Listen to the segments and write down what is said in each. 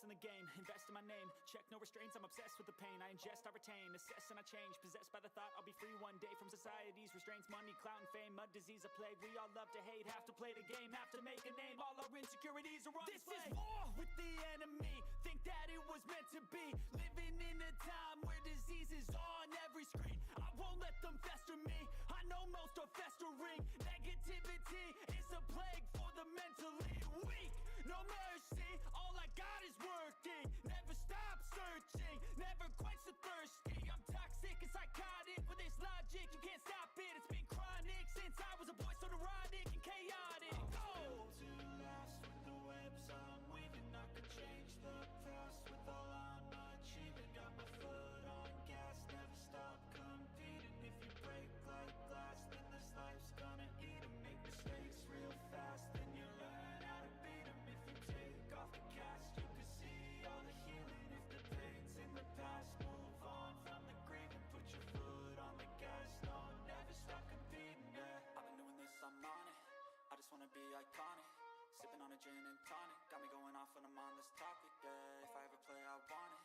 in the game, invest in my name, check no restraints, I'm obsessed with the pain. I ingest, I retain, assess and I change, possessed by the thought I'll be free one day from society's restraints. Money, clout and fame, mud, disease, a plague. We all love to hate, have to play the game, have to make a name. All our insecurities are on display. This is war with the enemy, think that it was meant to be. Living in a time where disease is on every screen. I won't let them fester me, I know most are festering. Negativity is a plague for the mentally weak. No mercy, all I got is working. Never stop searching, never quench the thirsty. I'm toxic and psychotic with this logic, you can't stop it. It's been chronic since I was a boy, so neurotic and chaotic. Go! To last with the webs I'm weaving, I could change the past with all I'm achieving. Got my foot on gas, never stop competing. If you break like glass, then this life's gonna eat 'em. Make mistakes real fast, then you learn how to beat 'em. If you take off the cast, you can see all the healing. If the pain's in the past, move on from the grieving. Put your foot on the gas, no, never stop competing, yeah. I've been doing this, I'm on it, I just wanna be iconic. Sipping on a gin and tonic, got me going off when I'm on this topic, yeah. If I ever play, I want it,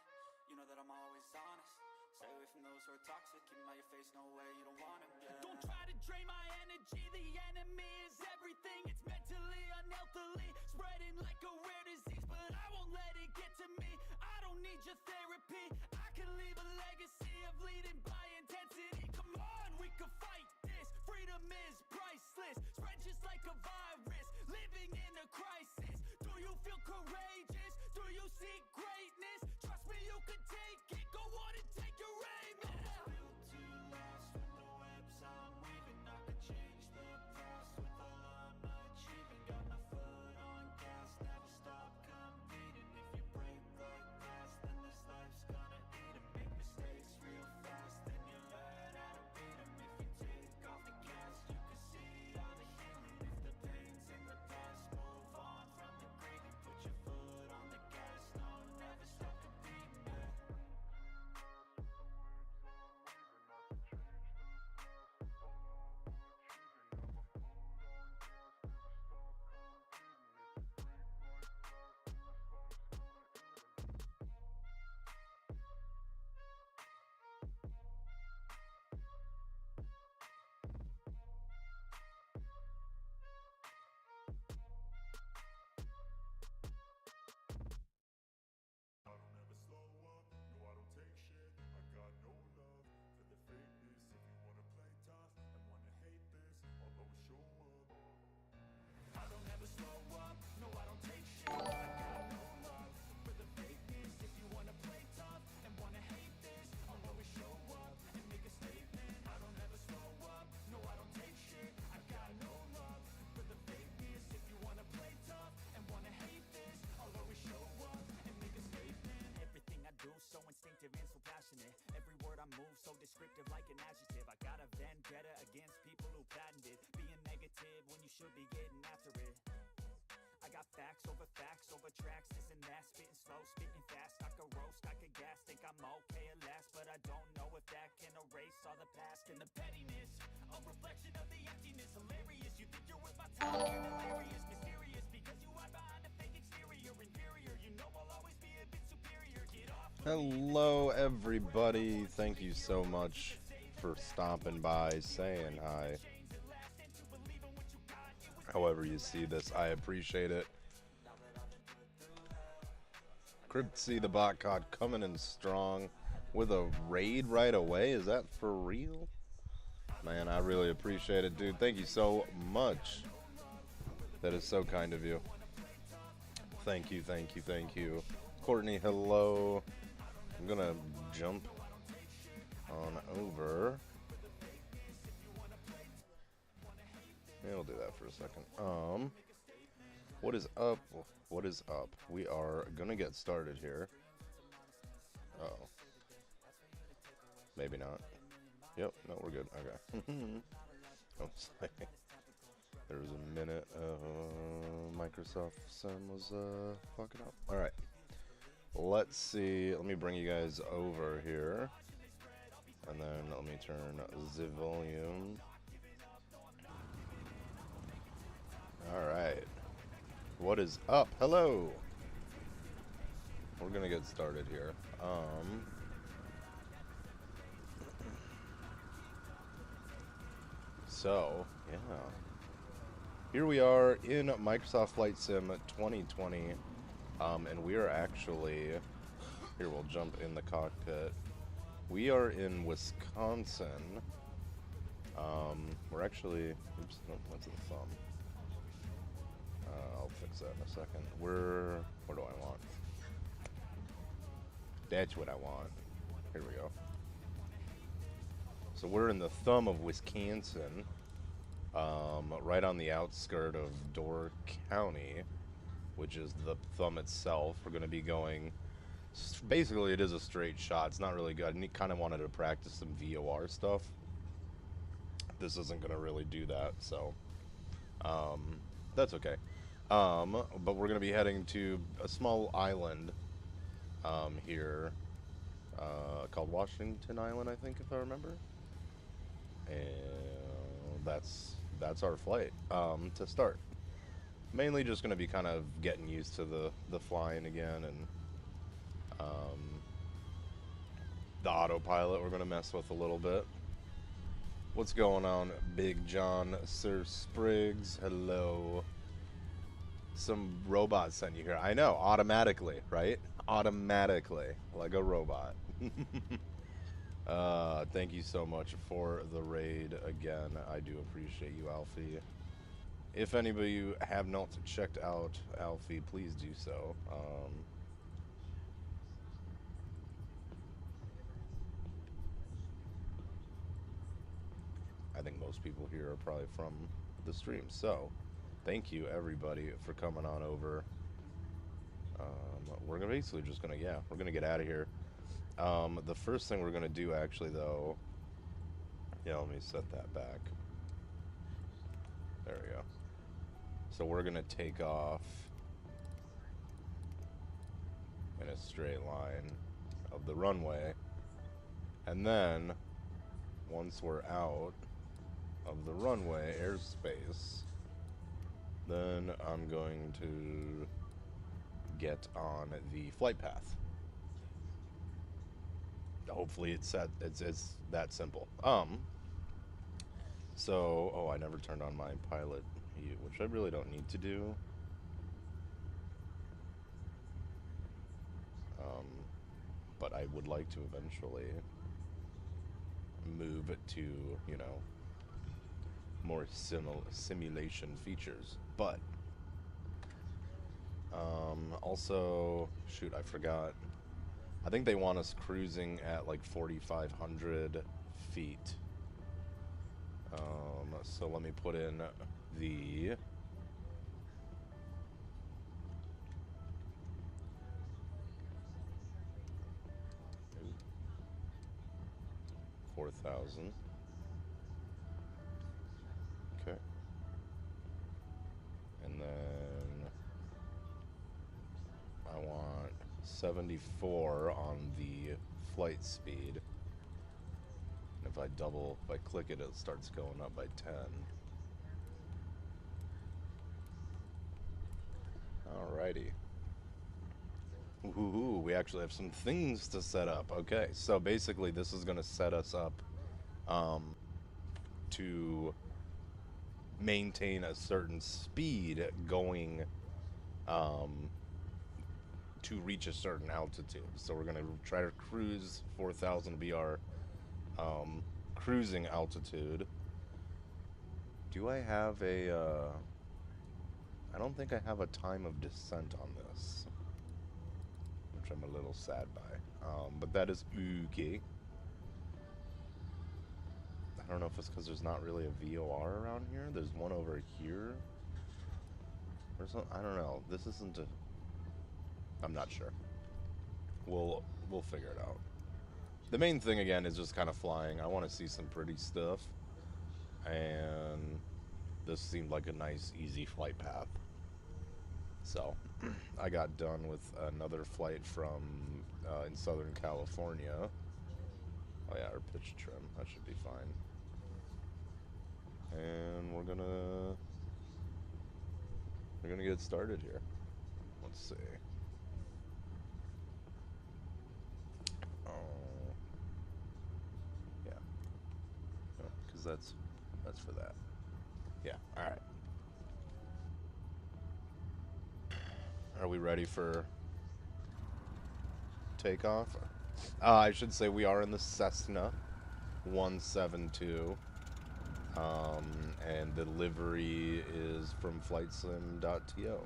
you know that I'm always honest. Stay away from those who are toxic, keep 'em out your face, no way, you don't want it, yeah. Don't try to drain my energy, the enemy is everything. It's mentally, unhealthily, spreading like a rare disease. But I won't let it get to me, I don't need your therapy. I can leave a legacy of leading by intensity. Come on, we can fight this, freedom is priceless. Spread just like a virus, living in a crisis. Do you feel courageous? Do you seek greatness? Trust me, you can take it, go on and take your aim, yeah. Built to last with the webs I'm weaving. I could change the past with all I'm achieving. Got my foot on gas, never stop competing. If you break like glass, then this life's gonna eat 'em. Make mistakes real fast, then you learn how to beat 'em. If you take off the cast, you can see all the healing. If the pain's in the past, move on from the grieving. Put your foot on the gas, no, never stop competing, yeah. I don't ever slow up, no I don't take shit. I got no love for the fakeness. If you wanna play tough and wanna hate this, I'll always show up. I don't ever slow up, no I don't take shit. I got no love for the fakeness. If you wanna play tough and wanna hate this, I'll always show up and make a statement. I don't ever slow up, no I don't take shit. I got no love for the fakeness. If you wanna play tough and wanna hate this, I'll always show up and make a statement. Everything I do so instinctive and so passionate. Every word I move so descriptive like an adjective. I got a vendetta against people who patented being negative when you should be getting after it. I got facts over tracks, this and that. Spitting slow, spitting fast. I could roast, I could gas. Think I'm okay at last, but I don't know if that can erase all the past. And the pettiness, a reflection of the emptiness. Hilarious, you think you're worth my time. You're delirious, mysterious, because you hide behind a fake exterior. Inferior, you know I'll always be a bit superior. Get off. Hello, everybody. Thank you so much for stopping by, saying hi. However you see this, I appreciate it. Cryptsy the bot cod coming in strong with a raid right away. Is that for real? Man, I really appreciate it, dude. Thank you so much. That is so kind of you. Thank you, thank you, thank you. Courtney, hello. I'm gonna jump on over. Yeah, we'll do that for a second. What is up? What is up? We are gonna get started here. Uh-oh. Maybe not. Yep, no, we're good. Okay. I was like, there was a minute Microsoft Sim was fucking up. Alright. Let's see. Let me bring you guys over here. And then let me turn the volume. Alright. What is up? Hello! we're gonna get started here. So, yeah. Here we are in Microsoft Flight Sim 2020, and we are actually, here we'll jump in the cockpit. We are in Wisconsin. We're actually, oops, no, what's the thumb? I'll fix that in a second. Where do I want? That's what I want. Here we go. So we're in the thumb of Wisconsin, right on the outskirt of Door County, which is the thumb itself. We're going to be going, basically it is a straight shot. It's not really good. I kind of wanted to practice some VOR stuff. This isn't going to really do that, so that's okay. But we're going to be heading to a small island here called Washington Island, I think, if I remember. And that's our flight to start. Mainly just going to be kind of getting used to the flying again, and the autopilot we're going to mess with a little bit. What's going on, Big John, Sir Spriggs? Hello. Some robot sent you here. I know, automatically, right? Automatically, like a robot. Thank you so much for the raid again. I do appreciate you, Alfie. If anybody you have not checked out Alfie, please do so. I think most people here are probably from the stream, so thank you everybody for coming on over. We're basically just gonna, yeah, we're gonna get out of here. The first thing we're gonna do, actually, though, yeah, let me set that back. There we go. So we're gonna take off in a straight line of the runway, and then once we're out of the runway airspace, then I'm going to get on the flight path. Hopefully it's that simple. So, oh, I never turned on my pilot view, which I really don't need to do. But I would like to eventually move it to, you know, more simulation features. But also, shoot, I forgot. I think they want us cruising at like 4,500 feet. So let me put in the 4,000. Okay. And then I want 74 on the flight speed. And if I click it, it starts going up by 10. Alrighty. Ooh, we actually have some things to set up. Okay, so basically this is going to set us up to maintain a certain speed going to reach a certain altitude. So we're going to try to cruise 4,000 to be our cruising altitude. Do I have a I don't think I have a time of descent on this, which I'm a little sad by, but that is okay. I don't know if it's because there's not really a VOR around here. There's one over here or something. I don't know. This isn't a, I'm not sure. We'll figure it out. The main thing again is just kind of flying. I want to see some pretty stuff, and this seemed like a nice easy flight path. So I got done with another flight from in Southern California. Oh yeah, our pitch trim, that should be fine. And we're gonna get started here. Let's see. because that's for that. Yeah, all right. Are we ready for takeoff? I should say we are in the Cessna 172. And the livery is from flightsim.to.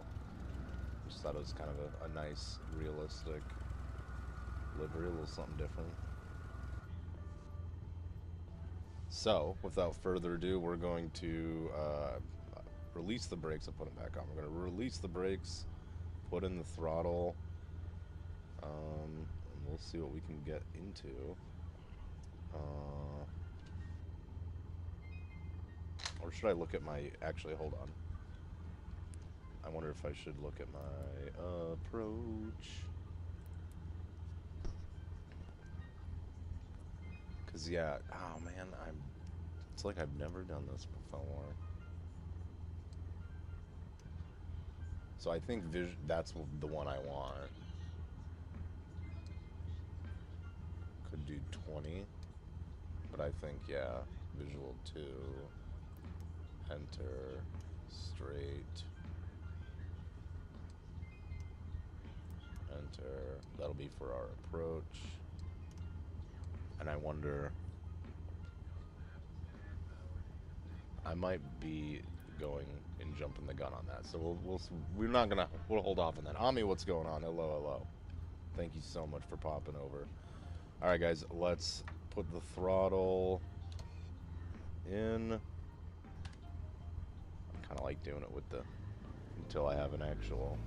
Just thought it was kind of a nice, realistic livery, a little something different. So, without further ado, we're going to release the brakes and put them back on. We're going to release the brakes, put in the throttle, and we'll see what we can get into. Or should I look at my... Actually, hold on. I wonder if I should look at my approach. Because, yeah, oh man, it's like I've never done this before. So I think that's the one I want. Could do 20. But I think, yeah, visual 2. Enter. Straight. Enter. That'll be for our approach. And I wonder... I might be going and jumping the gun on that. So we'll hold off on that. Ami, what's going on? Hello, hello. Thank you so much for popping over. All right, guys, let's put the throttle in. I kind of like doing it with until I have an actual.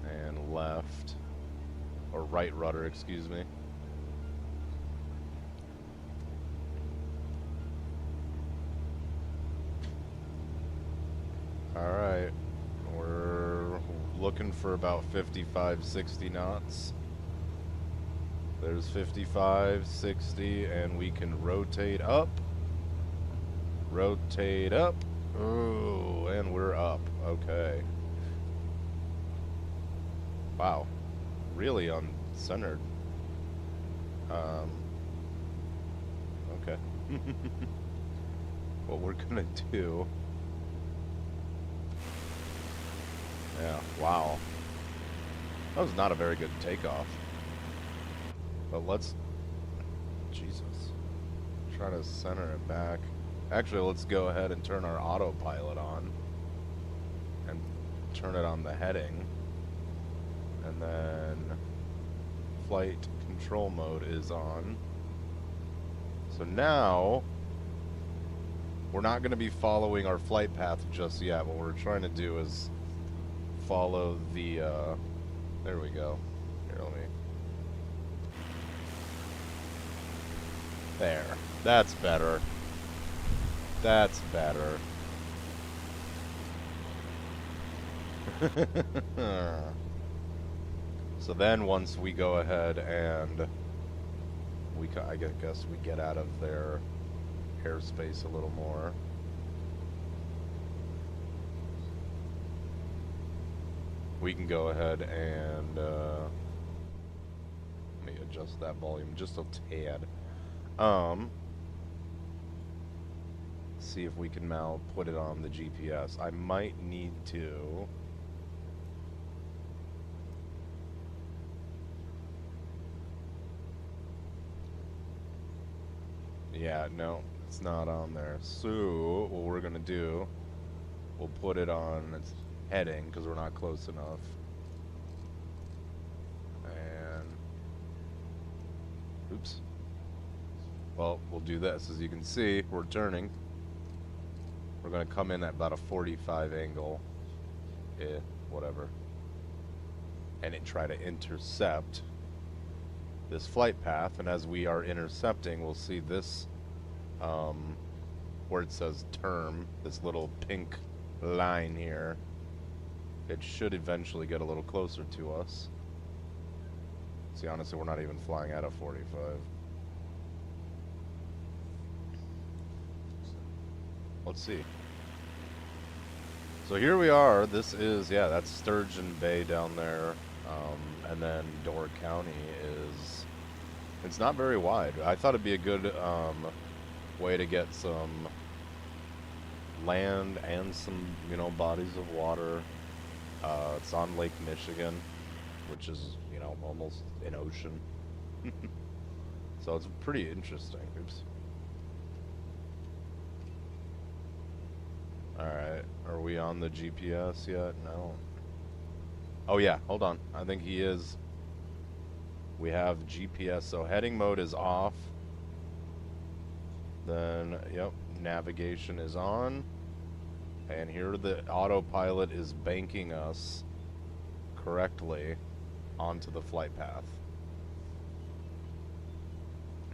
And left, or right rudder, excuse me. All right, we're looking for about 55, 60 knots. There's 55, 60, and we can rotate up. Rotate up. Ooh, and we're up. Okay. Wow. Really uncentered. Okay. What we're gonna do... Yeah, wow. That was not a very good takeoff. But let's... Jesus. Try to center it back. Actually, let's go ahead and turn our autopilot on. And turn it on the heading. And then... flight control mode is on. So now... we're not going to be following our flight path just yet. What we're trying to do is... follow the, there we go. Here, let me... There. That's better. That's better. So then once we go ahead and I guess we get out of their airspace a little more. We can go ahead and let me adjust that volume just a tad. See if we can now put it on the GPS. I might need to. Yeah, no, it's not on there. So what we're gonna do, we'll put it on its heading because we're not close enough. And oops. Well, we'll do this. As you can see, we're turning. We're going to come in at about a 45 angle. Whatever. And try to intercept this flight path. And as we are intercepting, we'll see this, where it says term, this little pink line here. It should eventually get a little closer to us. See, honestly, we're not even flying at a 45. Let's see. So here we are. This is, yeah, that's Sturgeon Bay down there. And then Door County is It's not very wide. I thought it'd be a good way to get some land and some, you know, bodies of water. It's on Lake Michigan, which is, you know, almost an ocean. So it's pretty interesting. Oops. Alright, are we on the GPS yet? No. Oh yeah, hold on. I think he is. We have GPS, so heading mode is off. Then, yep, navigation is on. And here the autopilot is banking us correctly onto the flight path.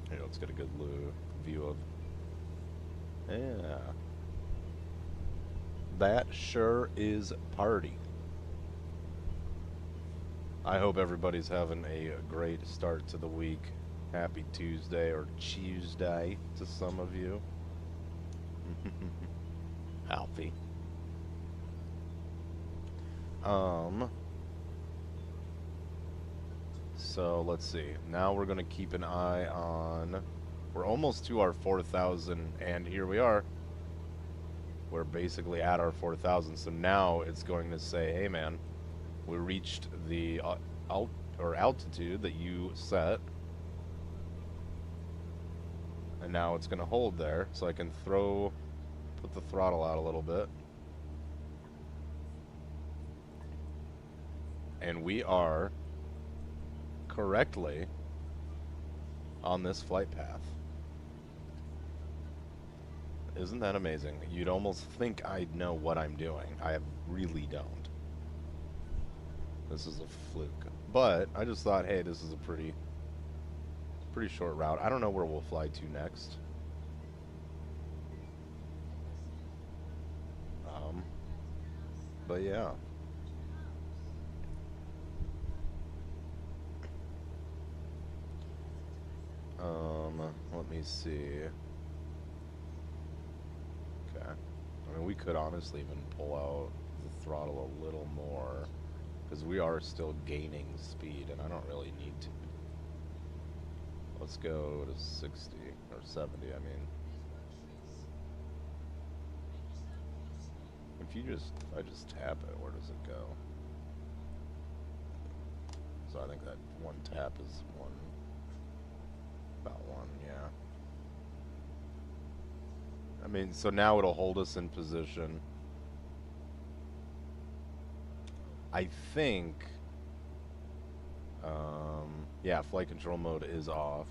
Here, let's get a good view of... Yeah. That sure is party. I hope everybody's having a great start to the week. Happy Tuesday, or Tuesday to some of you. Alfie. So let's see. Now we're gonna keep an eye on. We're almost to our 4,000, and here we are. We're basically at our 4,000. So now it's going to say, "Hey, man, we reached the altitude that you set." And now it's going to hold there, so I can put the throttle out a little bit. And we are correctly on this flight path. Isn't that amazing? You'd almost think I'd know what I'm doing. I really don't. This is a fluke. But I just thought, hey, this is a pretty short route. I don't know where we'll fly to next. But yeah. Let me see. Okay. I mean, we could honestly even pull out the throttle a little more, because we are still gaining speed, and I don't really need to. Let's go to 60 or 70, I mean. If I just tap it, where does it go? So I think that one tap is about one, yeah. I mean, so now it'll hold us in position. I think, yeah, flight control mode is off.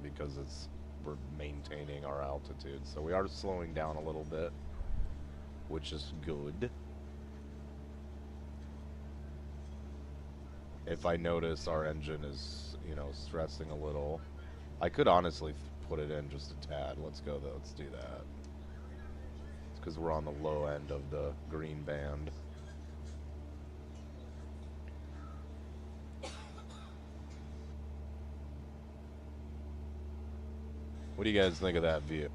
Because we're maintaining our altitude. So we are slowing down a little bit, which is good. If I notice our engine is, you know, stressing a little, I could honestly put it in just a tad. Let's do that. It's because we're on the low end of the green band. What do you guys think of that view?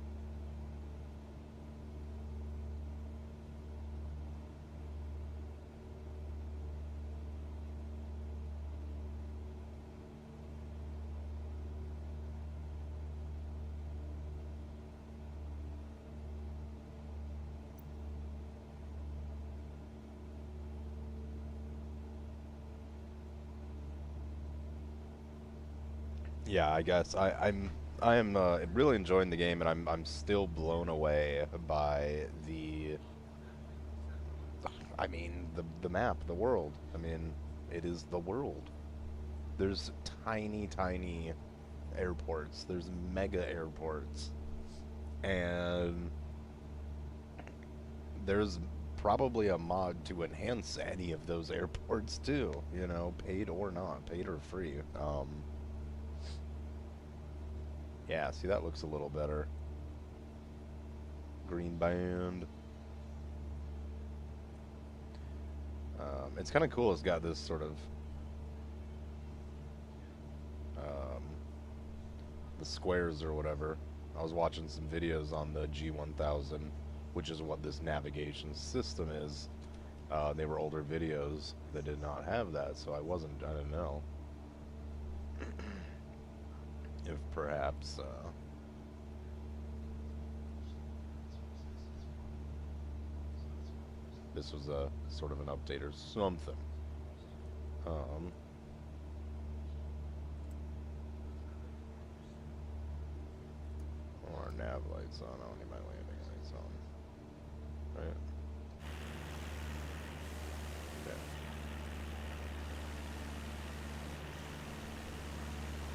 Yeah, I guess I am really enjoying the game, and I'm still blown away by I mean, the map, the world. I mean, it is the world. There's tiny airports. There's mega airports, and there's probably a mod to enhance any of those airports too. You know, paid or not, paid or free. Yeah, see, that looks a little better. Green band. It's kind of cool. It's got this sort of the squares or whatever. I was watching some videos on the G1000, which is what this navigation system is, They were older videos that did not have that, so I didn't know if perhaps this was a sort of an update or something. Our nav lights on. I don't need my landing lights on. Right?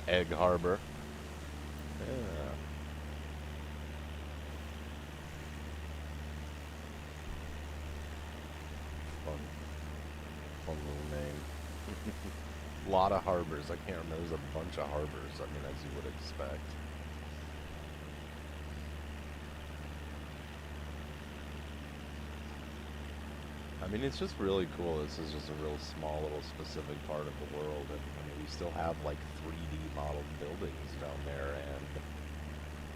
Okay. Egg Harbor. Yeah. Fun little name. A lot of harbors. I can't remember. There's a bunch of harbors. I mean, as you would expect. I mean, it's just really cool. This is just a real small little specific part of the world, and I mean, we still have like 3D modeled buildings down there, and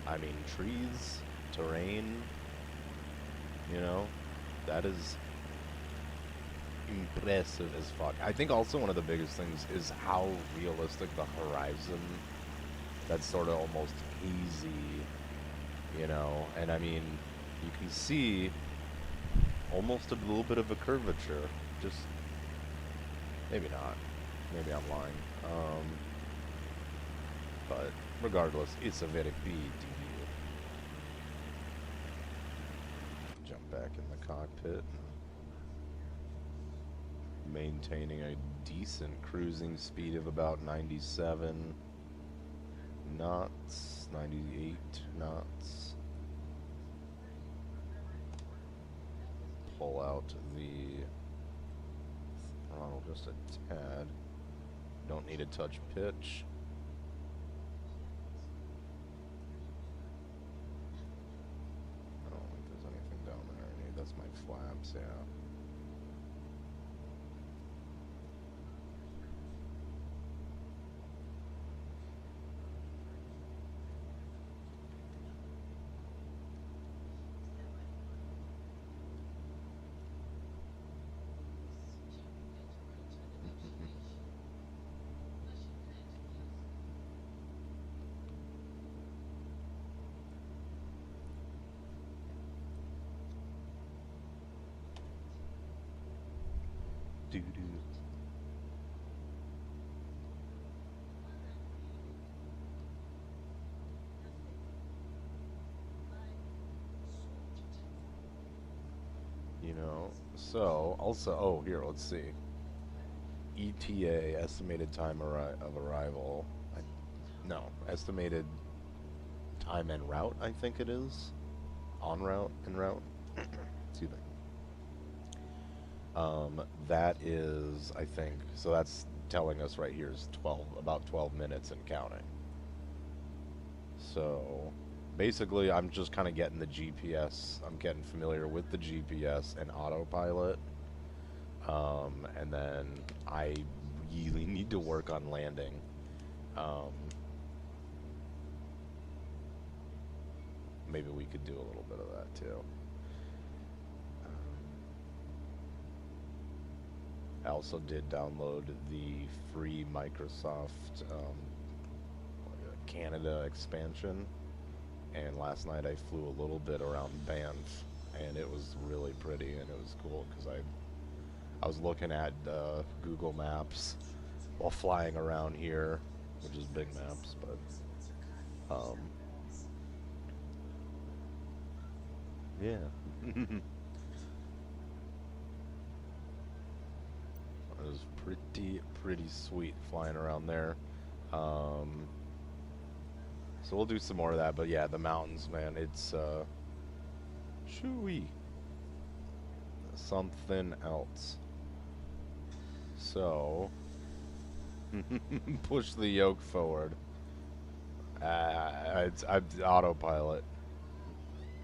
I mean, trees, terrain, you know, that is impressive as fuck. I think also one of the biggest things is how realistic the horizon, that's sort of almost hazy, you know, and I mean, you can see almost a little bit of a curvature, just maybe not, maybe I'm lying, but regardless, it's a very big deal. Jump back in the cockpit, maintaining a decent cruising speed of about 97 knots, 98 knots. Pull out the throttle just a tad. Don't need to touch pitch. I don't think there's anything down there. That's my flaps, yeah. Doo-doo. You know, so also, oh, here, let's see. ETA, estimated time of arrival. No, estimated time en route, I think it is. En route, en route. Excuse me. That is, I think, so that's telling us right here is about 12 minutes and counting. So basically, I'm just kind of getting the GPS. I'm getting familiar with the GPS and autopilot. And then I really need to work on landing. Maybe we could do a little bit of that too. I also did download the free Microsoft Canada expansion, and last night I flew a little bit around Banff, and it was really pretty, and it was cool because I was looking at Google Maps while flying around here, which is big maps, but yeah. It was pretty sweet flying around there. So we'll do some more of that, but yeah, the mountains, man, it's chewy. Something else. So push the yoke forward. It's autopilot.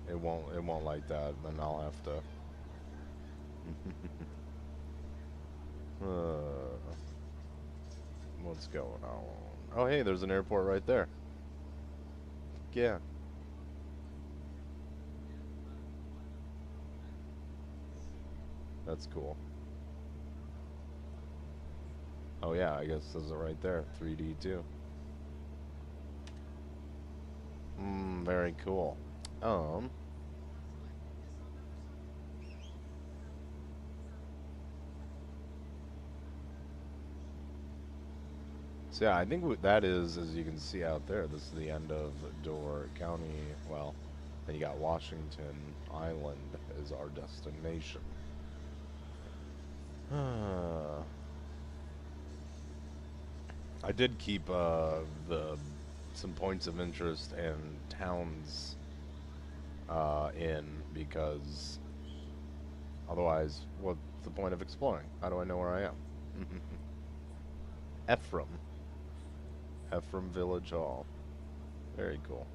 It won't like that. Then I'll have to. What's going on? Oh, hey, there's an airport right there. Yeah. That's cool. Oh yeah, I guess this is it right there. 3D too. Very cool. So yeah, I think what that is, as you can see out there, this is the end of Door County. Well, then you got Washington Island as our destination. I did keep some points of interest and towns in, because otherwise, what's the point of exploring? How do I know where I am? Ephraim Village Hall. Very cool.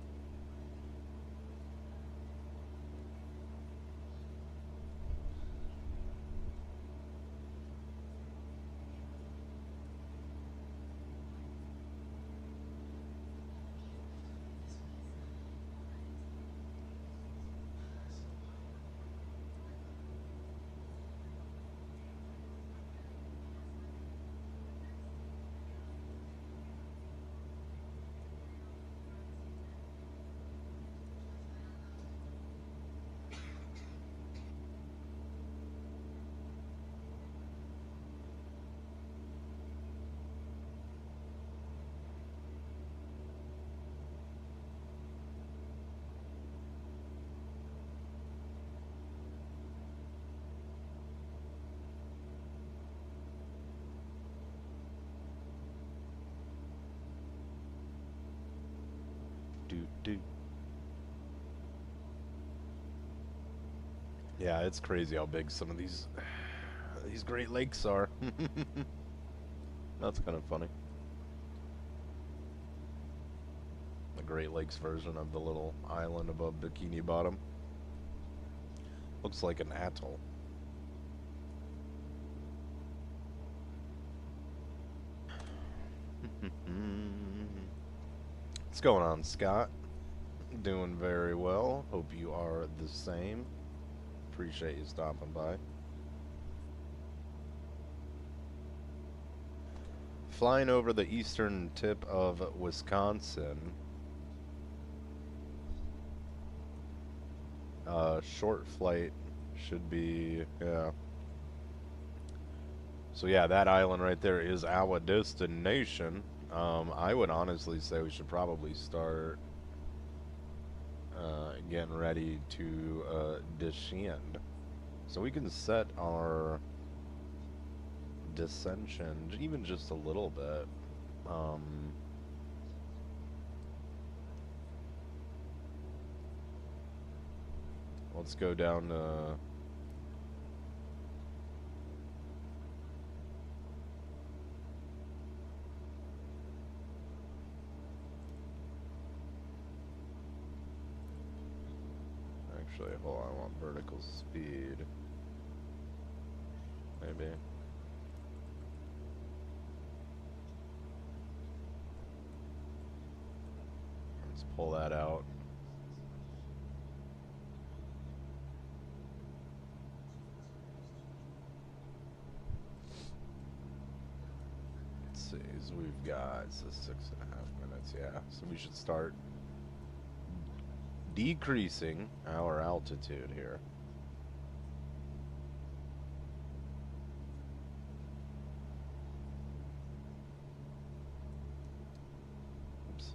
Yeah, it's crazy how big some of these Great Lakes are. That's kind of funny. The Great Lakes version of the little island above Bikini Bottom. Looks like an atoll. What's going on, Scott? Doing very well. Hope you are the same. Appreciate you stopping by. Flying over the eastern tip of Wisconsin. Short flight should be, yeah. So yeah, that island right there is our destination. I would honestly say we should probably start getting ready to descend. So we can set our descension even just a little bit. Let's go down to actually, hold on, I want vertical speed. Maybe. Let's pull that out. Let's see, so we've got 6.5 minutes, yeah. So we should start decreasing our altitude here. Oops.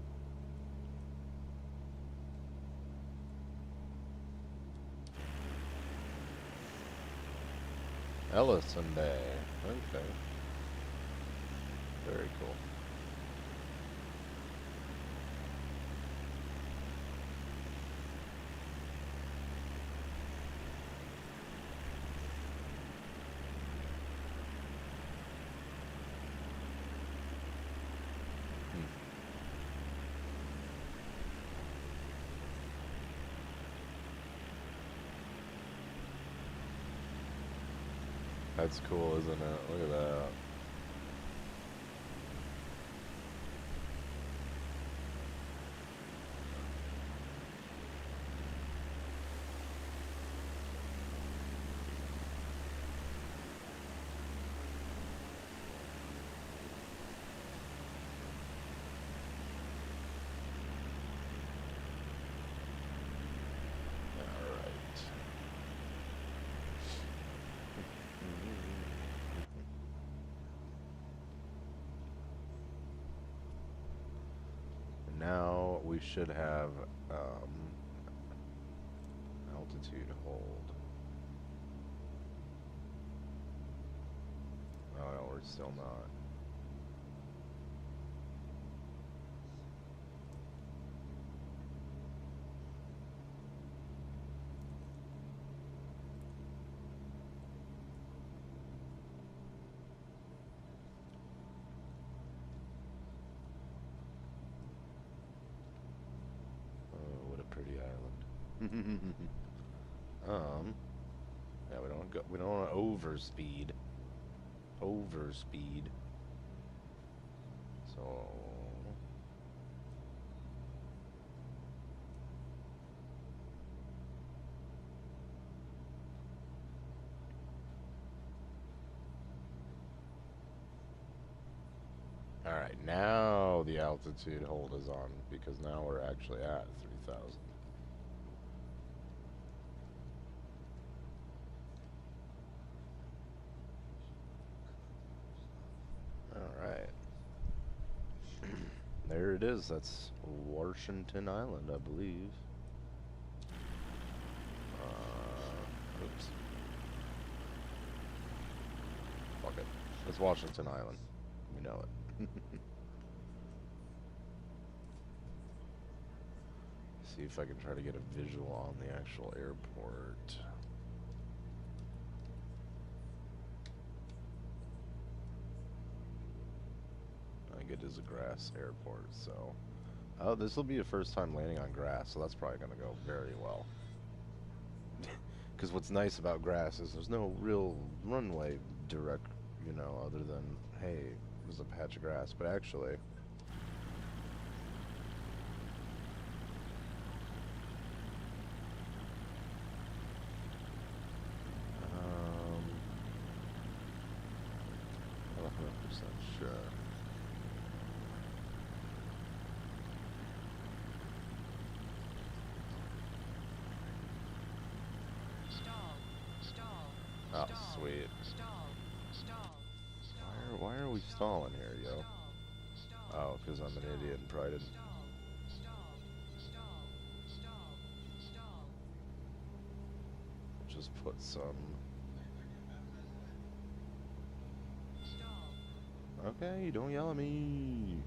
Ellison Day. Okay. Very cool. That's cool, isn't it? Look at that. now we should have altitude hold. Oh, no, we're still not. Oh, what a pretty island. Yeah, we don't want to overspeed. Overspeed. So all right, now the altitude hold is on because now we're actually at 3,000. All right. There it is. That's Washington Island, I believe. Oops. Fuck it. It's Washington Island. We know it. See if I can try to get a visual on the actual airport. I think it is a grass airport, so... Oh, this will be a first time landing on grass, so that's probably going to go very well. Because what's nice about grass is there's no real runway direct, you know, other than, hey, there's a patch of grass. But actually... not 100% sure. Oh, sweet. Why are we stalling here, yo? Oh, because I'm an idiot and probably didn't. Just put some. Okay, don't yell at me.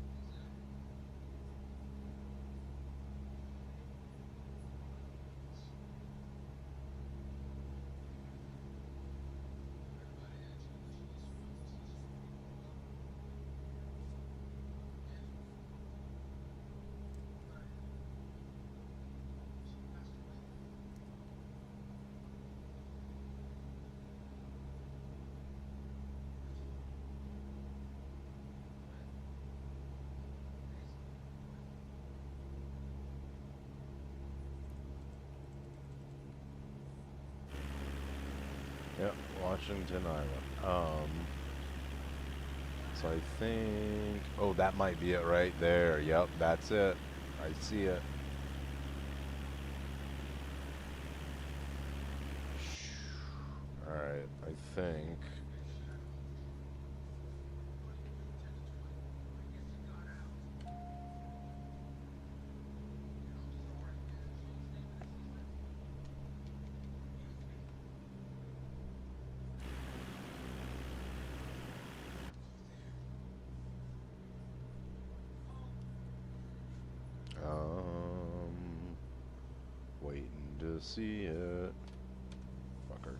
Yep, Washington Island. So I think... Oh, that might be it right there. Yep, that's it. I see it. Alright, I think... waiting to see it. Fucker.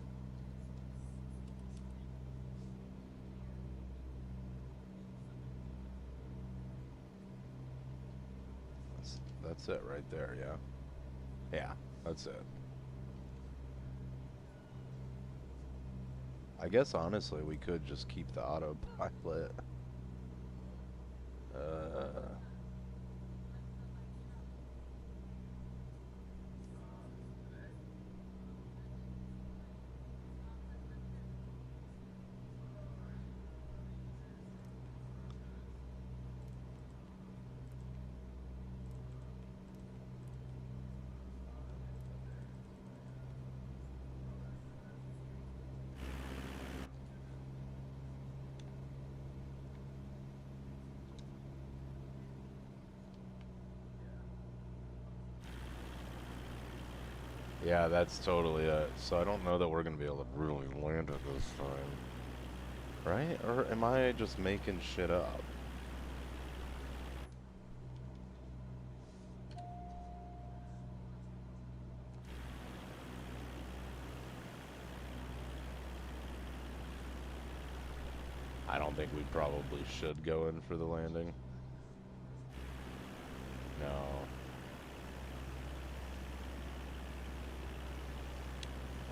That's it right there, yeah. Yeah, that's it. I guess honestly we could just keep the autopilot. Yeah, that's totally it. So I don't know that we're going to be able to really land it this time. Right? Or am I just making shit up? I don't think we probably should go in for the landing. No.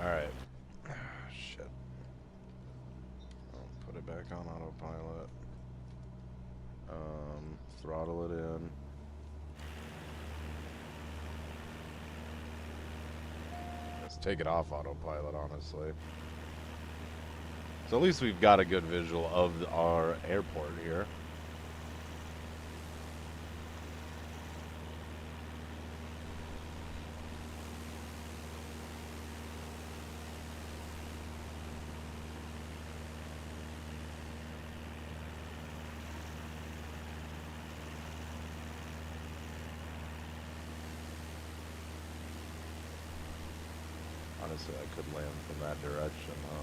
Alright. Shit. I'll put it back on autopilot. Throttle it in. Let's take it off autopilot, honestly. So at least we've got a good visual of our airport here. Honestly, I could land from that direction, huh?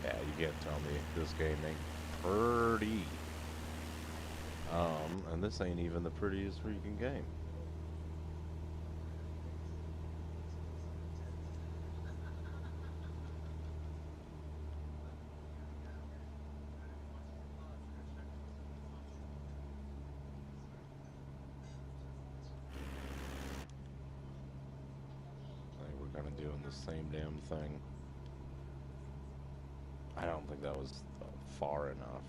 Yeah, you can't tell me this game ain't pretty. And this ain't even the prettiest freaking game. I think we're kind of doing the same damn thing. I don't think that was far enough.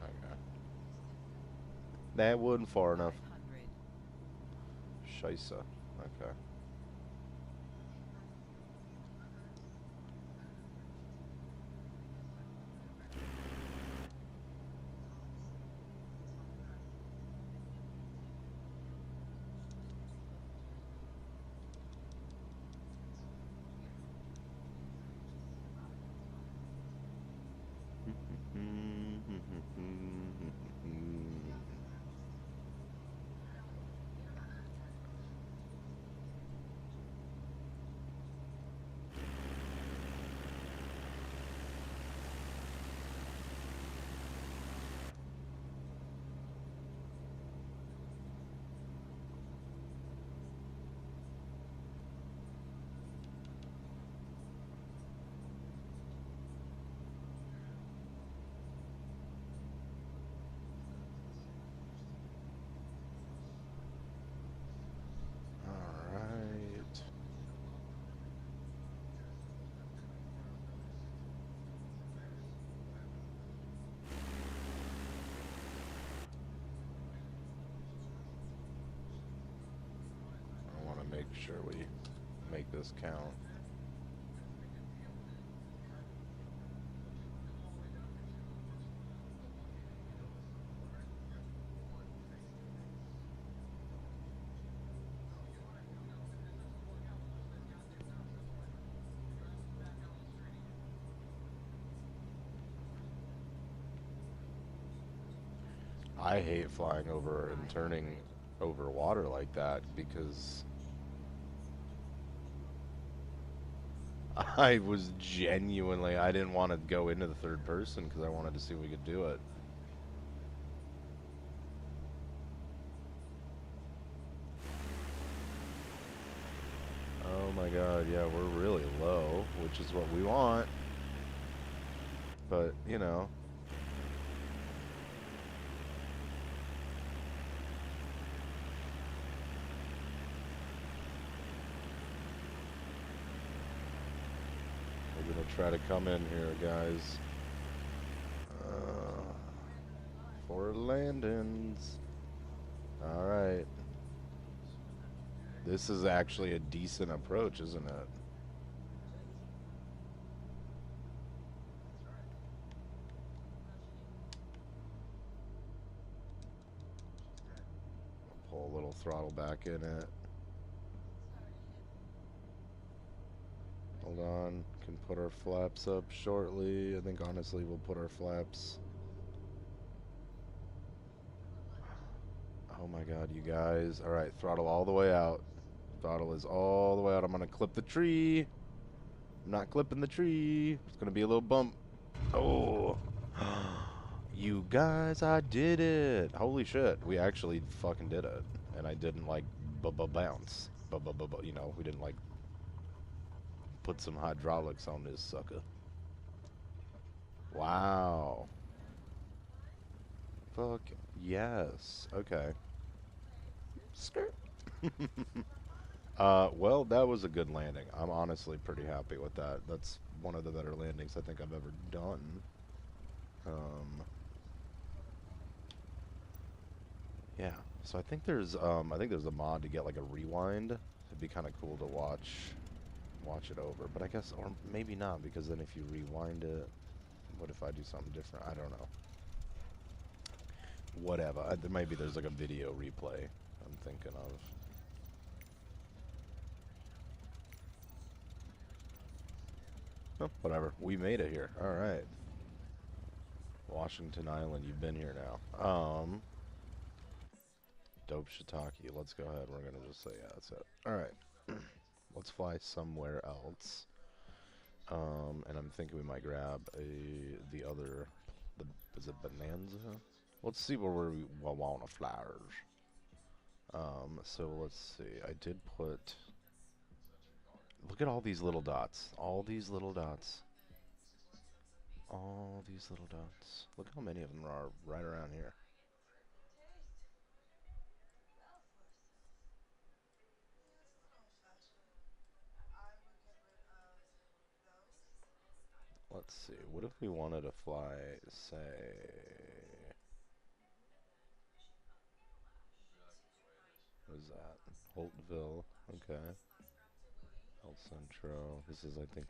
Okay. That wasn't far enough. Scheisse. Okay. Make sure we make this count. I hate flying over and turning over water like that because I was genuinely, I didn't want to go into the third person because I wanted to see if we could do it. Oh my god, yeah, we're really low, which is what we want. But, you know. We're gonna try to come in here, guys. For landings. Alright. This is actually a decent approach, isn't it? little throttle back in it. Hold on. Can put our flaps up shortly. I think honestly we'll put our flaps. Oh my god, you guys. Alright, throttle all the way out. Throttle is all the way out. I'm gonna clip the tree. I'm not clipping the tree. It's gonna be a little bump. Oh. You guys, I did it. Holy shit. We actually fucking did it. And I didn't like bounce. You know, we didn't like put some hydraulics on this sucker. Wow. Fuck yes. Okay. Skirt. Well, that was a good landing. I'm honestly pretty happy with that. That's one of the better landings I think I've ever done. Yeah. So I think there's a mod to get like a rewind. It'd be kind of cool to watch it over. But I guess, or maybe not, because then if you rewind it, what if I do something different? I don't know. Whatever. Maybe there's like a video replay I'm thinking of. Oh, whatever. We made it here. All right. Washington Island, you've been here now. Dope shiitake. Let's go ahead. We're gonna just say yeah, that's it. All right. Let's fly somewhere else. And I'm thinking we might grab the other. Is it Bonanza? Let's see where we want to fly. So let's see. I did put. Look at all these little dots. All these little dots. All these little dots. Look how many of them are right around here. Let's see. What if we wanted to fly, say... What is that? Holtville. Okay. El Centro. This is, I think...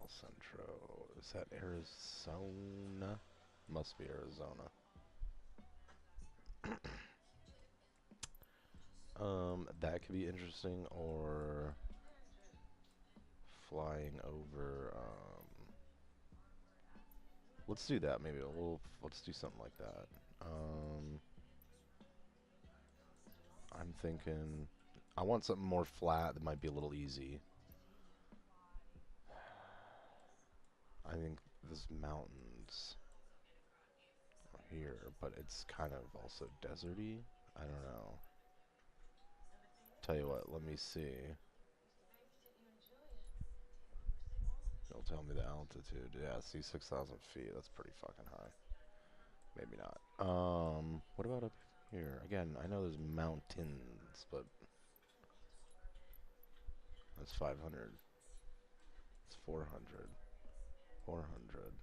El Centro. Is that Arizona? Must be Arizona. That could be interesting, or flying over, let's do that, maybe. Let's do something like that. I'm thinking, I want something more flat that might be a little easy. I think there's mountains here, but it's kind of also deserty. I don't know. Tell you what, let me see. It'll tell me the altitude. Yeah, see, 6,000 feet. That's pretty fucking high. Maybe not. What about up here? Again, I know there's mountains, but that's 500. It's 400. 400.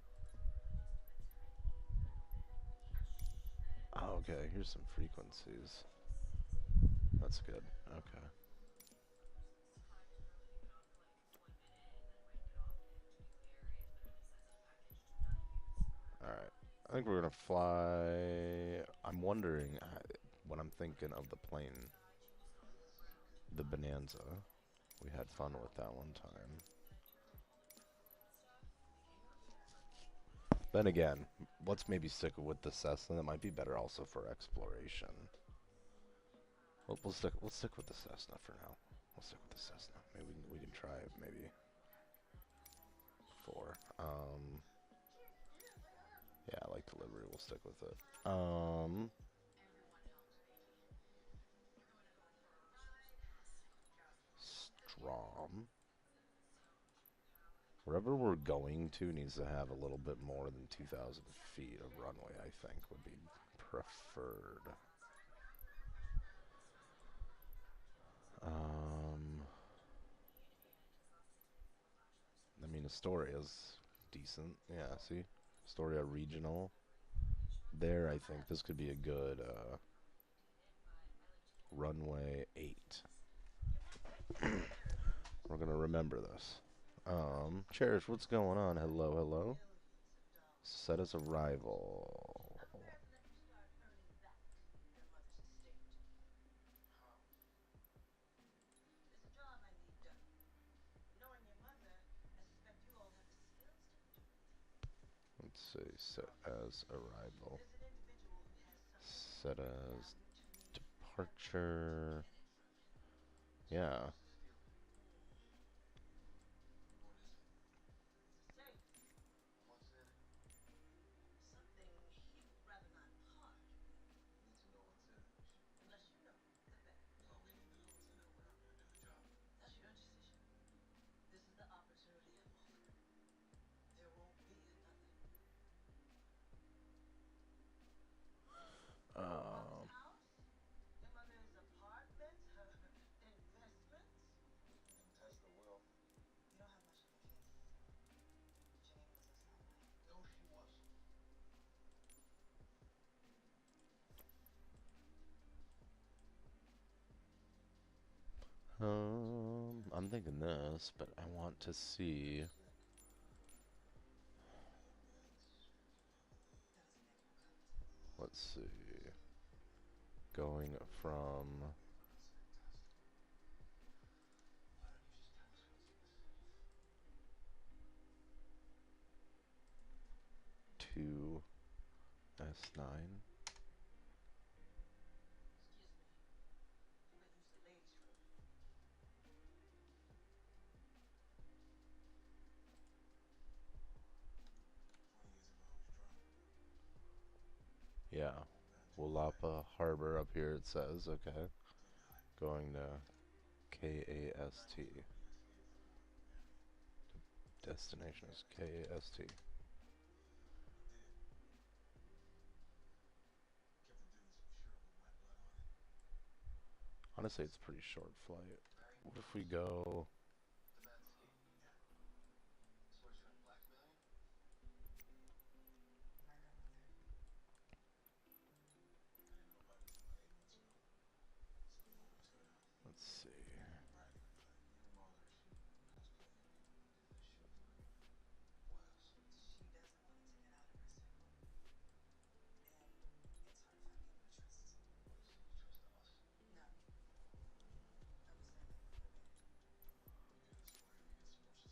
Oh, okay. Here's some frequencies. That's good. Okay. Alright. I think we're gonna fly... I'm wondering, when I'm thinking of the plane, the Bonanza. We had fun with that one time. Then again, let's maybe stick with the Cessna. That might be better also for exploration. We'll stick with the Cessna for now. We'll stick with the Cessna. Maybe we can try maybe 4. Yeah, I like delivery. We'll stick with it. Strom. Wherever we're going to needs to have a little bit more than 2,000 feet of runway, I think, would be preferred. I mean, Astoria's decent. Yeah, see? Astoria Regional. There, I think this could be a good runway 8. We're going to remember this. Cherish, what's going on? Hello, hello. Set as arrival. Let's see, set as arrival. Set as departure. Yeah. Um, I'm thinking this, but I want to see. Let's see. Going from to S9. Yeah. Woolapa Harbor up here, it says. Okay. Going to KAST. Destination is KAST. Honestly, it's a pretty short flight. What if we go... Let's see.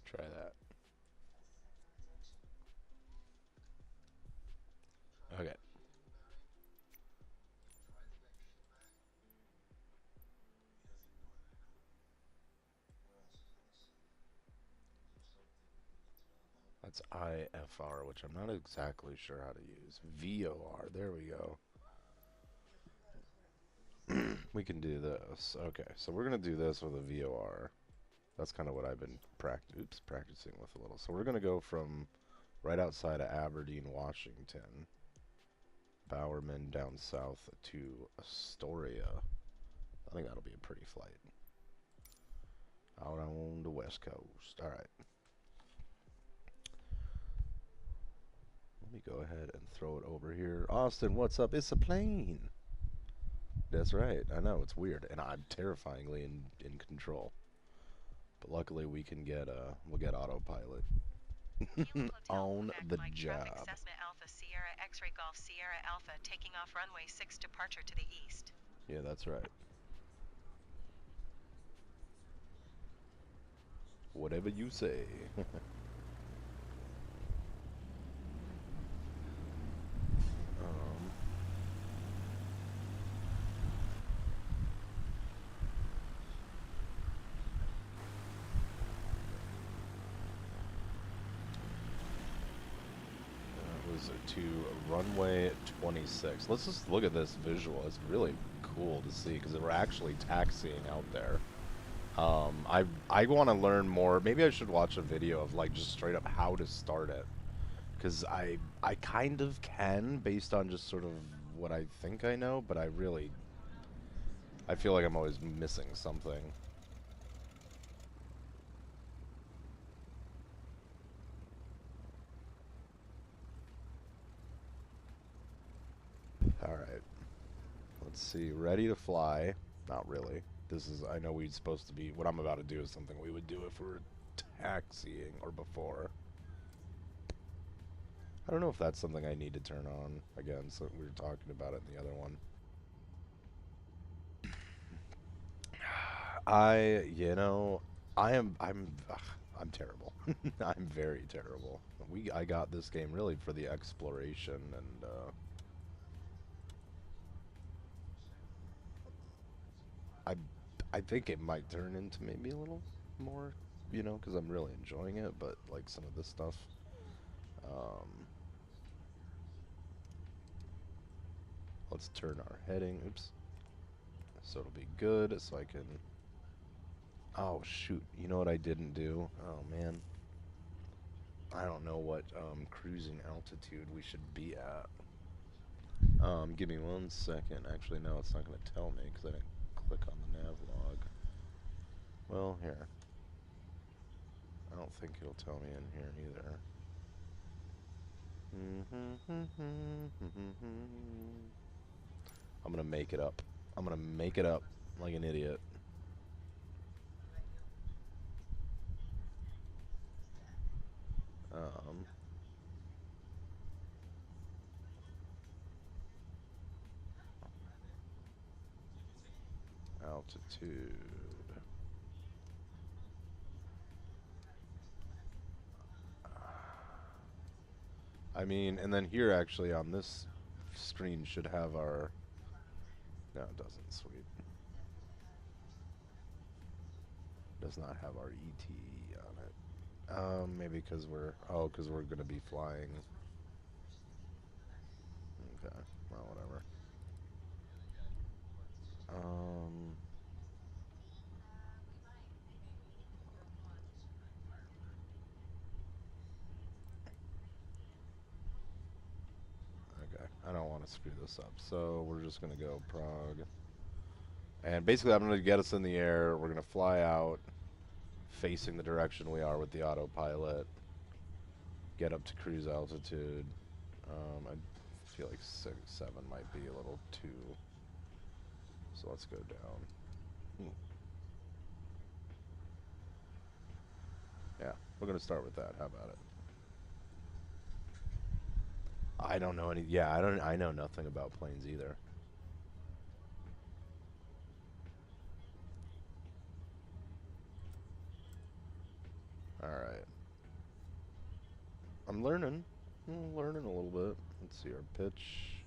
Try that. Okay. That's IFR, which I'm not exactly sure how to use. VOR, there we go. We can do this. Okay, so we're going to do this with a VOR. That's kind of what I've been practicing with a little. So we're going to go from right outside of Aberdeen, Washington, Bowerman down south to Astoria. I think that'll be a pretty flight. Out on the West Coast. All right. Let me go ahead and throw it over here. Austin, what's up? It's a plane. That's right. I know, it's weird. And I'm terrifyingly in control. But luckily we can get, we'll get autopilot. On the job. Alpha Sierra X-ray Golf Sierra Alpha taking off runway 6 departure to the east. Yeah, that's right. Whatever you say. To runway 26. Let's just look at this visual. It's really cool to see because we're actually taxiing out there. I want to learn more. Maybe I should watch a video of like just straight up how to start it, because I kind of can based on just sort of what I think I know, but I feel like I'm always missing something. Alright. Let's see. Ready to fly. Not really. This is, I know we're supposed to be, what I'm about to do is something we would do if we were taxiing or before. I don't know if that's something I need to turn on again. So we were talking about it in the other one. I'm terrible. I'm very terrible. I got this game really for the exploration and I think it might turn into maybe a little more, because I'm really enjoying it, but like some of this stuff. Let's turn our heading. Oops. So it'll be good. So I can. Oh shoot! You know what I didn't do? Oh man. I don't know what cruising altitude we should be at. Give me 1 second. Actually, no, it's not going to tell me because I didn't click on the nav log. Well, here. I don't think it'll tell me in here either. I'm going to make it up. I'm going to make it up like an idiot. Altitude. I mean, and then here actually on this screen should have our... No, it doesn't. Sweet. Does not have our ET on it. Maybe because we're... Oh, because we're going to be flying. Okay. Well, whatever. Okay. I don't want to screw this up. So we're just going to go Prague. And basically I'm going to get us in the air. We're going to fly out facing the direction we are with the autopilot. Get up to cruise altitude. I feel like 6, 7 might be a little too. So let's go down. Yeah, we're gonna start with that. How about it? I don't know any. Yeah, I know nothing about planes either. All right. I'm learning. I'm learning a little bit. Let's see our pitch.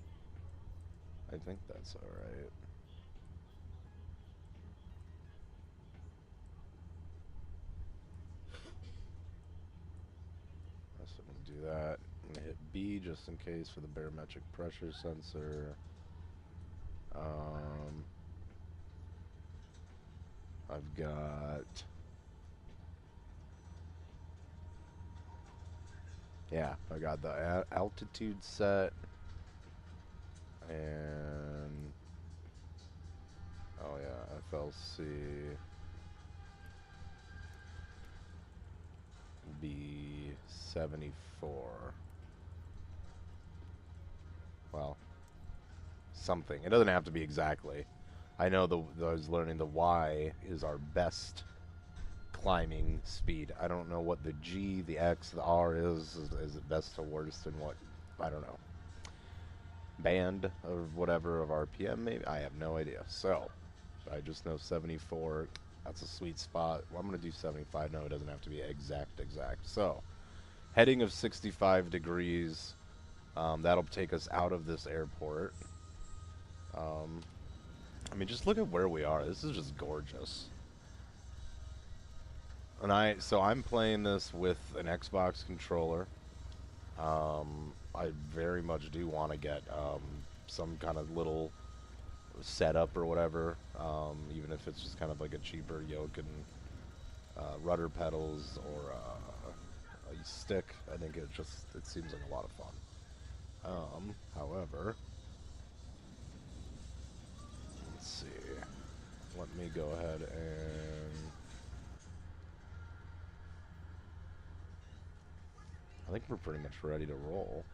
I think that's all right. So I'm gonna do that. I'm gonna hit B just in case for the barometric pressure sensor. I've got... Yeah, I got the altitude set. And... Oh yeah, FLC... be 74. Well, something. It doesn't have to be exactly. I know I was learning the Y is our best climbing speed. I don't know what the G, the X, the R is. Is it best to worst and what? I don't know. Band of whatever of RPM maybe? I have no idea. So, I just know 74. That's a sweet spot. Well, I'm going to do 75. No, it doesn't have to be exact. So, heading of 65 degrees. That'll take us out of this airport. I mean, just look at where we are. This is just gorgeous. And I'm playing this with an Xbox controller. I very much do want to get some kind of little setup or whatever, even if it's just kind of like a cheaper yoke and rudder pedals or a stick. I think it seems like a lot of fun. However, let's see. Let me go ahead and... I think we're pretty much ready to roll.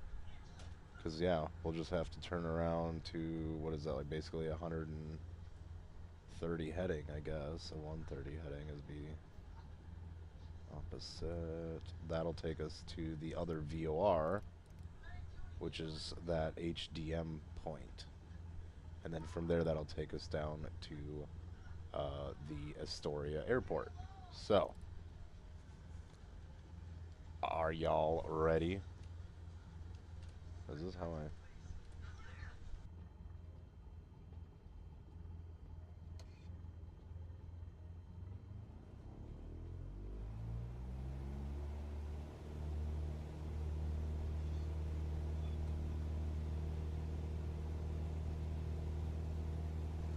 Because, yeah, we'll just have to turn around to, what is that, like basically 130 heading, I guess. A 130 heading is be opposite. That'll take us to the other VOR. which is that HDM point. And then from there, that'll take us down to the Astoria Airport. So, are y'all ready? Is this how I...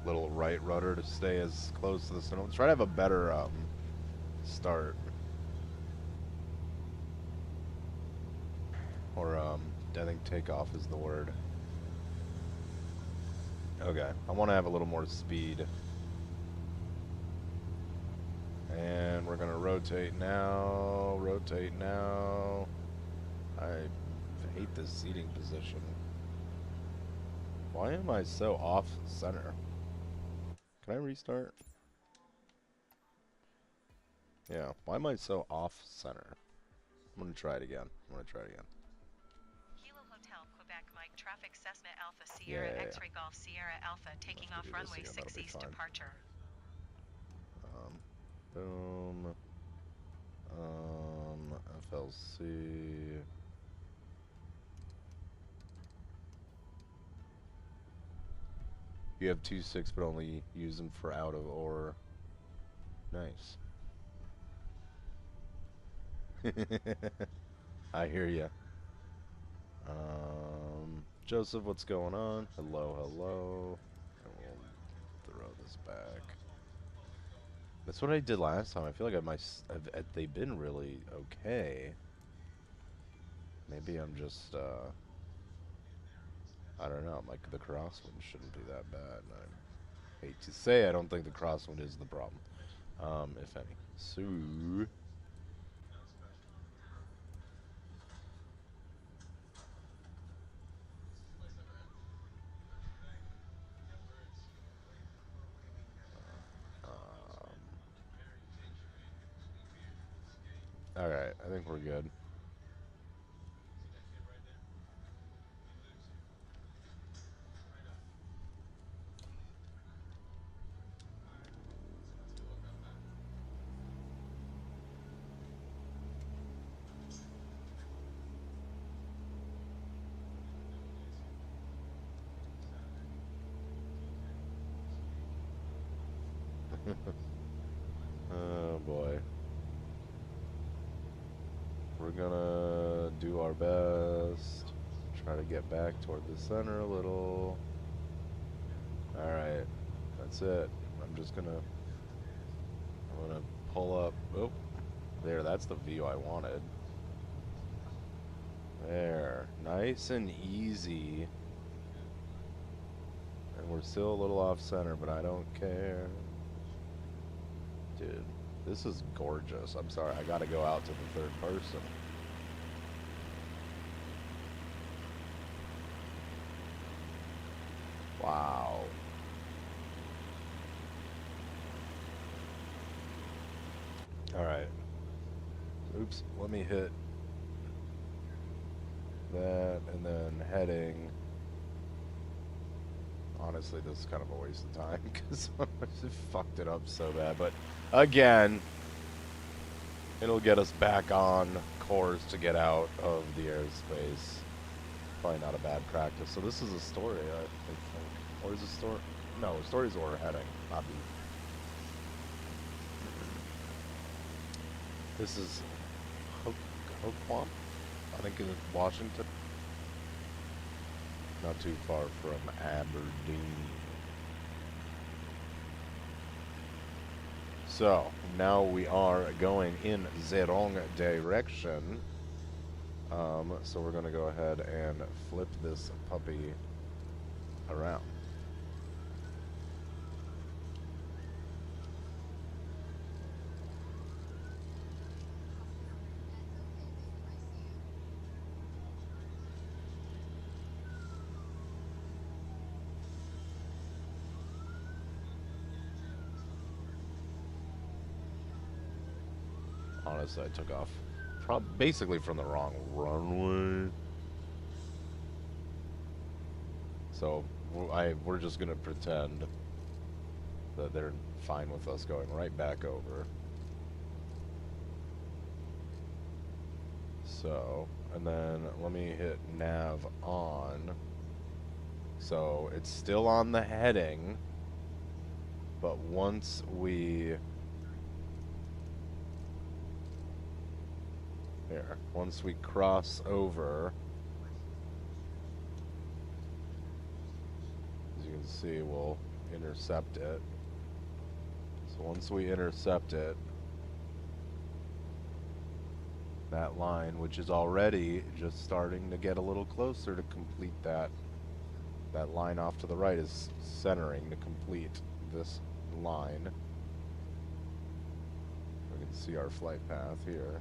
Little right rudder to stay as close to the center. Try to have a better start. Or I think takeoff is the word. Okay, I want to have a little more speed. And we're gonna rotate now. Rotate now. I hate this seating position. Why am I so off center? Can I restart? Yeah, why am I so off center? I'm gonna try it again. Kilo Hotel, Quebec, Mike, traffic Cessna Alpha Sierra Yeah. X-ray Golf Sierra Alpha, taking off do this runway again, 6 that'll be east fine. departure. Boom. FLC. You have 2.6, but only use them for out of or. Nice. I hear ya. Joseph, what's going on? Hello, hello. And we'll throw this back. That's what I did last time. I feel like they've been really okay. Maybe I'm just, I don't know. Like, the crosswind shouldn't be that bad. I hate to say I don't think the crosswind is the problem, if any. So... Alright, I think we're good. Oh boy. We're gonna do our best. Try to get back toward the center a little. Alright. That's it. I'm gonna pull up. Oh. There, that's the view I wanted. There. Nice and easy. And we're still a little off center, but I don't care. Dude, this is gorgeous. I'm sorry, I gotta go out to the third person. Wow. Alright. Oops, let me hit that, and then heading. Honestly, this is kind of a waste of time because I fucked it up so bad. But again, it'll get us back on course to get out of the airspace. Probably not a bad practice. So this is Astoria, I think. Or is Astoria? No, Astoria's where we're heading. Not the... This is Hoquam, I think, in Washington. Not too far from Aberdeen. So, now we are going in the wrong direction. So we're going to go ahead and flip this puppy around. Honestly, I took off basically from the wrong runway. So we're just gonna pretend that they're fine with us going right back over. So, and then let me hit nav on. So it's still on the heading, but once we cross over, as you can see, we'll intercept it. So once we intercept it, that line, which is already just starting to get a little closer to complete that line off to the right, is centering to complete this line. We can see our flight path here.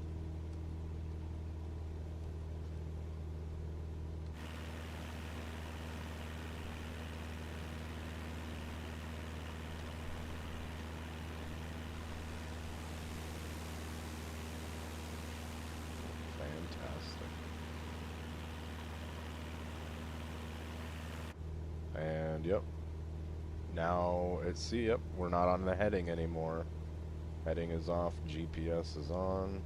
And yep, now it's, yep, we're not on the heading anymore. Heading is off, GPS is on.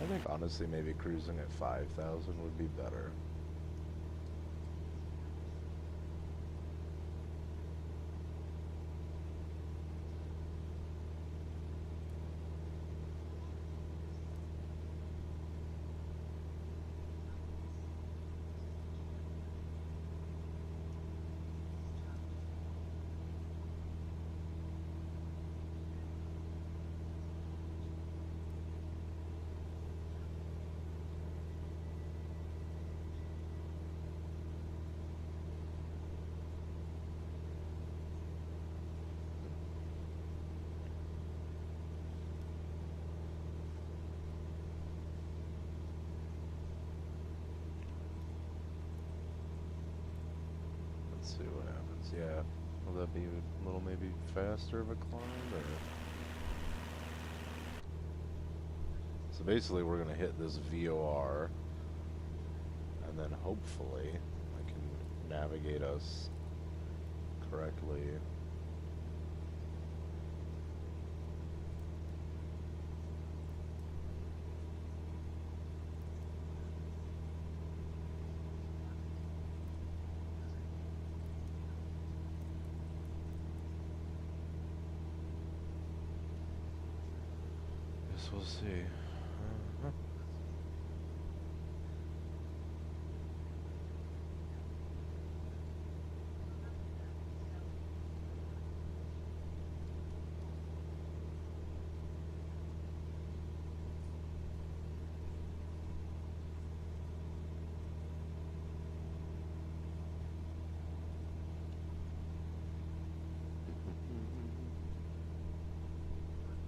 I think honestly maybe cruising at 5,000 would be better. Let's see what happens. Yeah, will that be a little maybe faster of a climb, or? So basically we're gonna hit this VOR, and then hopefully I can navigate us correctly. Guess we'll see.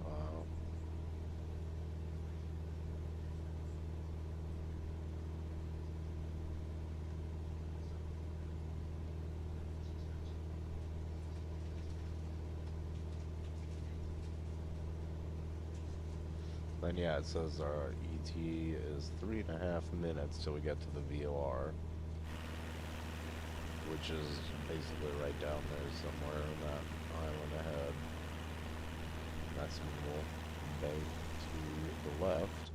Wow. Then yeah, it says our ET is 3.5 minutes till we get to the VOR, which is basically right down there somewhere in that island ahead. That's Mule Bay to the left.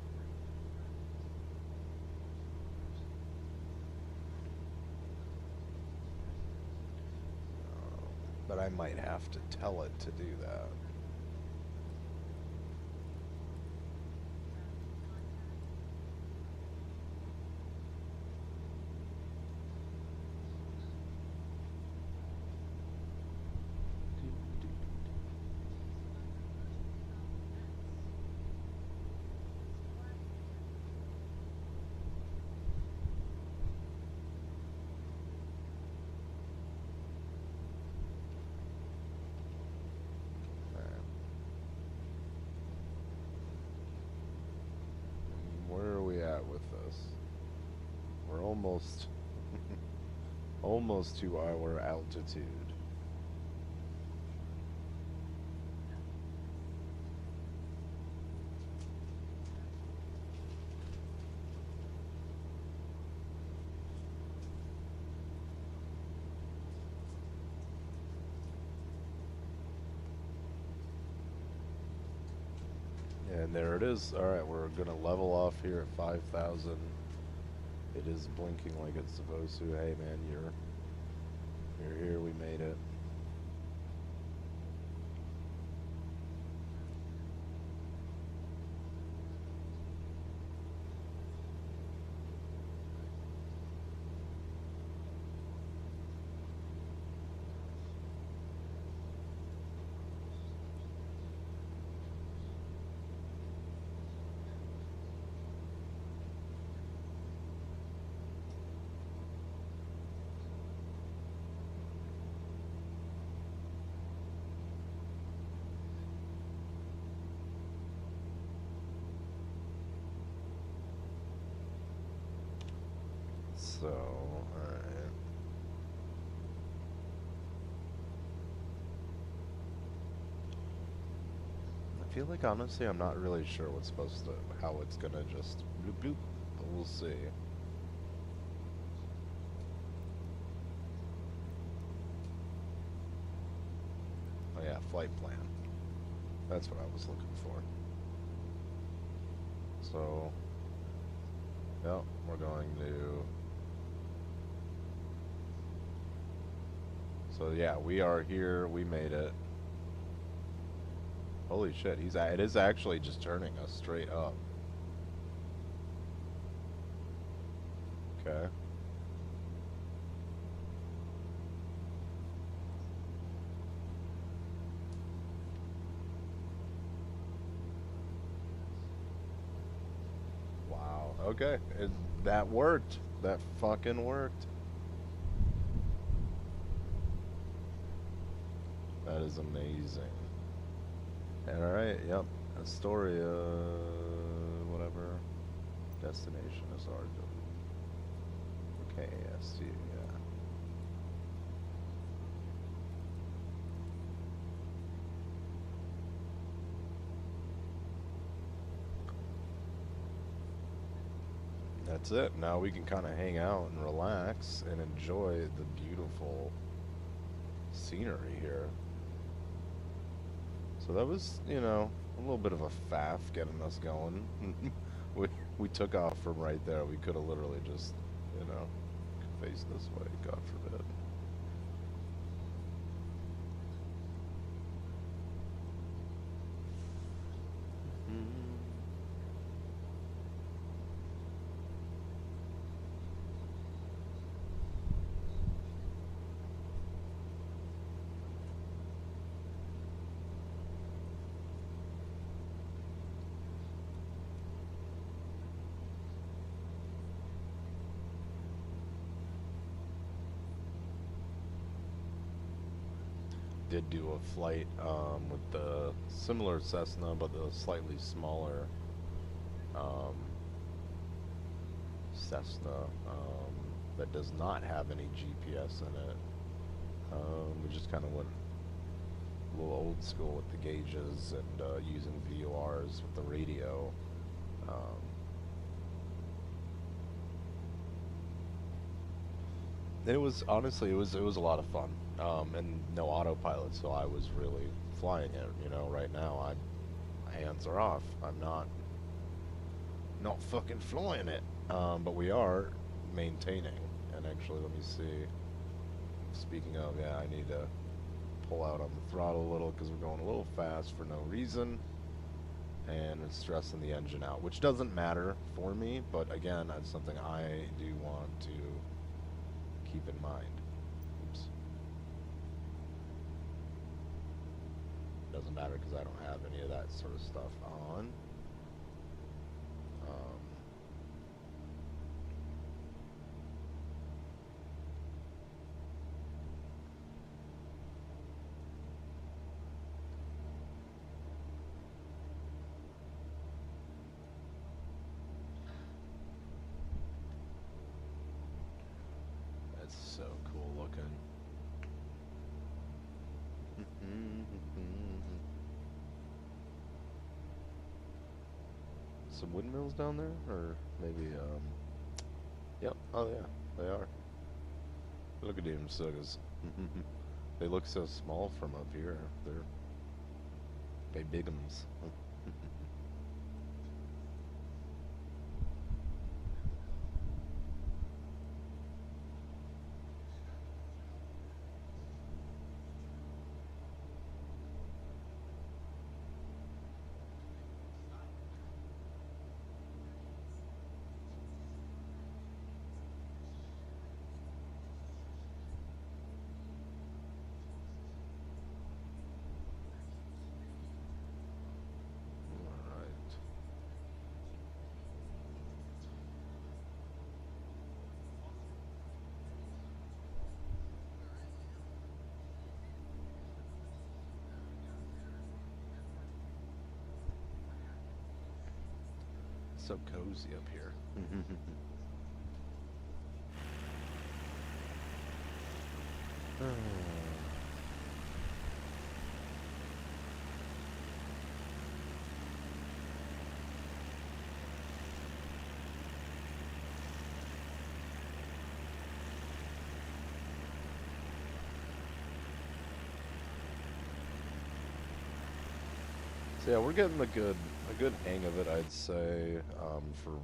But I might have to tell it to do that. almost to our altitude. And there it is. Alright, we're gonna level off here at 5,000. It is blinking like it's supposed to. Hey man, you're here, we made it. So, alright. I feel like honestly I'm not really sure what's supposed to, how it's gonna just bloop bloop, but we'll see. Oh yeah, flight plan. That's what I was looking for. So, yep, we're going to... So yeah, we are here, we made it. Holy shit, it is actually just turning us straight up. Okay. Wow, okay, that worked. That fucking worked. That is amazing. Alright, yep. Astoria, whatever. Destination is RW. KAST, yeah. That's it. Now we can kind of hang out and relax and enjoy the beautiful scenery here. So that was, you know, a little bit of a faff getting us going. we took off from right there. We could have literally just, you know, faced this way, God forbid. Did do a flight with the similar Cessna, but the slightly smaller Cessna that does not have any GPS in it. We just kind of went a little old school with the gauges and using VORs with the radio. It was honestly, it was a lot of fun, and no autopilot, so I was really flying it. You know, right now my hands are off. I'm not fucking flying it, but we are maintaining. And actually, let me see. Speaking of, yeah, I need to pull out on the throttle a little because we're going a little fast for no reason, and it's stressing the engine out, which doesn't matter for me, but again, that's something I do want to keep in mind. Oops. Doesn't matter because I don't have any of that sort of stuff on. Okay. Some windmills down there, or maybe yep. Oh yeah, they are. Look at them suckers. They look so small from up here. They bigums. Alright. So cozy up here. So yeah, we're getting a good hang of it, I'd say, for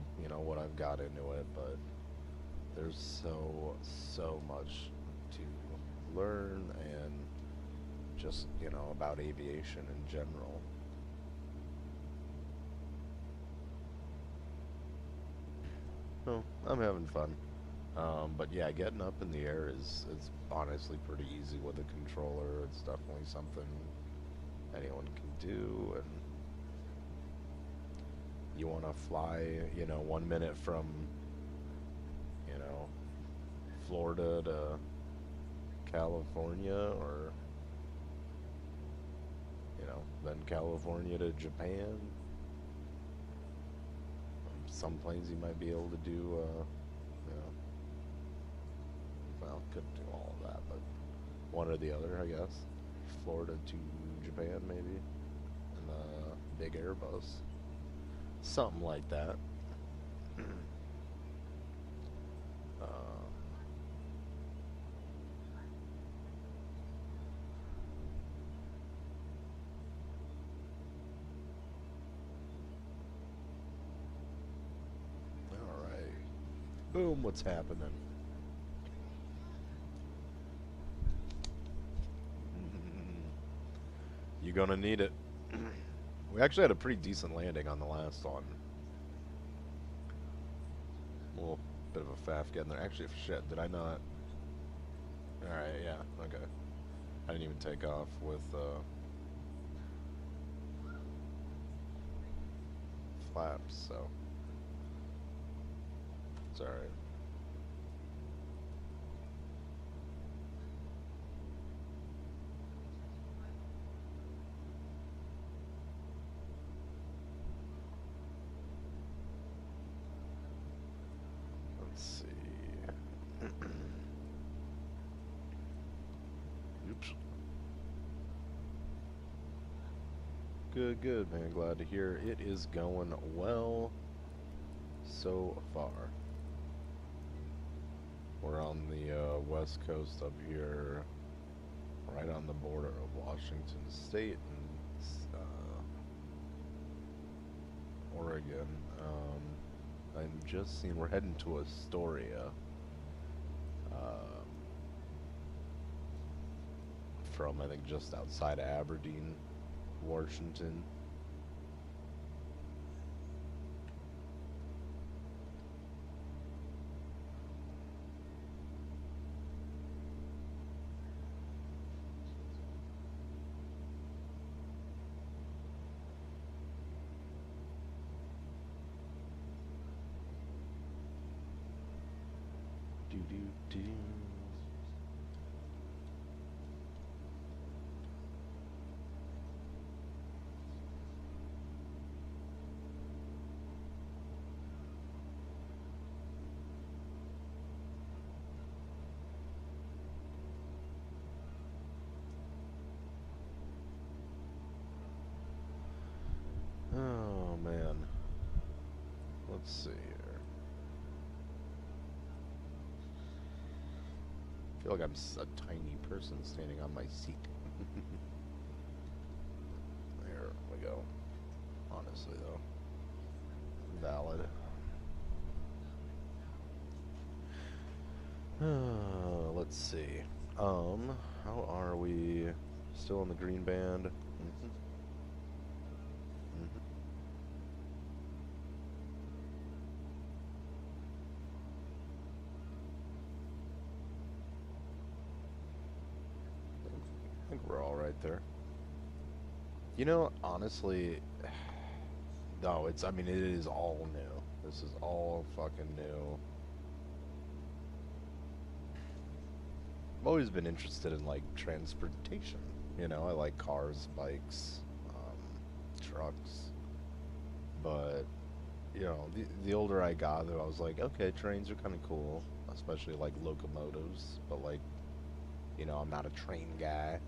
what I've got into it. But there's so much to learn, and just about aviation in general. So I'm having fun. But yeah, getting up in the air is honestly pretty easy with a controller. It's definitely something anyone can do. And you want to fly, 1 minute from, Florida to California, or, then California to Japan. Some planes you might be able to do, well, couldn't do all of that, but one or the other, I guess. Florida to Japan, maybe, in a big Airbus. Something like that. Alright. Boom, what's happening? You're gonna need it. We actually had a pretty decent landing on the last one. A little bit of a faff getting there. Actually, shit, did I not? Alright, yeah, okay. I didn't even take off with flaps, so it's alright. Let's see. Oops. Good, man. Glad to hear it is going well so far. We're on the west coast up here, right on the border of Washington State and Oregon. I'm just seeing we're heading to Astoria. From, I think, just outside of Aberdeen, Washington. Do. let's see here. I feel like I'm a tiny person standing on my seat. There we go. Honestly, though. Valid. Let's see. How are we? Still in the green band? Mm-hmm. Mm-hmm. I think we're all right there. You know, honestly, no, I mean, it is all new. This is all fucking new. I've always been interested in, like, transportation. You know, I like cars, bikes, trucks. But, you know, the older I got, I was like, okay, trains are kind of cool. Especially, like, locomotives. But, like, you know, I'm not a train guy.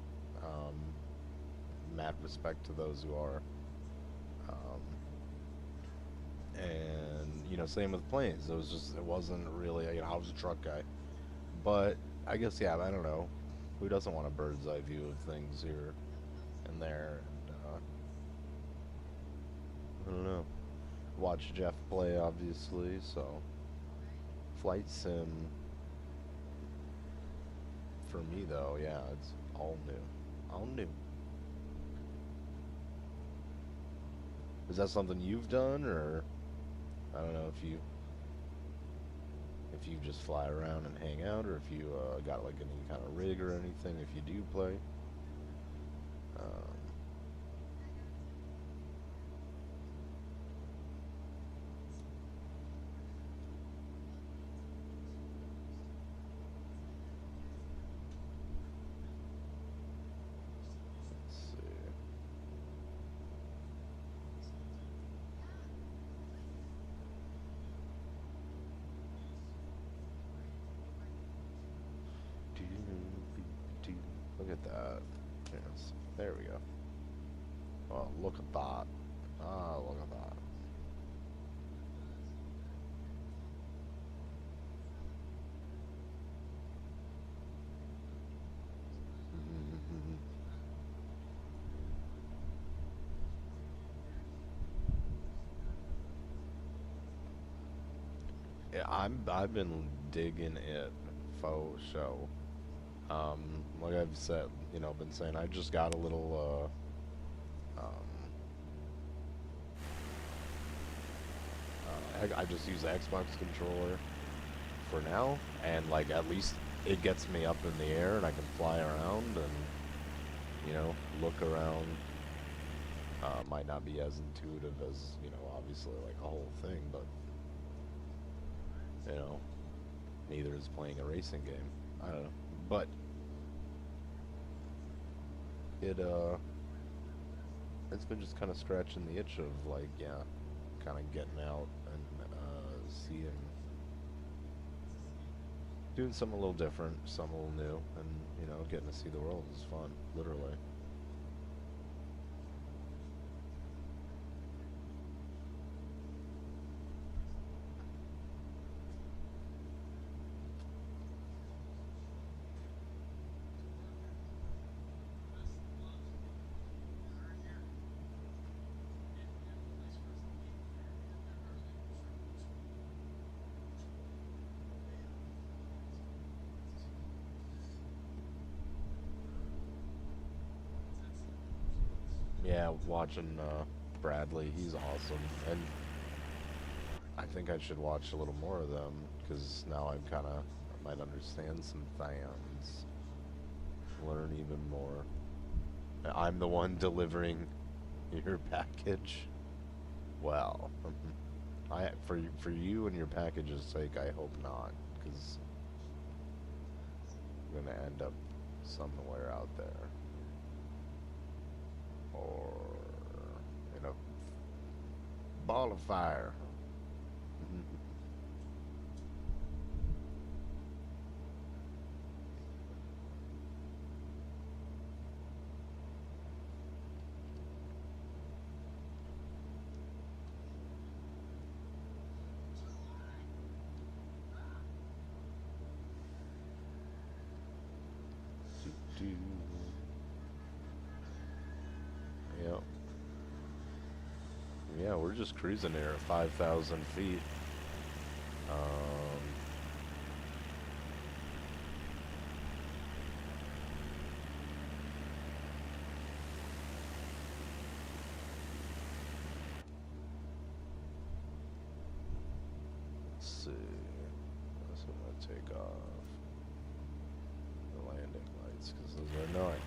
Mad respect to those who are. And, you know, same with planes. It wasn't really, you know, I was a truck guy. But, I guess, yeah, I don't know. Who doesn't want a bird's eye view of things here and there? And, I don't know. Watch Jeff play, obviously, so. Flight sim. For me, though, yeah, it's all new. All new. Is that something you've done, or I don't know if you just fly around and hang out, or if you got like any kind of rig or anything? If you do play, let's see. Look at that. Yes. There we go. Oh, look at that. Ah, look at that. Yeah, I've been digging it, faux show. Like I've said, you know, been saying, I just got a little I just use the Xbox controller for now, and like at least it gets me up in the air and I can fly around and, you know, look around. Might not be as intuitive as, you know, obviously like a whole thing, but, you know, neither is playing a racing game. I don't know, but it's been just kind of scratching the itch of like, yeah, kind of getting out and seeing, doing something a little different, something a little new, and, you know, getting to see the world is fun, literally. Yeah, watching Bradley, he's awesome, and I think I should watch a little more of them, because now I might understand some things, learn even more. I'm the one delivering your package. Well, for you and your package's sake, I hope not, because I'm gonna end up somewhere out there, or in a ball of fire. we're just cruising here at 5,000 feet. Let's see. That's when I take off the landing lights because those are annoying.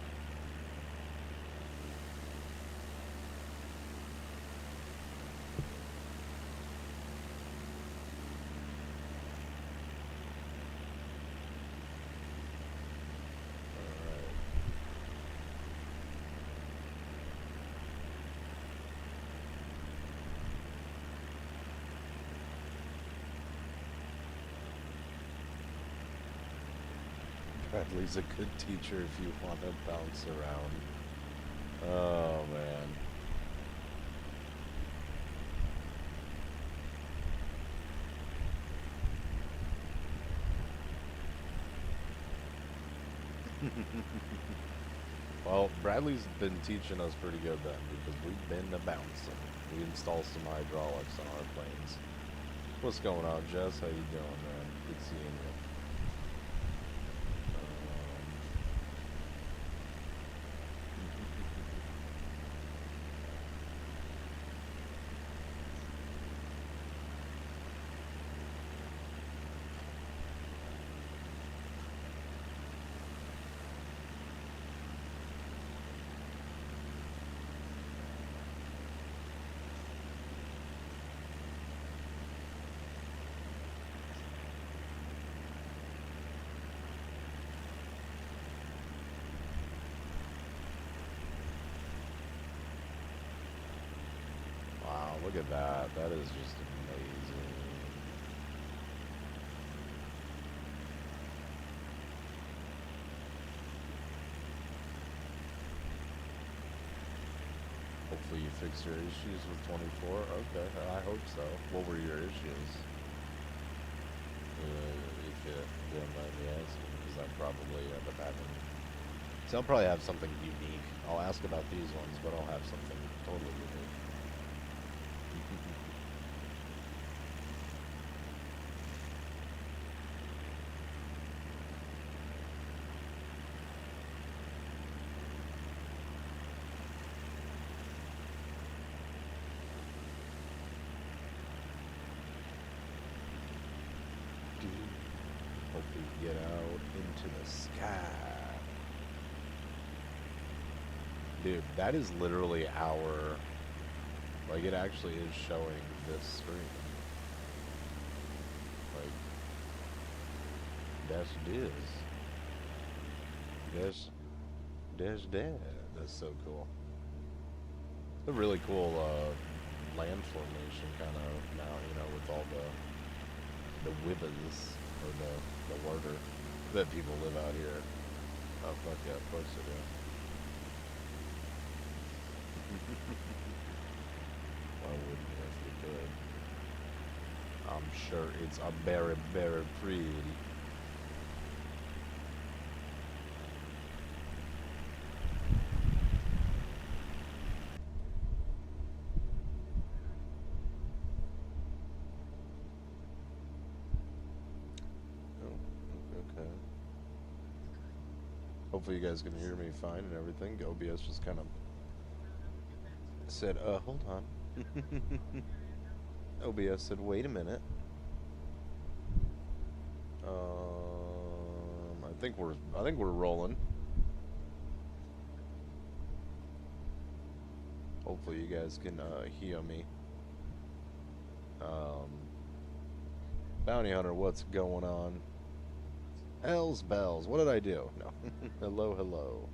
Bradley's a good teacher if you want to bounce around. Oh, man. Well, Bradley's been teaching us pretty good then, because we've been a bouncing. We installed some hydraulics on our planes. What's going on, Jess? How you doing, man? Good seeing you. Look at that. That is just amazing. Hopefully you fixed your issues with 24. Okay, I hope so. What were your issues? If you don't mind me asking, because I probably end up having... So I'll probably have something unique. I'll ask about these ones, but I'll have something totally unique. Hope we get out into the sky. Dude, that is literally our... Like, it actually is showing this screen. Like, that's this. That's that. That's so cool. It's a really cool land formation kind of now, you know, with all the wibbas, or the water that people live out here. Oh, fuck yeah, of course they do. Why wouldn't you if you could? I'm sure it's a very, very pretty. Hopefully you guys can hear me fine and everything. OBS just kind of said, hold on. OBS said, wait a minute. I think we're rolling. Hopefully you guys can hear me. Bounty Hunter, what's going on? Hell's bells. What did I do? No. Hello, hello.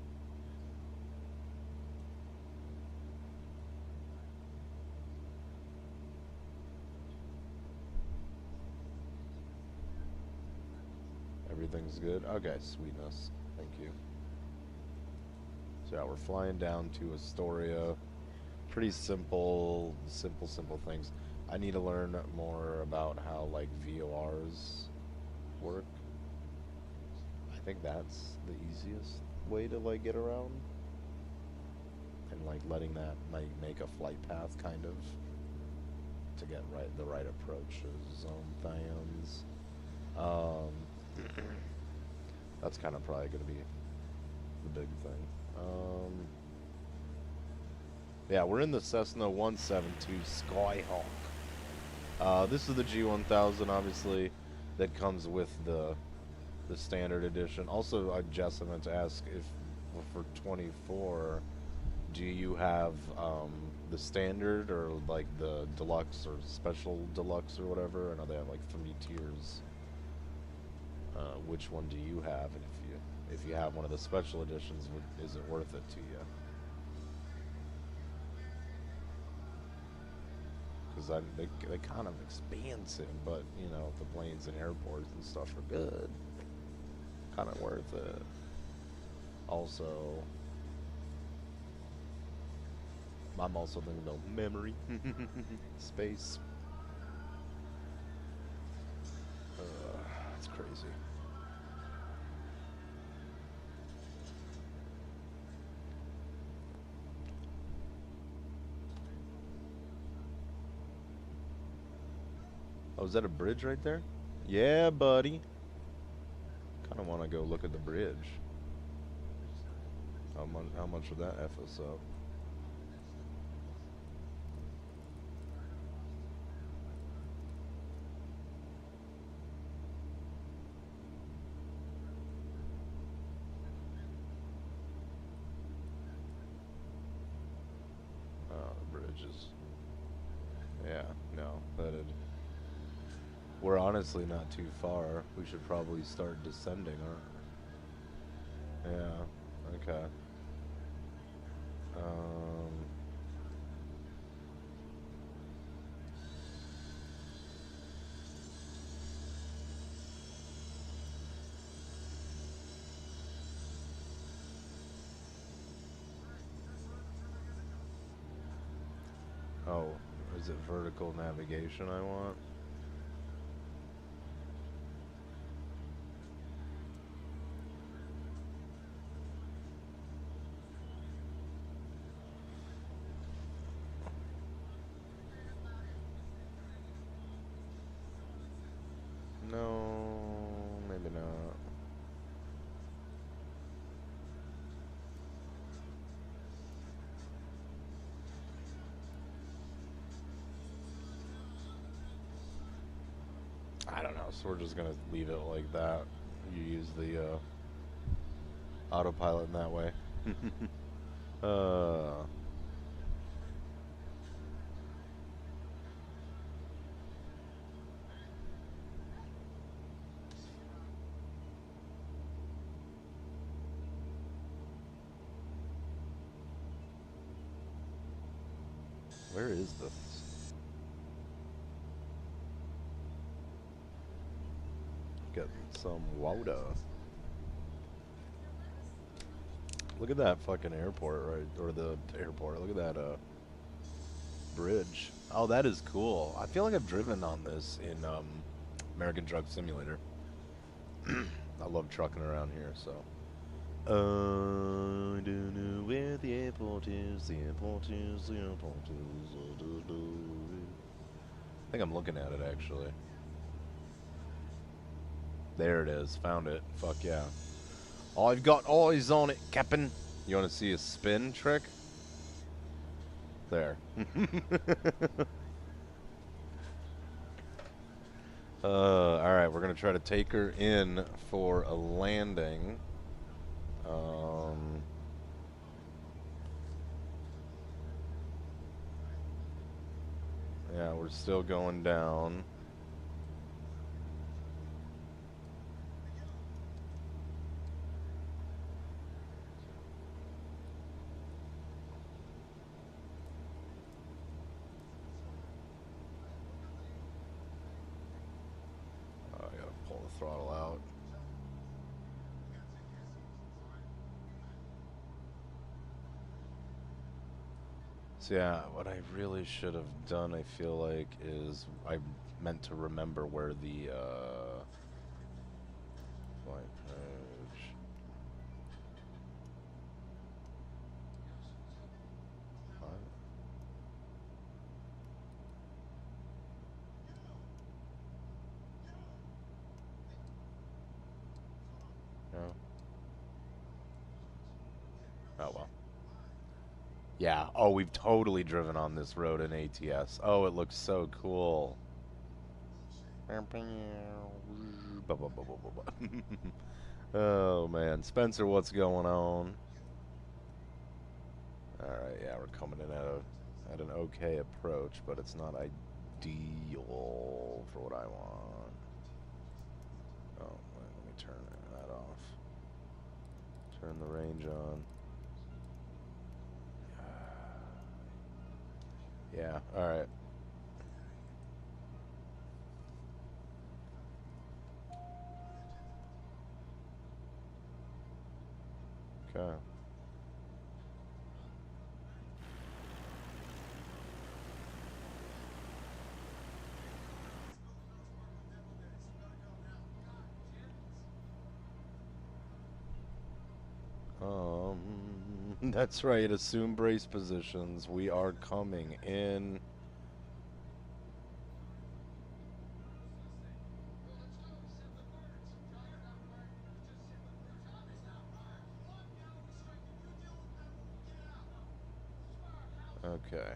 Everything's good? Okay, sweetness. Thank you. So yeah, we're flying down to Astoria. Pretty simple things. I need to learn more about how, like, VORs work. I think that's the easiest way to, like, get around. And, like, letting that, like, make a flight path, kind of. to get the right approaches on fans. That's kind of probably going to be the big thing. Yeah, we're in the Cessna 172 Skyhawk. This is the G1000, obviously, that comes with the standard edition. Also, Jess, I meant to ask if for 24, do you have the standard or like the deluxe or special deluxe or whatever? I know they have like 3 tiers. Which one do you have? And if you have one of the special editions, is it worth it to you? Because they kind of expensive, but you know, the planes and airports and stuff are good. Kind of worth it. Also, I'm also thinking about memory, space. It's crazy. Oh, is that a bridge right there? Yeah, buddy. Kind of want to go look at the bridge. How much would that F us up? Oh, the bridges. Yeah, no, that'd... We're honestly not too far. We should probably start descending, aren't we? Yeah, okay. Oh, is it vertical navigation I want? No, maybe not. I don't know, so we're just gonna leave it like that. You use the autopilot in that way. Where is this? Get some water. Look at that fucking airport, right? Or the airport. Look at that bridge. Oh, that is cool. I feel like I've driven on this in American Truck Simulator. I love trucking around here, so. I don't know where the airport is. The airport is. The airport is. I think I'm looking at it actually. There it is. Found it. Fuck yeah. I've got eyes on it, Captain. You want to see a spin trick? There. Alright, we're going to try to take her in for a landing. Yeah, we're still going down. I gotta pull the throttle out. So yeah, what I really should have done, I feel like, is I meant to remember where the flight page. Oh, well. Yeah. Oh, we've totally driven on this road in ATS. Oh, it looks so cool. Oh, man. Spencer, what's going on? Alright, yeah, we're coming in at an okay approach, but it's not ideal for what I want. Oh, wait, let me turn that off. Turn the range on. Yeah, alright. Okay. That's right. Assume brace positions. We are coming in. Okay.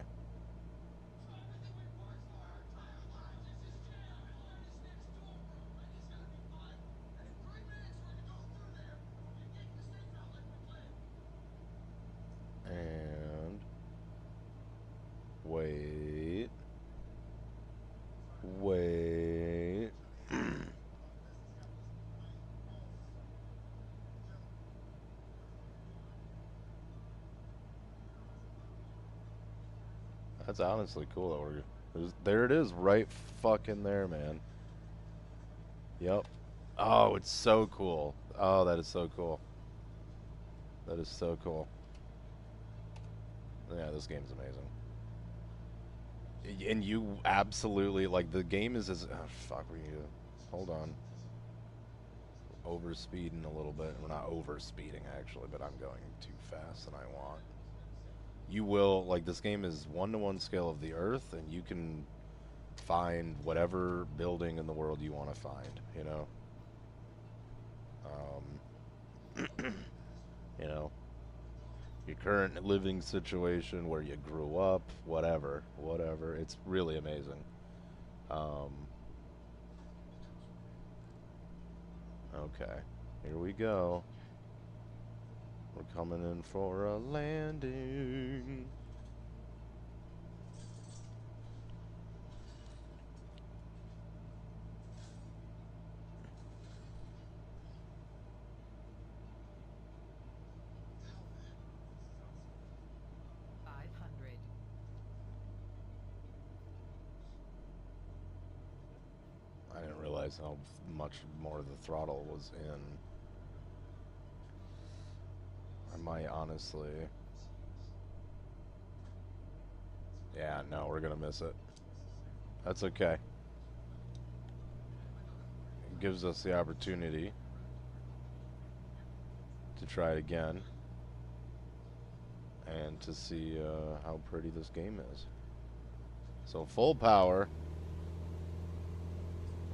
And wait. Wait. That's honestly cool that there it is, right fucking there, man. Yep. Oh, it's so cool. Oh, that is so cool. That is so cool. Yeah, this game's amazing. And you absolutely, like, the game is as... Oh, fuck, we need to... Hold on. Overspeeding a little bit. We're not overspeeding, actually, but I'm going too fast than I want. You will, like, this game is 1-to-1 scale of the Earth, and you can find whatever building in the world you want to find, you know? You know? Your current living situation, where you grew up, whatever. It's really amazing. Okay, here we go. We're coming in for a landing. I didn't realize how much more the throttle was in. I might honestly... Yeah, no, we're gonna miss it. That's okay. It gives us the opportunity to try it again and to see how pretty this game is. So full power.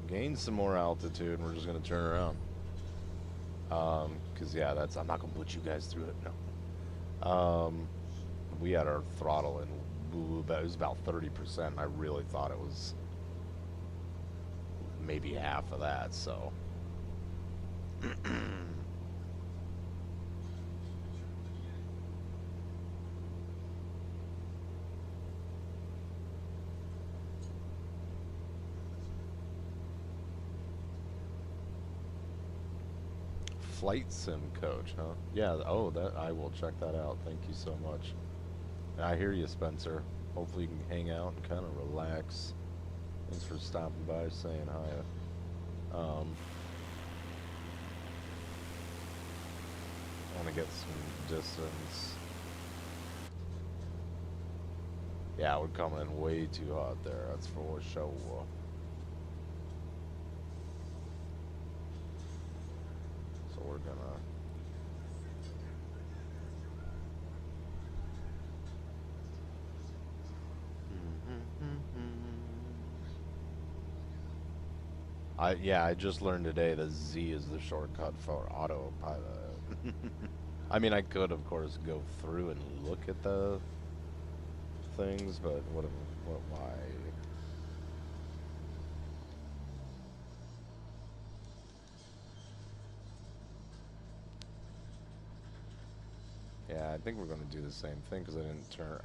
Gain some more altitude, and we're just gonna turn around. Cause yeah, I'm not gonna put you guys through it. No. We had our throttle in. It was about 30%. I really thought it was maybe half of that. So. Flight sim coach, huh? Yeah, oh, that I will check that out. Thank you so much. I hear you, Spencer. Hopefully you can hang out and kind of relax. Thanks for stopping by, saying hi. I want to get some distance. Yeah, we're coming in way too hot there, that's for sure. So we're gonna... I just learned today that Z is the shortcut for autopilot. I mean, I could, of course, go through and look at the things, but why? Yeah, I think we're gonna do the same thing because I didn't turn.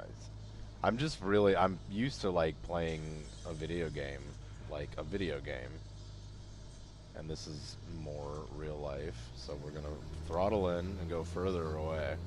I'm just really, I'm used to like playing a video game, and this is more real life. So we're gonna throttle in and go further away.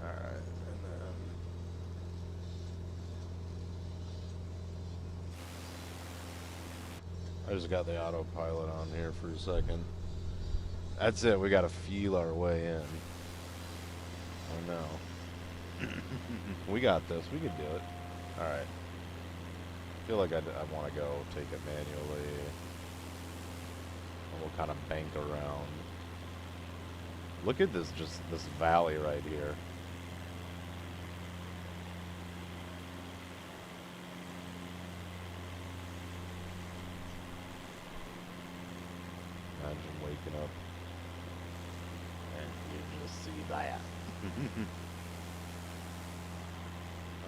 Alright, and then I just got the autopilot on here for a second. That's it, we gotta feel our way in. Oh no. We got this, we can do it. Alright. I feel like I want to go take it manually. And we'll kind of bank around. Look at this, just this valley right here. Imagine waking up and you just see that.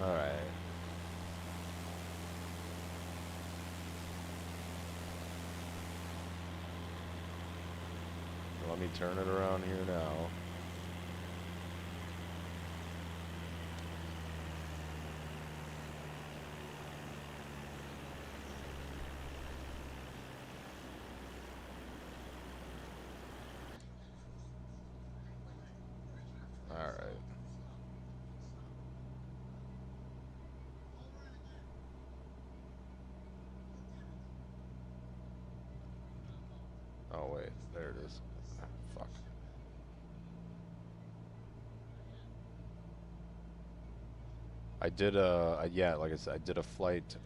Alright. Let me turn it around here now. Alright. Oh wait, there it is. Ah, fuck. I did yeah, like I said, I did a flight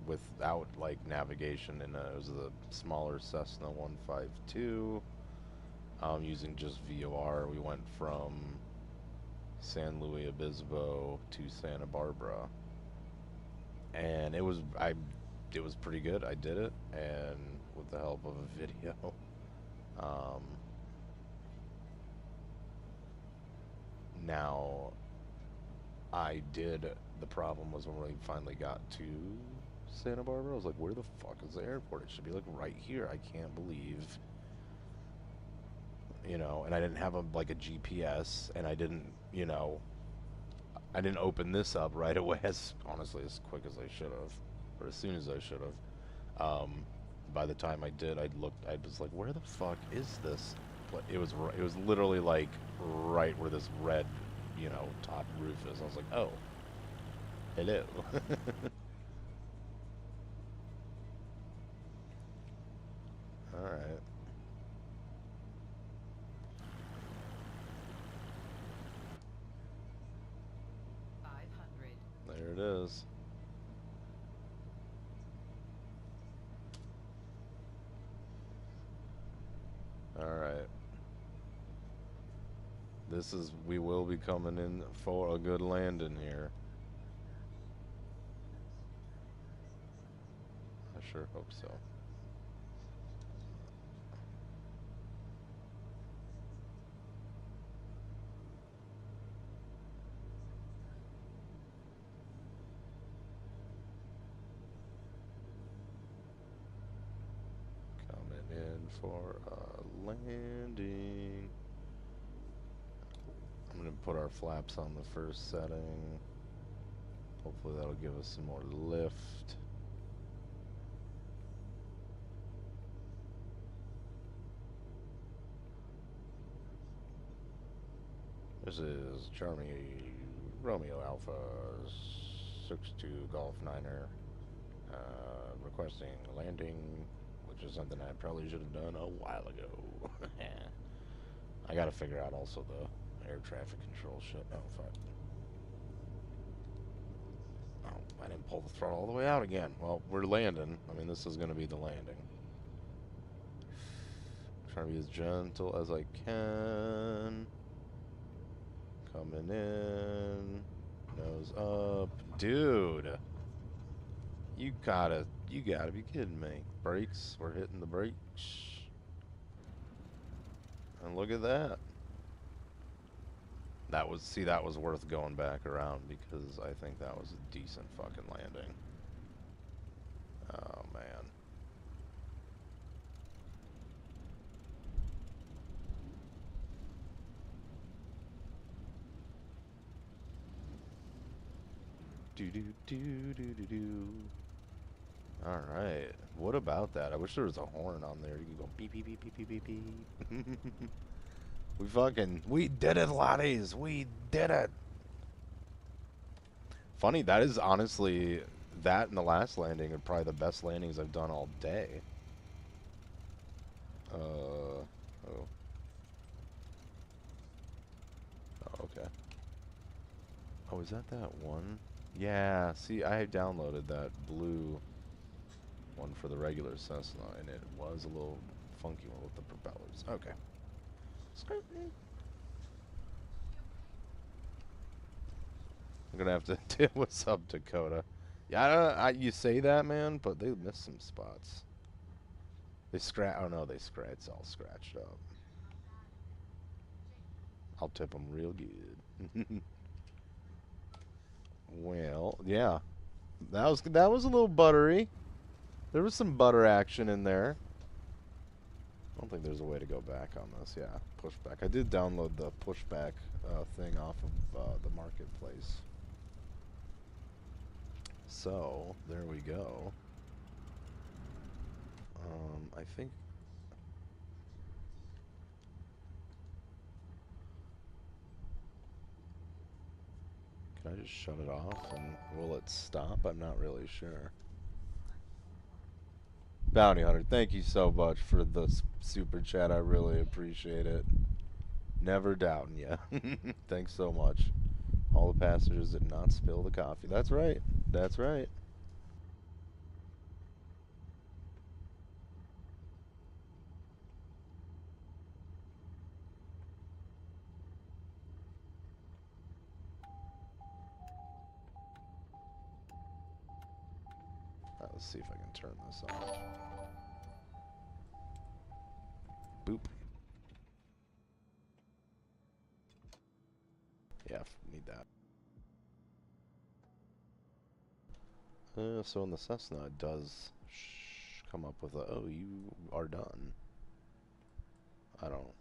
without like navigation, and it was a smaller Cessna 152 using just VOR. We went from San Luis Obispo to Santa Barbara, and it was pretty good. I did it, and with the help of a video. Now the problem was when we finally got to Santa Barbara, I was like, where the fuck is the airport? It should be like right here. I can't believe, you know, and I didn't have like a GPS, and I didn't, you know, I didn't open this up right away honestly as quick as I should have, or as soon as I should have. By the time I did, I was like, where the fuck is this? It was literally like right where this red, you know, top roof is. I was like, oh, hello. All right. There it is. All right. We will be coming in for a good landing here. I sure hope so. Coming in for a landing. I'm going to put our flaps on the first setting. Hopefully that'll give us some more lift. This is Charlie Romeo Alpha 62 Golf Niner Requesting landing, which is something I probably should have done a while ago. I gotta figure out also the air traffic control shit. Oh, fuck. Oh, I didn't pull the throttle all the way out again. Well, we're landing. I mean, this is gonna be the landing. Trying to be as gentle as I can. Coming in. Nose up. Dude! You gotta be kidding me. Brakes, we're hitting the brakes. And look at that. That was worth going back around because I think that was a decent fucking landing. Oh, man. Do. Alright. What about that? I wish there was a horn on there. You could go beep, beep, beep, beep, beep, beep, beep. We did it, laddies. We did it. Funny, that is honestly, that and the last landing are probably the best landings I've done all day. Oh. Oh, okay. Oh, is that one? Yeah, see, I downloaded that blue one for the regular Cessna, and it was a little funky one with the propellers. Okay. I'm gonna have to deal with Sub Dakota. Yeah, you say that, man, but they missed some spots. They oh no, it's all scratched up. I'll tip them real good. Well, yeah. That was a little buttery. There was some butter action in there. I don't think there's a way to go back on this. Yeah, pushback. I did download the pushback thing off of the marketplace. So, there we go. I think... Can I just shut it off and will it stop? I'm not really sure. Bounty Hunter, thank you so much for the super chat. I really appreciate it. Never doubting you. Thanks so much. All the passengers did not spill the coffee. That's right. That's right. Let's see if I can turn this off. Boop. Yeah, need that. So in the Cessna, it does come up with a, oh, you are done. I don't.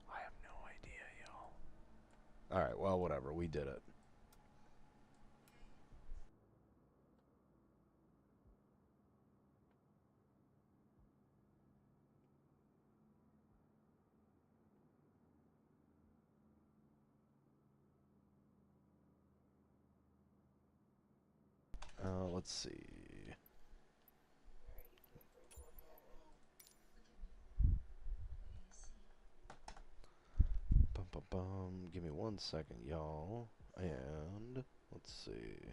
I have no idea, y'all. Alright, well, whatever. We did it. Let's see. Bum, bum, bum. Give me 1 second, y'all. And let's see.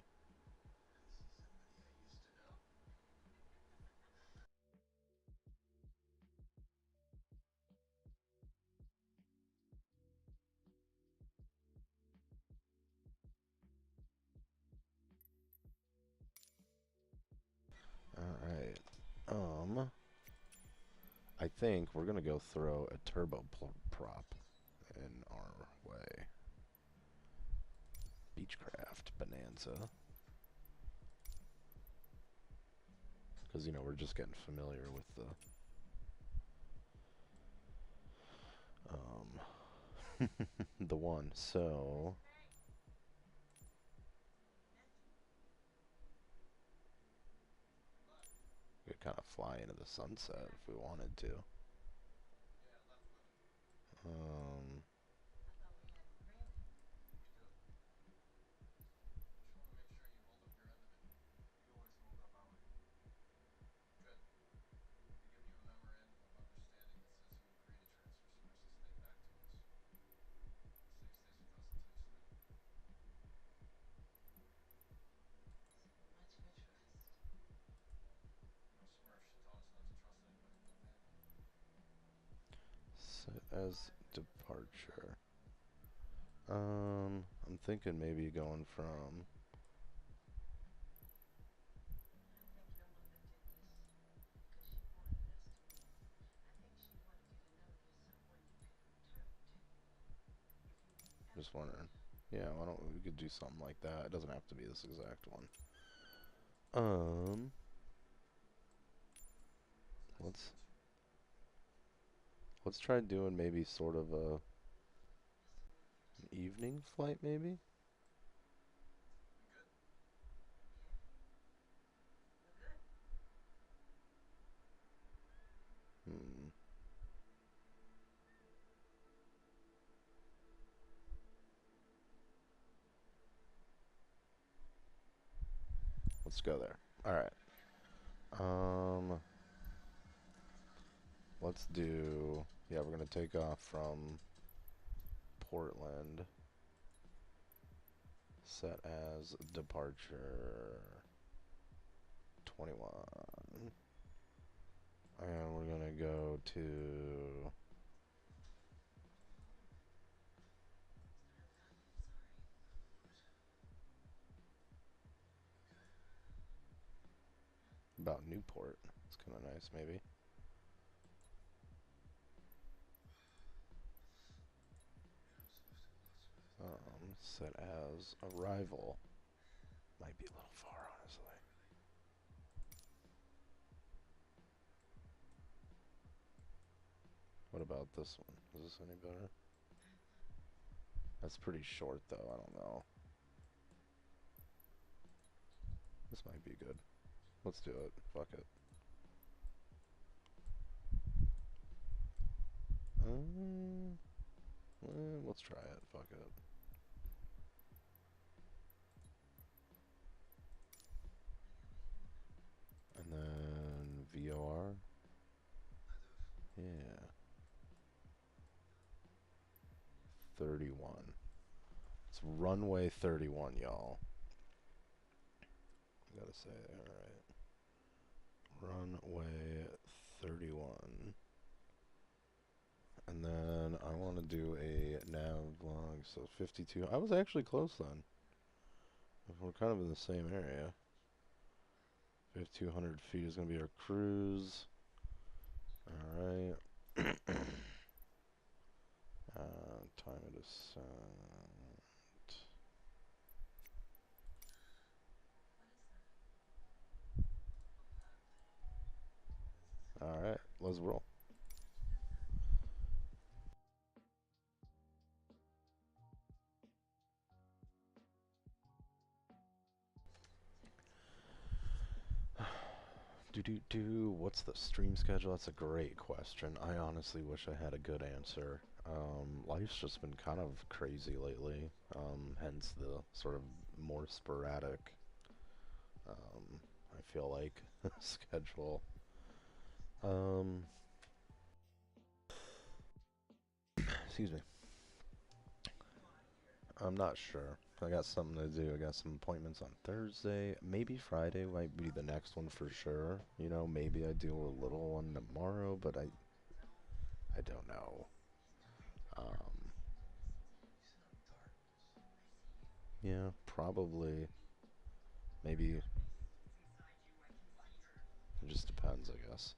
Alright. I think we're gonna go throw a turbo prop in our way. Beechcraft Bonanza. Because, you know, we're just getting familiar with the the one. So kind of fly into the sunset if we wanted to. Set as departure. I'm thinking maybe going from. Just wondering. Yeah, why don't we could do something like that? It doesn't have to be this exact one. Let's try doing maybe sort of an evening flight, maybe. Let's go there. All right. Let's do. Yeah, we're gonna take off from Portland. Set as departure 21. And we're gonna go to about Newport. It's kind of nice, maybe. Set as arrival. Might be a little far, honestly. What about this one? Is this any better? That's pretty short, though. I don't know. This might be good. Let's do it. Fuck it. Let's try it. Fuck it. And then VOR. Yeah. 31. It's runway 31, y'all. I gotta say, alright. Runway 31. And then I want to do a nav log, so 52. I was actually close then. We're kind of in the same area. 5,200 feet is going to be our cruise. Alright. Time of descent. Alright, let's roll. What's the stream schedule? That's a great question. I honestly wish I had a good answer. Life's just been kind of crazy lately, hence the sort of more sporadic, I feel like, schedule. Excuse me. I'm not sure. I got something to do. I got some appointments on Thursday. Maybe Friday might be the next one for sure. You know, maybe I do a little one tomorrow, but I don't know. Yeah, probably. Maybe. It just depends, I guess.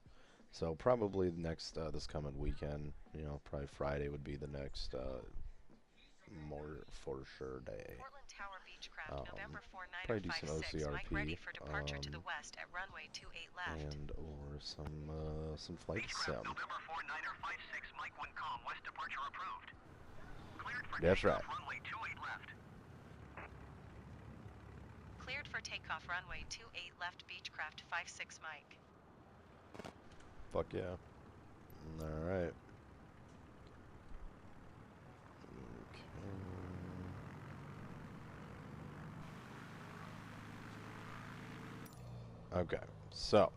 So probably next this coming weekend. You know, probably Friday would be the next more for sure day. Portland Tower Beechcraft, November 4, Probably do some 956. Mike ready OCRP. for departure to the west at runway 28 left. And or some flight sim. November 4, 956, Mike 1 com, west departure approved. Cleared for That's right. takeoff, runway 28 left. Cleared for takeoff runway 28 left Beechcraft 56 Mike. Fuck yeah. Alright. Okay, so.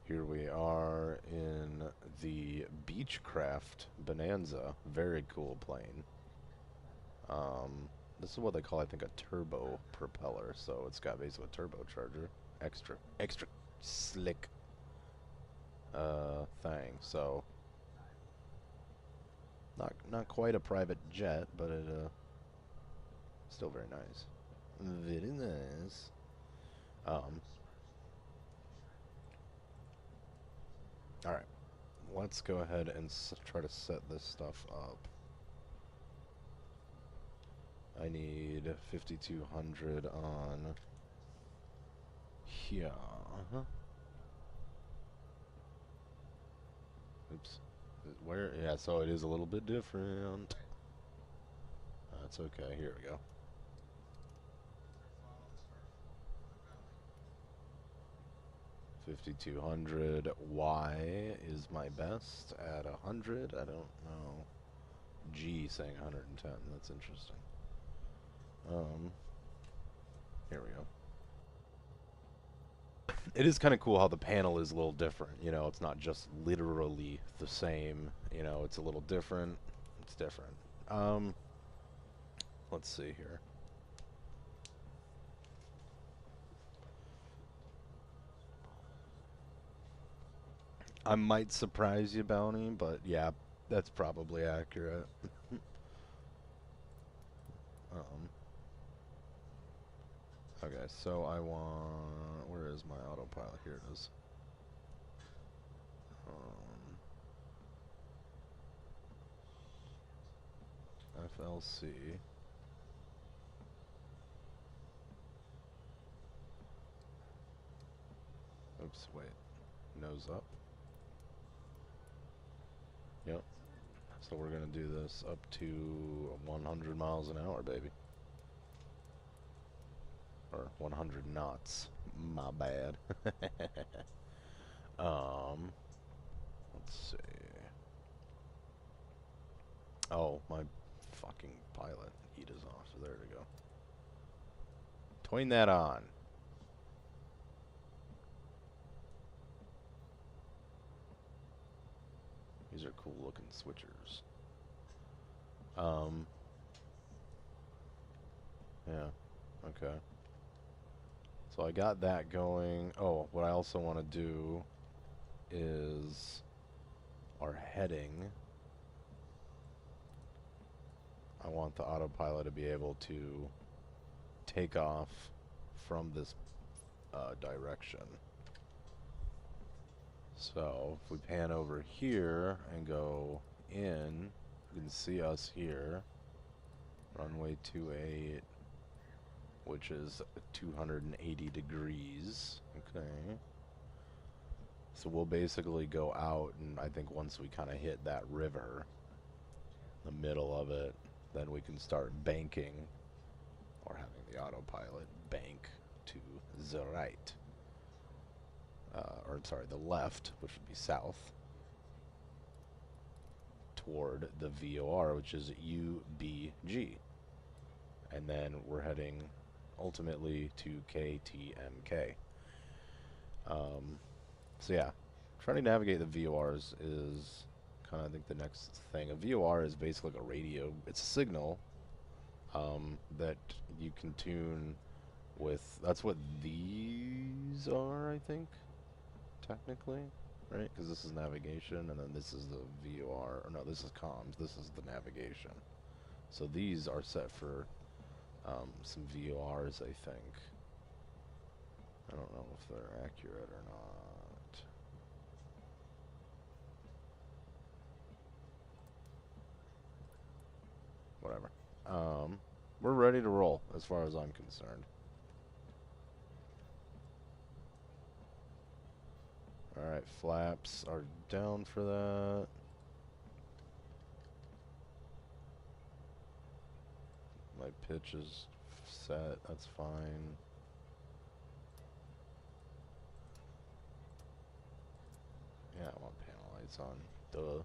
Here we are in the Beechcraft Bonanza. Very cool plane. This is what they call, I think, a turbo propeller. So it's got basically a turbocharger. Extra slick thing. So not quite a private jet, but it still very nice. Very nice. Alright, let's go ahead and try to set this stuff up. I need 5200 on here. Oops. Where? Yeah, so it is a little bit different. That's okay. Here we go. $5,200. Y is my best at 100. I don't know. G saying 110. That's interesting. Here we go. It is kind of cool how the panel is a little different. You know, it's not just literally the same. You know, it's a little different. It's different. Let's see here. I might surprise you, Bounty, but yeah, that's probably accurate. Okay, so I want... Where is my autopilot? Here it is. FLC. Oops, wait. Nose up. Yep. So we're gonna do this up to 100 miles an hour, baby. Or 100 knots. My bad. Let's see. Oh, my fucking pilot heat is off. So there we go. Turn that on. These are cool looking switchers. Yeah. Okay. So I got that going. Oh, what I also want to do is our heading. I want the autopilot to be able to take off from this direction. So if we pan over here and go in, you can see us here. Runway 28, which is 280 degrees. Okay. So we'll basically go out, and I think once we kind of hit that river, the middle of it, then we can start banking, or having the autopilot bank to the right. Or sorry, the left, which would be south, toward the VOR, which is UBG. And then we're heading ultimately to KTMK. So yeah, trying to navigate the VORs is kind of, I think, the next thing. A VOR is basically like a radio. It's a signal that you can tune with. That's what these are, I think, technically, right? Because this is navigation, and then this is the VOR. Or no, this is comms. This is the navigation. So these are set for some VORs, I think. I don't know if they're accurate or not. Whatever. We're ready to roll as far as I'm concerned. Alright, flaps are down for that. My pitch is set. That's fine. Yeah, I want panel lights on. Duh.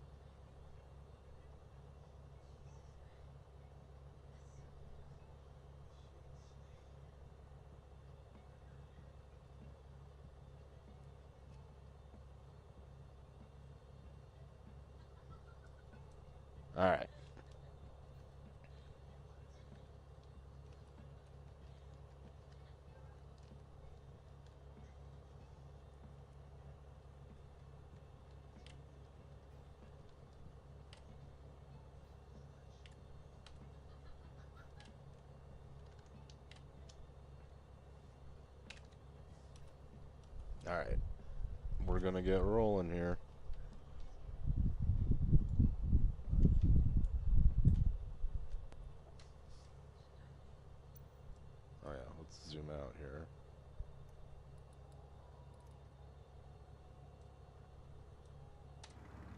All right. All right. We're going to get rolling here. Oh yeah, let's zoom out here.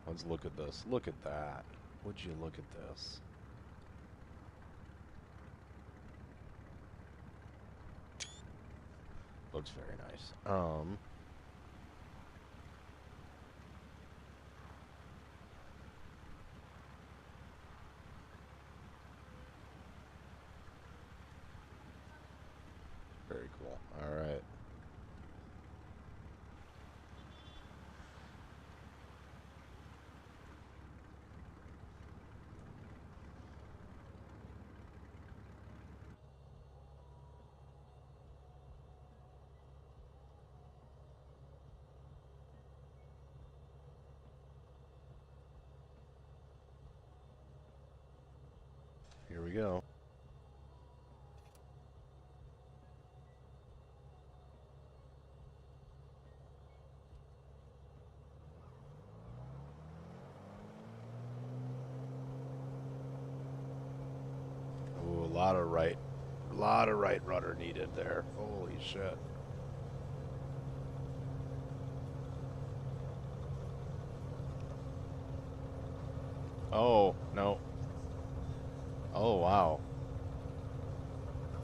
Let's look at this. Look at that. Would you look at this? Looks very nice. Very cool. All right. Here we go. Ooh, a lot of right rudder needed there. Holy shit. Oh, no. Oh, wow.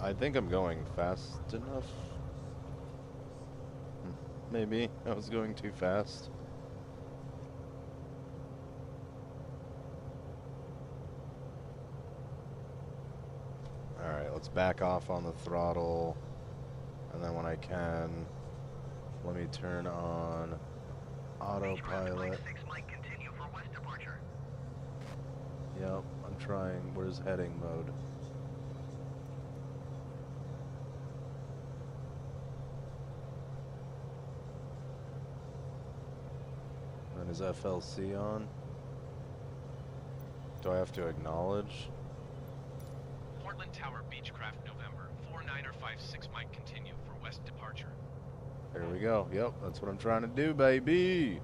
I think I'm going fast enough. Maybe I was going too fast. Alright, let's back off on the throttle. And then when I can, let me turn on autopilot. Yep, I'm trying. Where's heading mode? And is FLC on? Do I have to acknowledge? Portland Tower Beechcraft November 4956 might continue for west departure. There we go. Yep, that's what I'm trying to do, baby.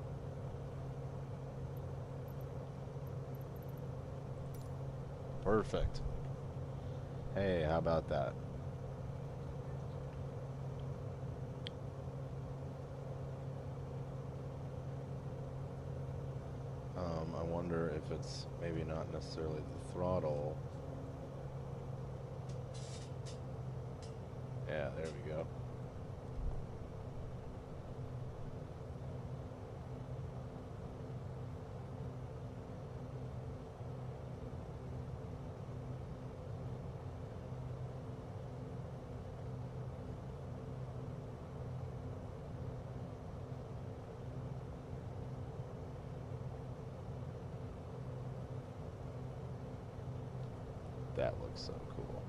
Perfect. Hey, how about that? I wonder if it's maybe not necessarily the throttle. Yeah, there we go. That looks so cool.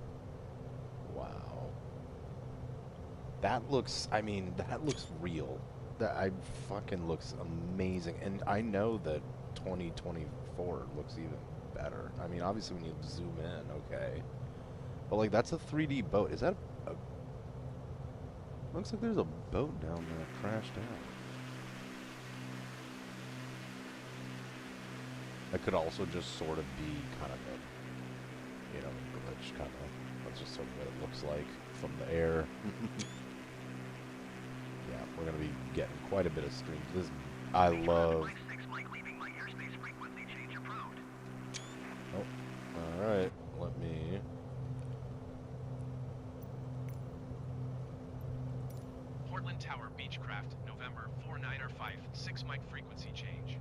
Wow. That looks, I mean, that looks real. That fucking looks amazing. And I know that 2024 looks even better. I mean, obviously when you zoom in, okay. But like, that's a 3D boat. Is that a looks like there's a boat down there crashed out. That could also just sort of be kind of a, you know, glitch kind of. That's just sort of what it looks like from the air. Yeah, we're gonna be getting quite a bit of streams. This, I love. Oh, all right. Let me Beechcraft, November 4956 Mike frequency change.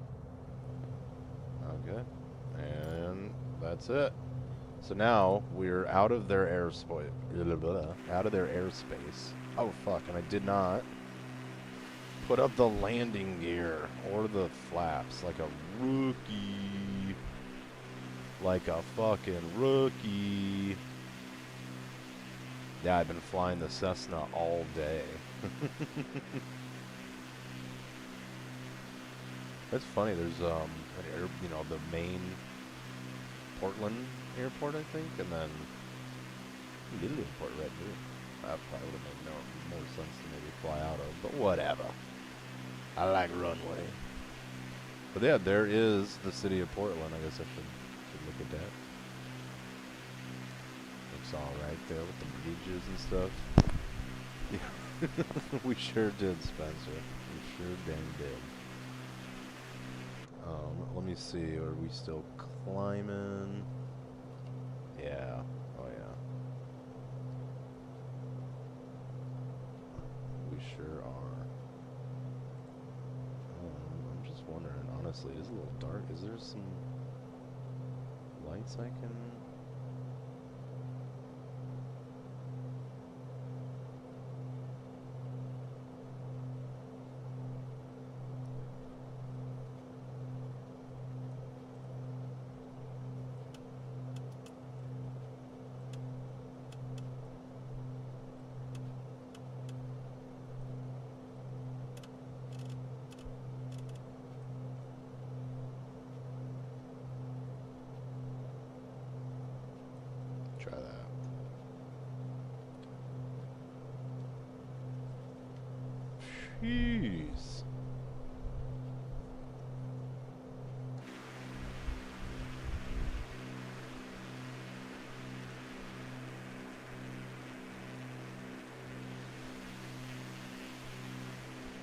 Okay. And that's it. So now we're out of their airspace. Out of their airspace. Oh fuck! And I did not put up the landing gear or the flaps like a rookie. Like a fucking rookie. Yeah, I've been flying the Cessna all day. That's funny. There's an air, you know, the main Portland airport, I think, and then Little Airport right here. That probably would have made more sense to maybe fly out of, but whatever. I like runway. But yeah, there is the city of Portland. I guess I should look at that. Looks all right there with the bridges and stuff. Yeah. We sure did, Spencer. We sure dang did. Let me see. Are we still climbing? Yeah. Oh yeah. We sure are. I'm just wondering, honestly, it is a little dark. Is there some lights I can... Try that. Jeez.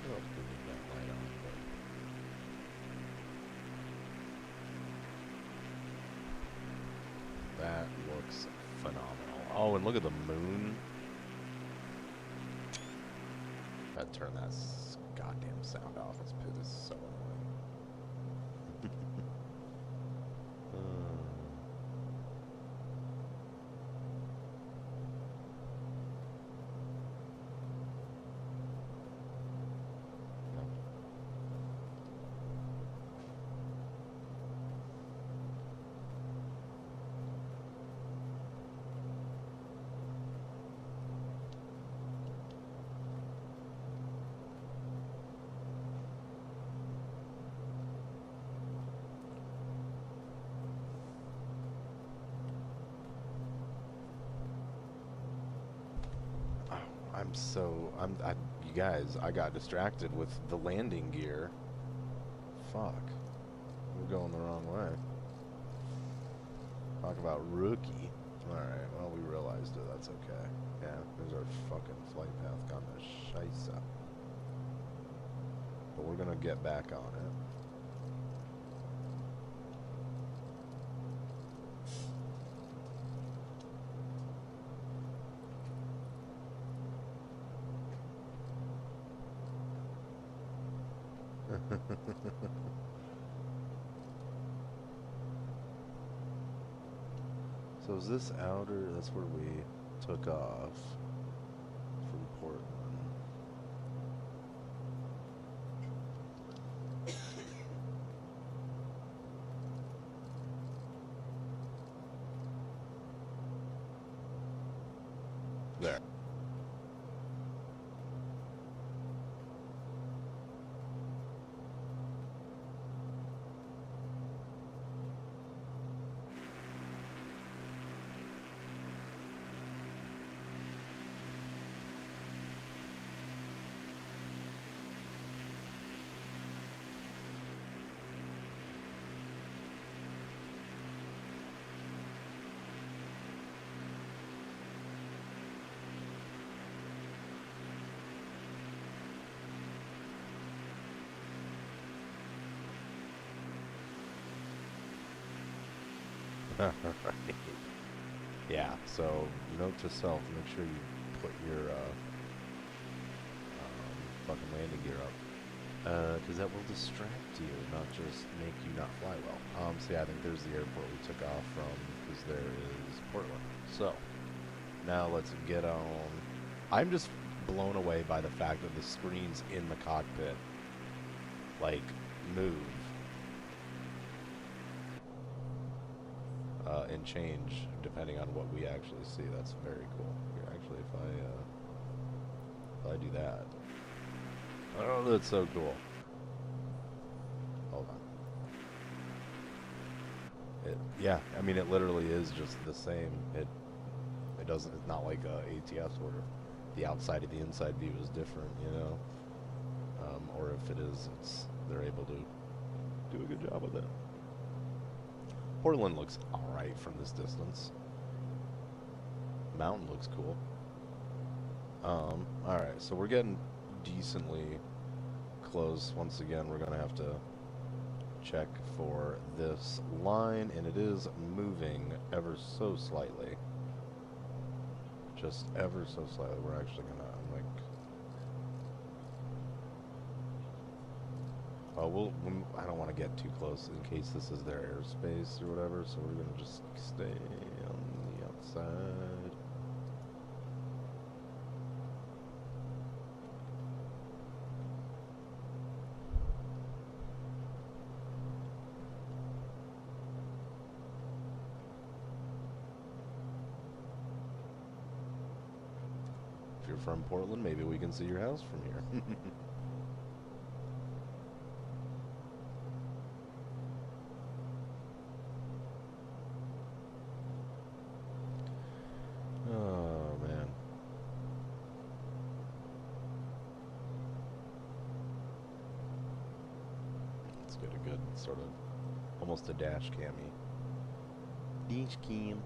What else could we get that light on? That looks phenomenal. Oh, and look at the moon. Gotta turn that goddamn sound off. This is so annoying. You guys, I got distracted with the landing gear. Fuck. We're going the wrong way. Talk about rookie. Alright, well, we realized it. That's okay. Yeah, there's our fucking flight path gone to Scheisse. But we're gonna get back on it. So is this outer? That's where we took off from Portland. There. Right. Yeah, so note to self, make sure you put your fucking because that will distract you, not just make you not fly well. So yeah, I think there's the airport we took off from, because there is Portland. So, now let's get on. I'm just blown away by the fact that the screens in the cockpit, like, move. And change depending on what we actually see. That's very cool. Here, actually, if I do that. Oh, that's so cool. Hold on. Yeah, I mean, it literally is just the same. It doesn't. It's not like ATS where the outside of the inside view is different, you know. Or if it is, they're able to do a good job with it. Portland looks alright from this distance. Mountain looks cool. Alright, so we're getting decently close. Once again, we're going to have to check for this line, and it is moving ever so slightly. Just ever so slightly. We're actually going to, I'm like... I don't want to get too close in case this is their airspace or whatever, so we're going to just stay on the outside. If you're from Portland, maybe we can see your house from here. Oh, man. Let's get a good sort of, almost a dash cammy. Dash cam.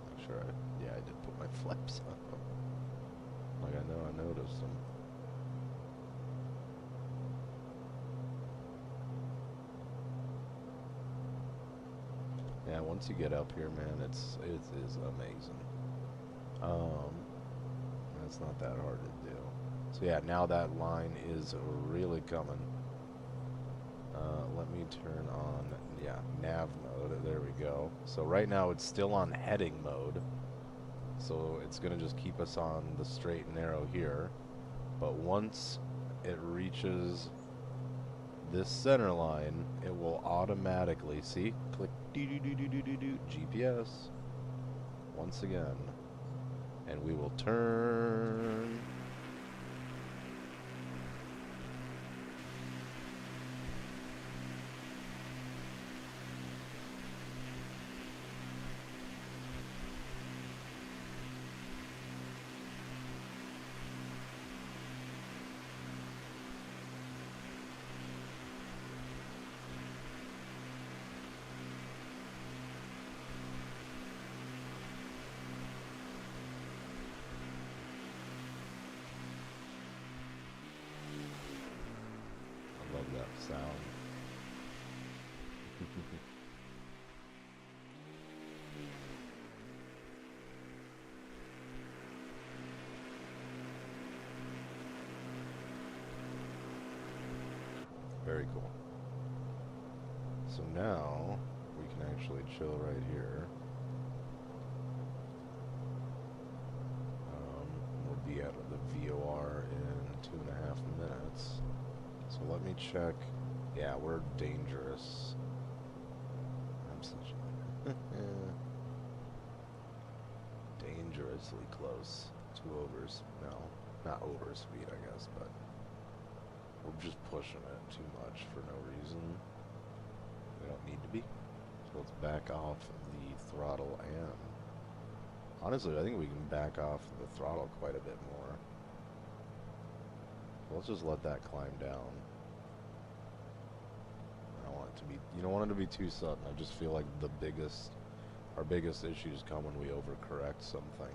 Make sure yeah, I did put my flaps on. Like I noticed them. Yeah, once you get up here, man, it is amazing. It's not that hard to do. So yeah, now that line is really coming. Let me turn on, yeah, nav mode. There we go. So right now it's still on heading mode. So it's gonna just keep us on the straight and narrow here. But once it reaches this center line, it will automatically, see, click GPS once again, and we will turn. I love that sound. Very cool. So now we can actually chill right here. We'll be at the VOR in 2.5 minutes. So let me check. Yeah, we're dangerous. I'm such a dangerously close to overs. No, not over speed, I guess, but we're just pushing it too much for no reason. We don't need to be. So let's back off the throttle, and honestly, I think we can back off the throttle quite a bit more. Let's just let that climb down. I don't want it to be, you don't want it to be too sudden. I just feel like our biggest issues come when we overcorrect something.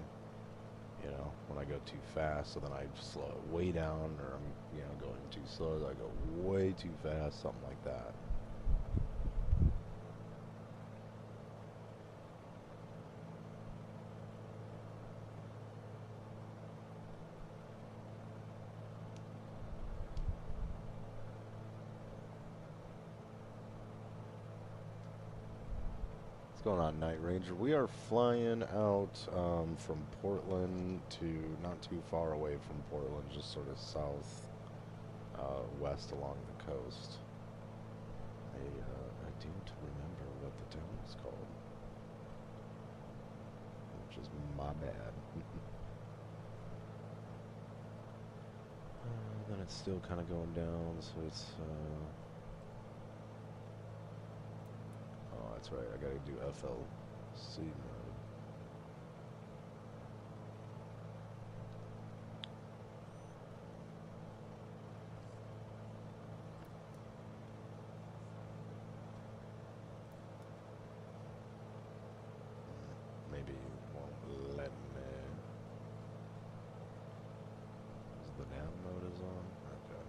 You know, when I go too fast, so then I slow it way down, or I'm, going too slow, I go way too fast, something like that. going on, Night Ranger? We are flying out from Portland to not too far away from Portland, just sort of south west along the coast. I don't remember what the town was called, which is my bad. Then it's still kind of going down, so it's oh, that's right, I gotta do FLC mode. Maybe it won't let me. The nav mode is on? Okay.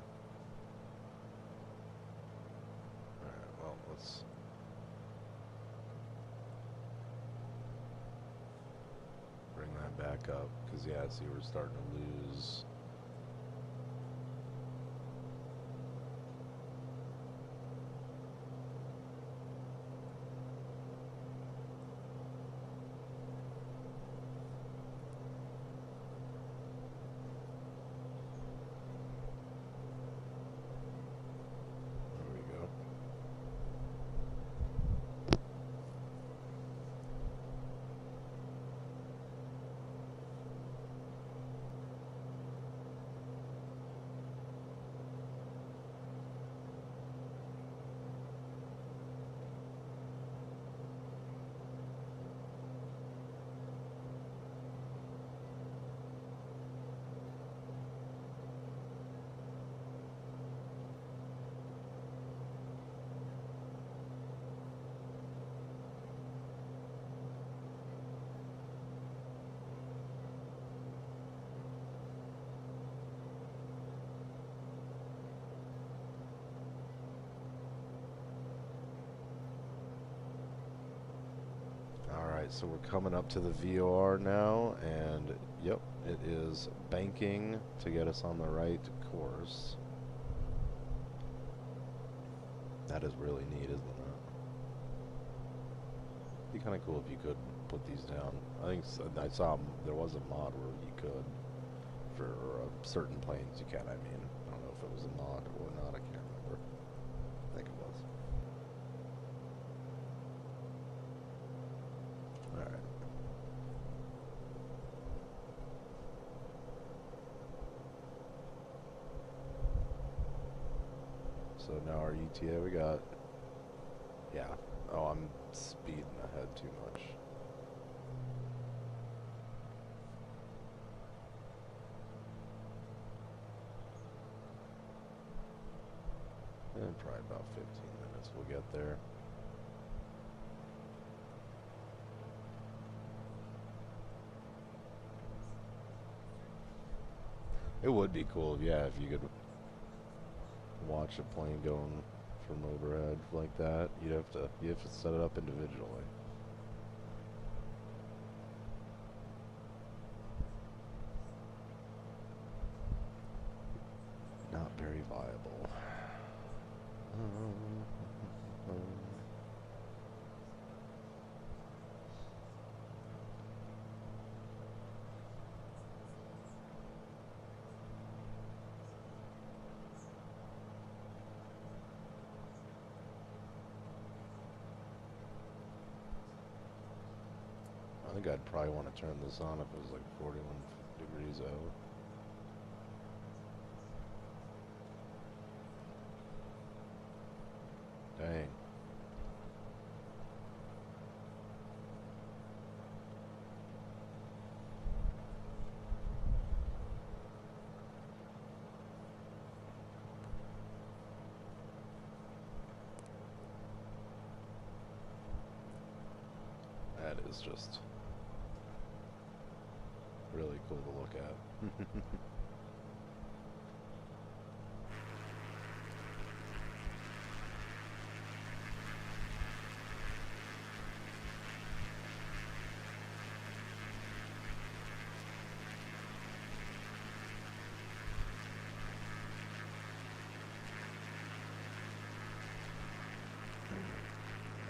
Alright, well, let's... bring that back up, because, yeah, see, we're starting to lose... Alright, so we're coming up to the VOR now, and yep, it is banking to get us on the right course. That is really neat, isn't it? Be kind of cool if you could put these down. I think I saw there was a mod where you could, for certain planes you can. I mean, I don't know if it was a mod or not, I can't remember. I think it was. Alright. So now our ETA we got, yeah, oh, I'm speeding ahead too much. And probably about 15 minutes we'll get there. It would be cool, yeah, if you could watch a plane going from overhead like that. You have to set it up individually. Not very viable. I think I'd probably want to turn this on if it was like 41 degrees out. Dang. That is just really cool to look at.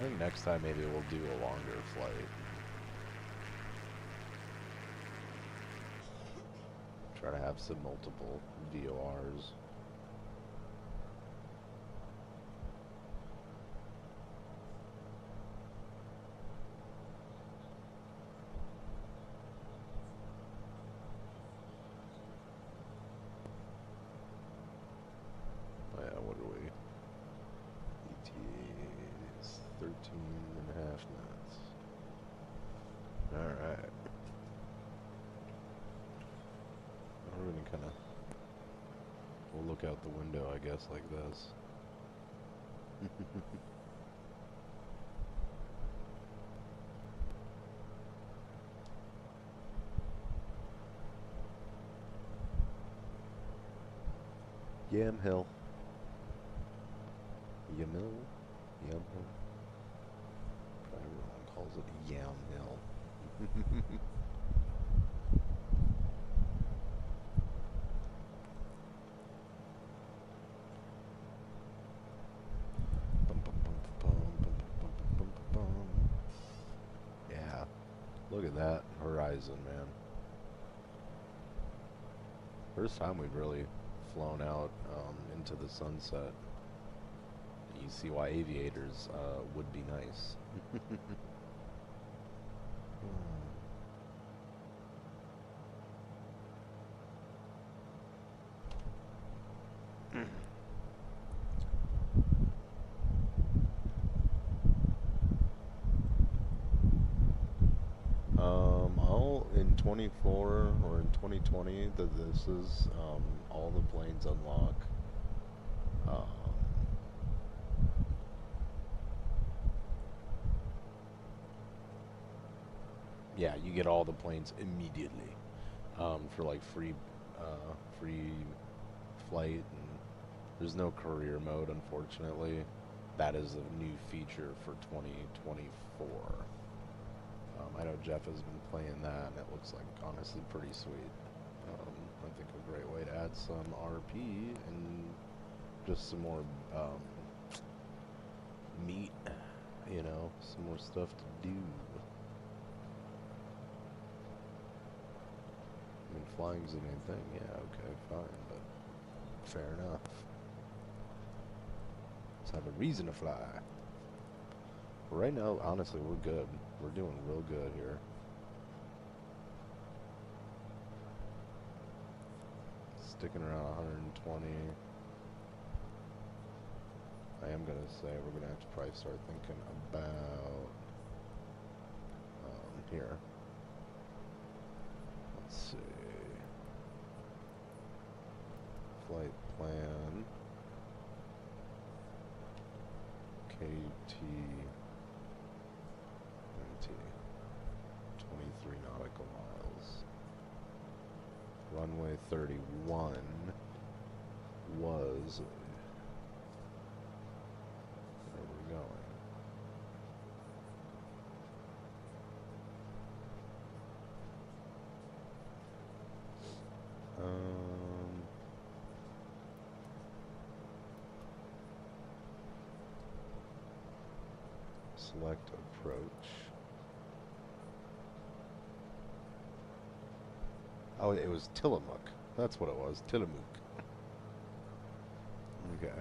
think next time maybe we'll do a longer flight. Try to have some multiple VORs. Oh yeah, what are we? ETA is 13.5 minutes. Alright. We're gonna kind of, we'll look out the window, I guess, like this. Yam Hill. Yamil? Yam Hill? Everyone calls it Yam Hill. Yeah, look at that horizon, man. First time we've really flown out into the sunset. You see why aviators would be nice. I'll in 24 or in 2020 that this is all the planes unlock. Yeah, you get all the planes immediately for like free flight, and there's no career mode, unfortunately. That is a new feature for 2024. I know Jeff has been playing that, and it looks like honestly pretty sweet. I think a great way to add some RP and just some more meat, you know, some more stuff to do. I mean, flying's the main thing, yeah, okay, fine, but fair enough. Let's have a reason to fly. But right now, honestly, we're good. We're doing real good here. Sticking around 120. I am gonna say we're gonna have to probably start thinking about here. Let's see. Flight plan. KT. 23 nautical miles. Runway 31 was where we're going. Select approach. Oh, it was Tillamook. That's what it was. Tillamook. Okay.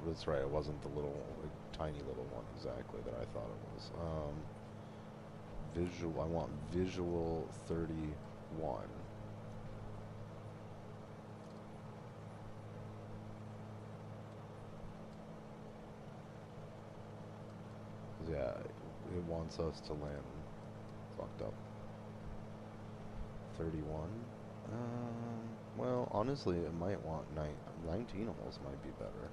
That's right. It wasn't the little, like, tiny little one exactly that I thought it was. Visual. I want visual 31. Yeah, it wants us to land fucked up. 31. Well, honestly, it might want 19 almost might be better.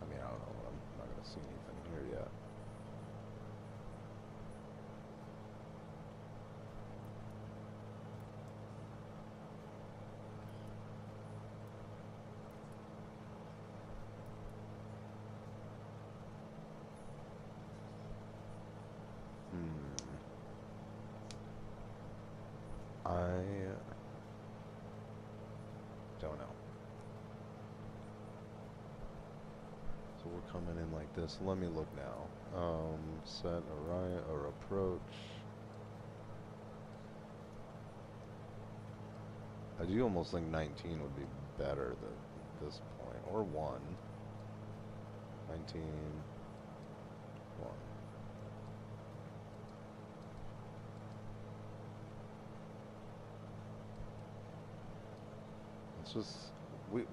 I mean, I don't know. I'm not gonna see anything here yet. I coming in like this. Let me look now. Set Orion or approach. I do almost think 19 would be better than this point, or 1. 19, 1. Let's just,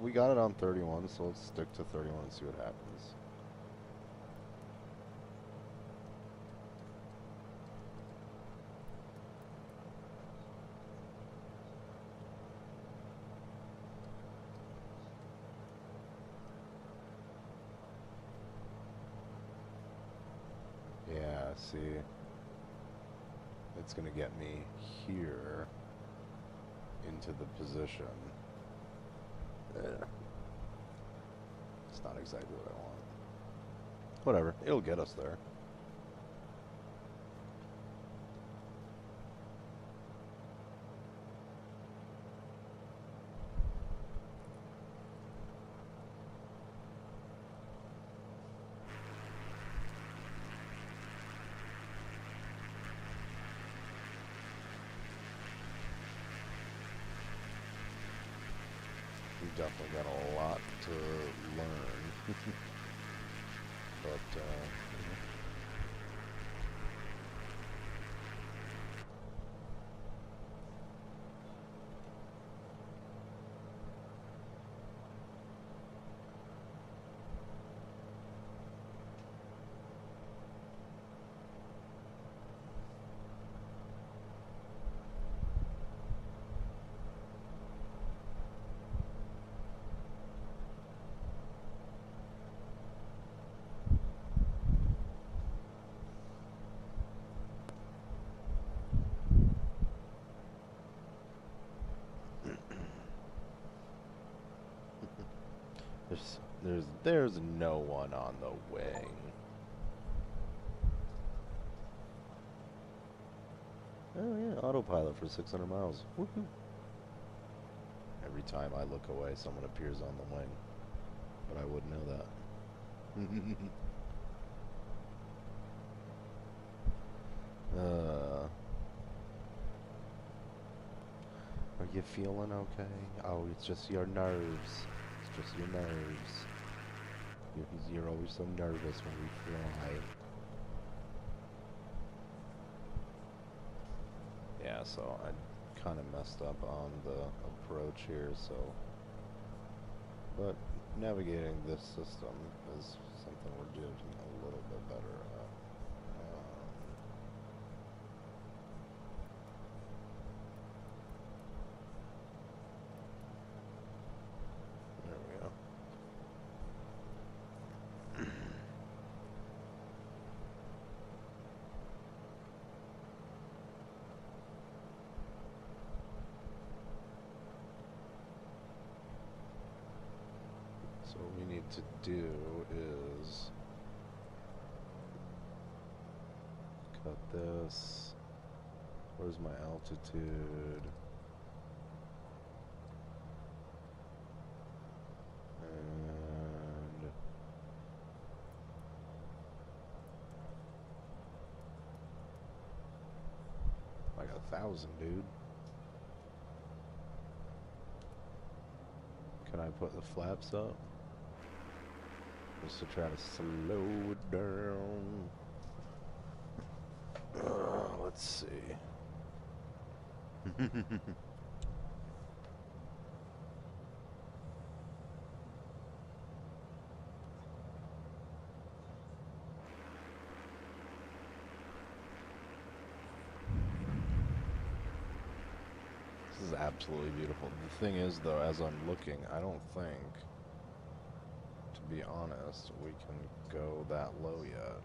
we got it on 31, so let's stick to 31 and see what happens. Yeah, see, it's gonna get me here into the position. It's not exactly what I want. Whatever, it'll get us there. We've definitely got a lot to learn. But, there's no one on the wing. Oh yeah, autopilot for 600 miles. Woohoo! Every time I look away, someone appears on the wing, but I wouldn't know that. Are you feeling okay? Oh, it's just your nerves. It's just your nerves. You're always so nervous when we fly. Yeah, so I kind of messed up on the approach here, so... But navigating this system is something we're doing a little bit better at. So what we need to do is cut this. Where's my altitude? And like 1,000, dude. Can I put the flaps up? Just to try to slow it down. Let's see. This is absolutely beautiful. The thing is, though, as I'm looking, I don't think, to be honest, we can go that low yet.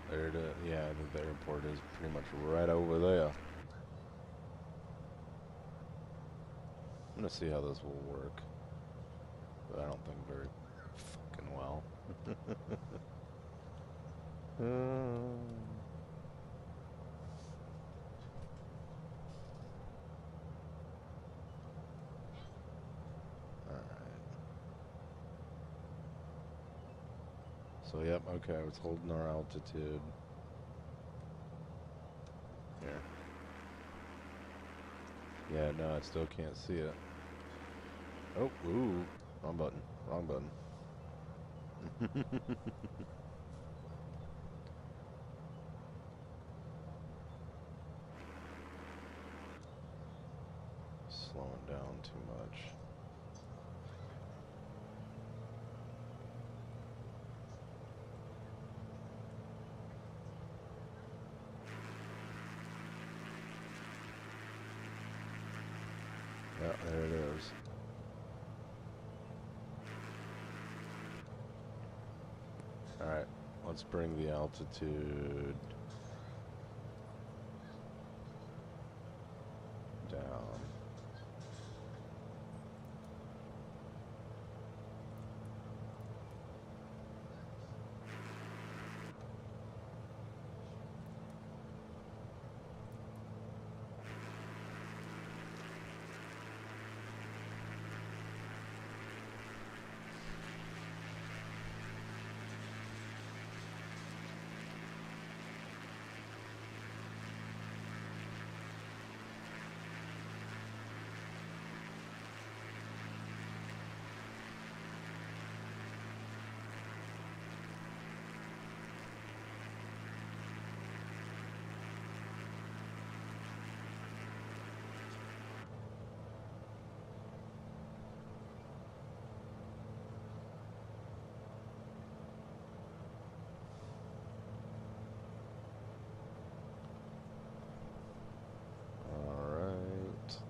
There it is. Yeah, I think the airport is pretty much right over there. I'm gonna see how this will work, but I don't think very fucking well. Alright. So, yep, okay, I was holding our altitude. Here. Yeah, no, I still can't see it. Oh, ooh. Wrong button. Wrong button. Slowing down too much. Yeah, there it is. Alright, let's bring the altitude down.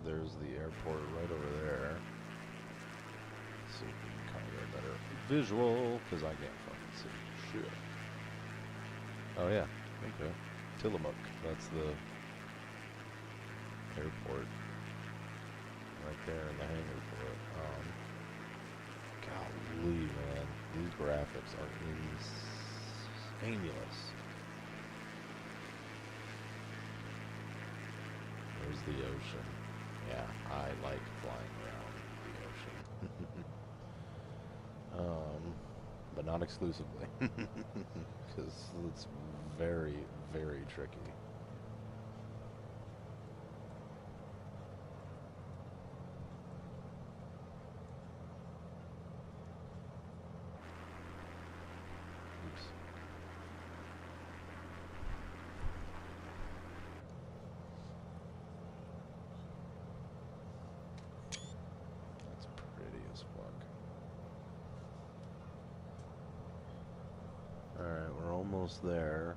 There's the airport right over there. Let's see if we can kind of get a better visual, because I can't fucking see shit. Oh yeah, okay. Tillamook, that's the airport. Right there in the hangar for it. Golly, man. These graphics are insaneless. There's the ocean. Yeah, I like flying around the ocean. But not exclusively. Because it's very, very tricky. Oops. That's pretty as fuck. Alright, we're almost there.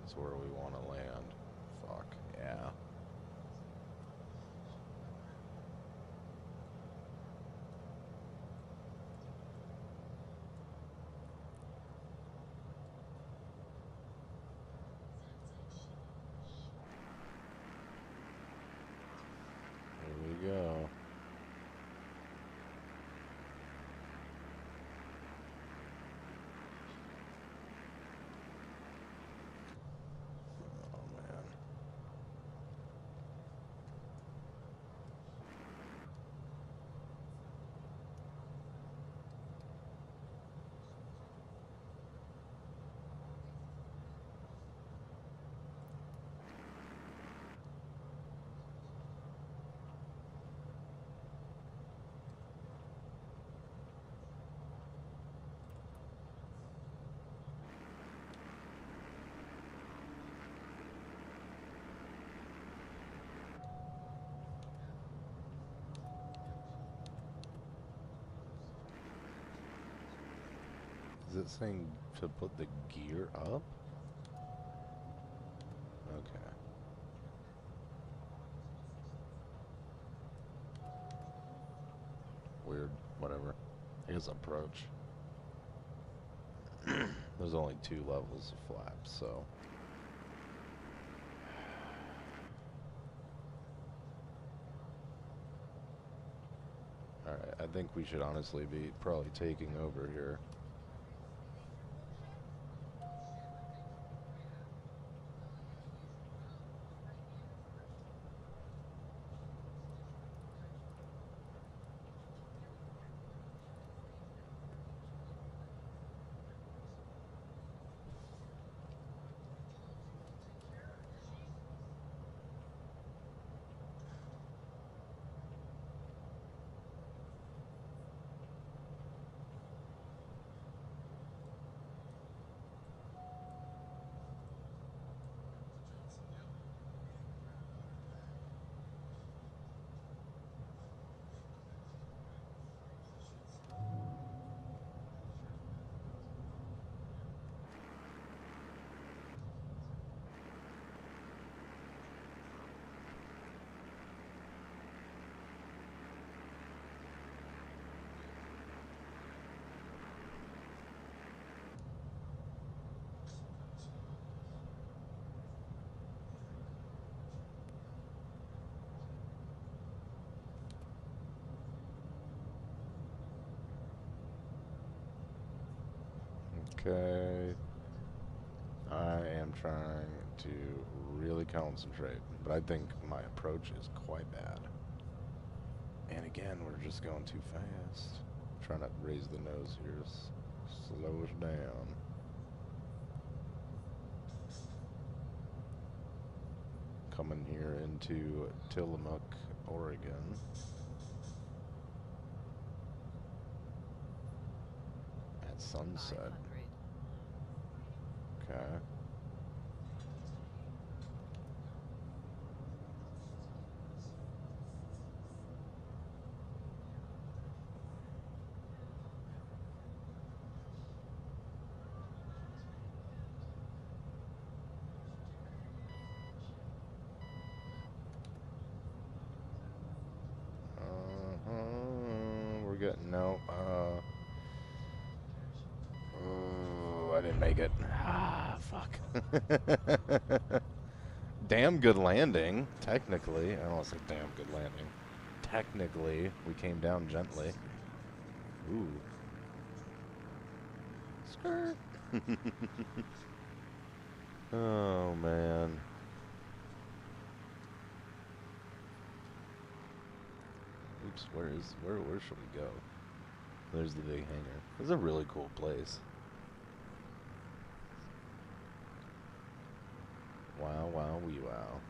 That's where we want to land. Fuck, yeah. Here we go. Oh man. Is it saying to put the gear up? Okay. whatever. I guess approach. There's only 2 levels of flaps, so. Alright, I think we should honestly be probably taking over here. Okay. I am trying to really concentrate, but I think my approach is quite bad. And again, we're just going too fast. Trying to raise the nose here. Slow us down. Coming here into Tillamook, Oregon. At sunset. Okay. We're getting no. Oh, I didn't make it. Ah, fuck. Damn good landing, technically. I don't want to say damn good landing. Technically, we came down gently. Ooh. Skirt. Oh, man. Oops, where should we go? There's the big hangar. This is a really cool place. Wow, wow, wee wow.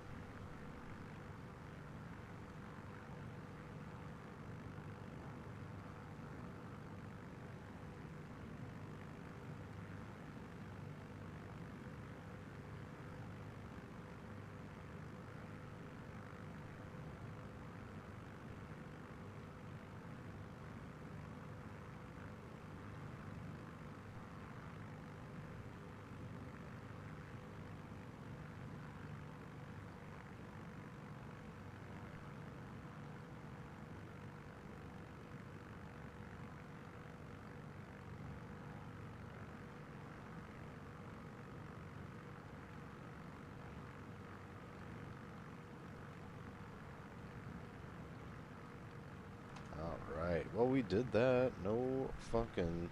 Alright, well we did that. No fucking...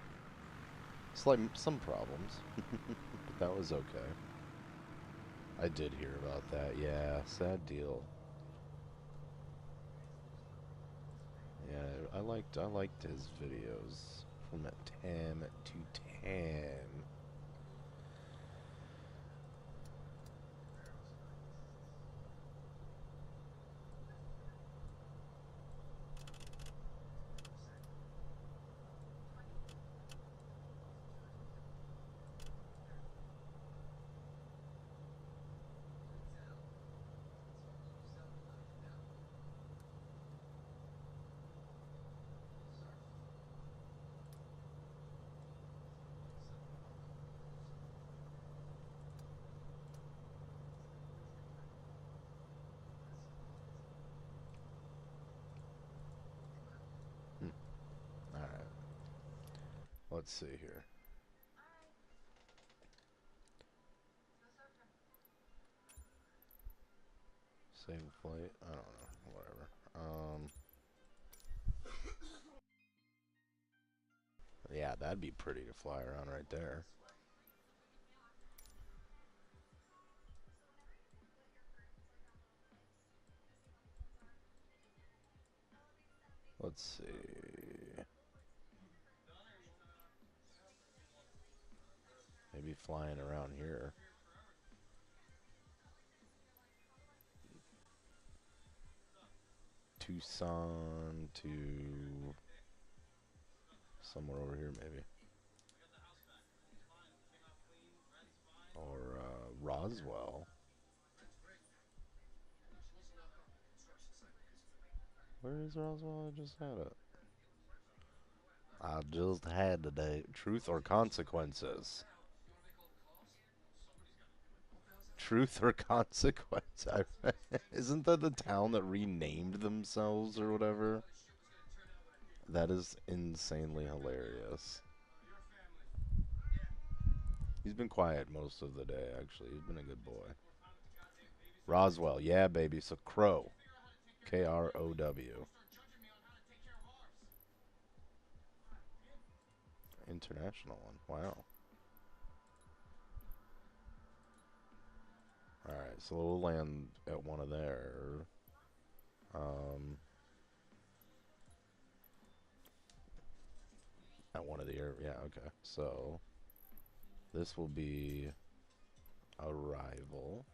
Slight some problems. But that was okay. I did hear about that, yeah. Sad deal. Yeah, I liked his videos from 10 to 10. let's see here. Save flight. I don't know. Whatever. Yeah, that'd be pretty to fly around right there. Let's see. Maybe flying around here. Tucson to somewhere over here, maybe. Or Roswell. Where is Roswell? I just had it. I just had today. Truth or consequences? Truth or consequence? Isn't that the town that renamed themselves or whatever? That is insanely hilarious. He's been quiet most of the day, actually. He's been a good boy. Roswell, yeah, baby. So Crow. Krow. International one. Wow. Alright, so we'll land at one of there. At one of the air. Yeah, okay. So this will be arrival.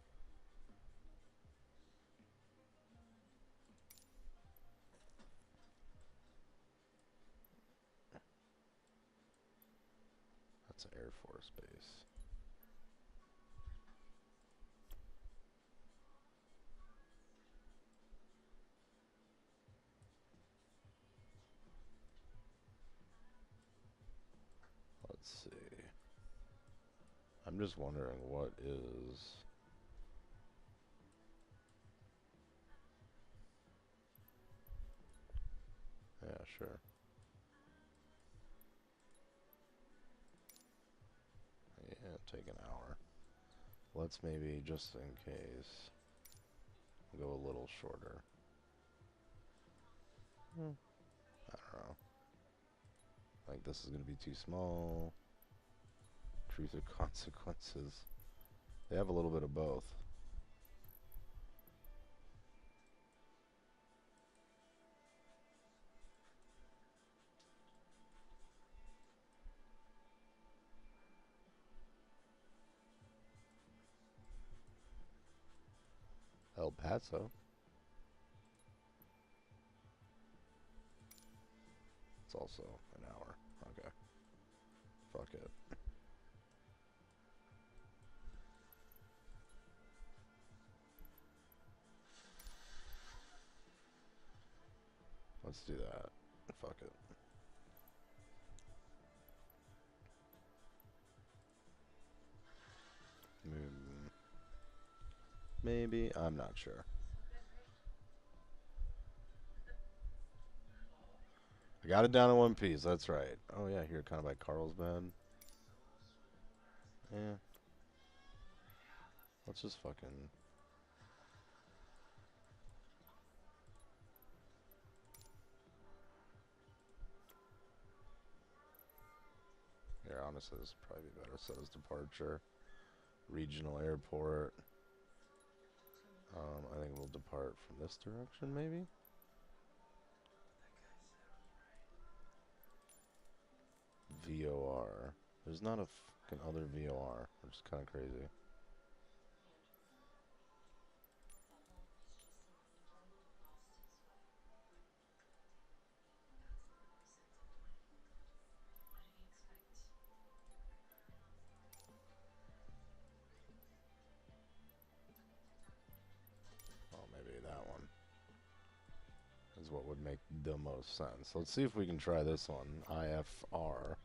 That's an Air Force base. Let's see. I'm just wondering what is... Yeah, sure. Yeah, take an hour. Let's maybe, just in case, go a little shorter. I don't know. Like, this is going to be too small. Truth or consequences. They have a little bit of both. El Paso. It's also an hour. Okay. Fuck it. Let's do that. Fuck it. Maybe. I'm not sure. I got it down in one piece. That's right. Oh, yeah. Here, kind of by Carlsbad. Yeah. Let's just fucking... Here, honestly, this would probably be better. Set as departure. Regional airport. I think we'll depart from this direction, maybe? VOR. There's not a fucking other VOR, which is kind of crazy. Oh, maybe that one is what would make the most sense. Let's see if we can try this one. IFR.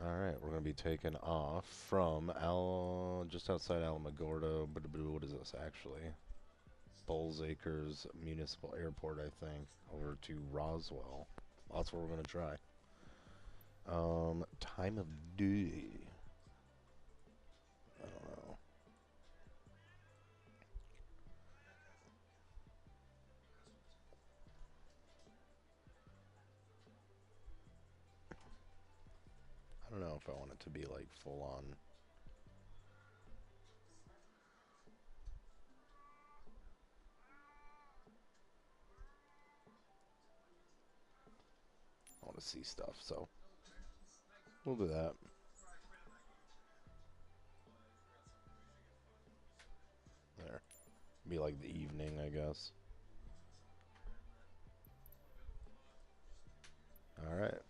Alright, we're going to be taking off from just outside Alamogordo. What is this, actually? Bulls Acres Municipal Airport, I think, over to Roswell. That's what we're gonna try. Time of day. I don't know. I don't know if I want it to be like full on. I want to see stuff, so we'll do that. There. Be like the evening, I guess. Alright.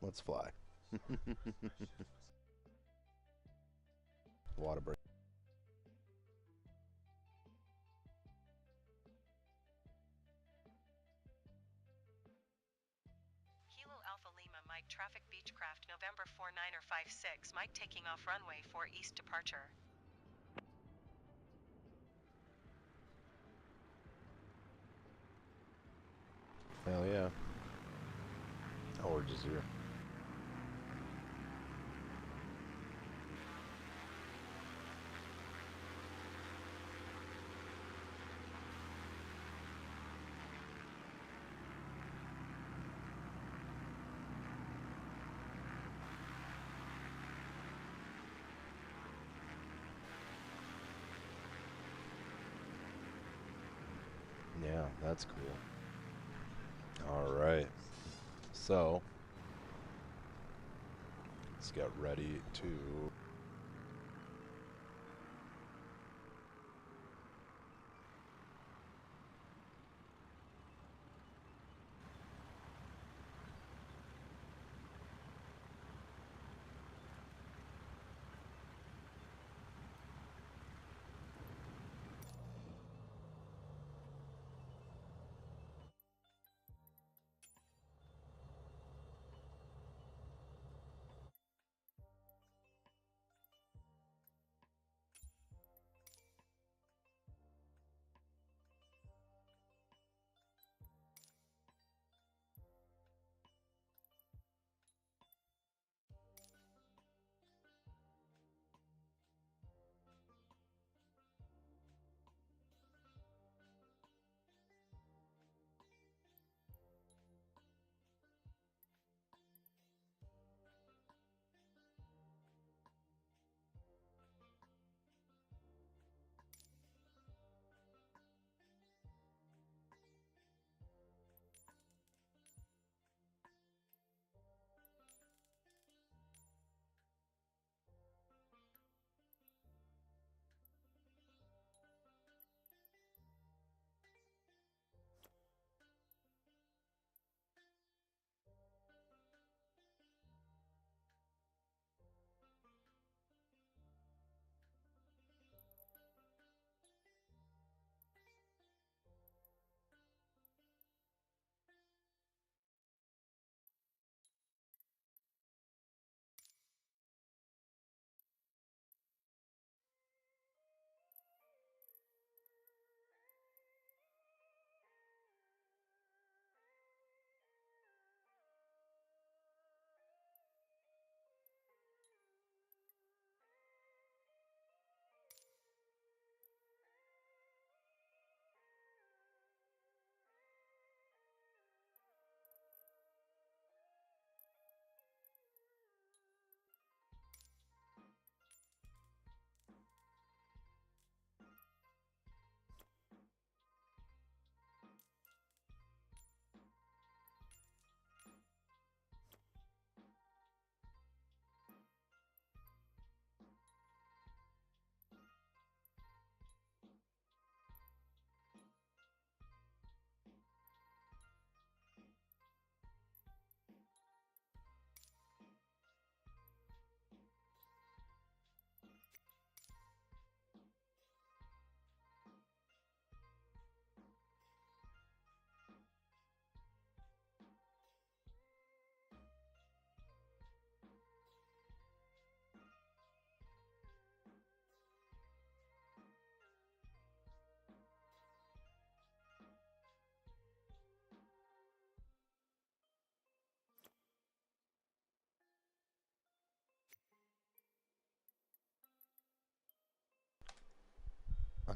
Let's fly. Water break. Kilo Alpha Lima Mike Traffic Beechcraft November 49er56 Mike taking off runway 4 East departure. Hell yeah. Oh, we're just here. Yeah, that's cool. All right. So, let's get ready to...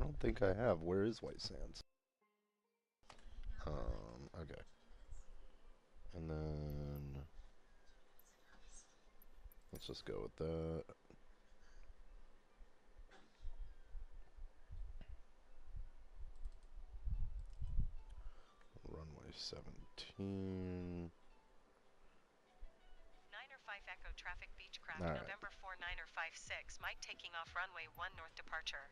don't think I have. Where is White Sands? Okay. And then let's just go with that. Runway 17. 905 Echo Traffic Beechcraft, All right. November 49er56, Mike taking off runway 1 north departure.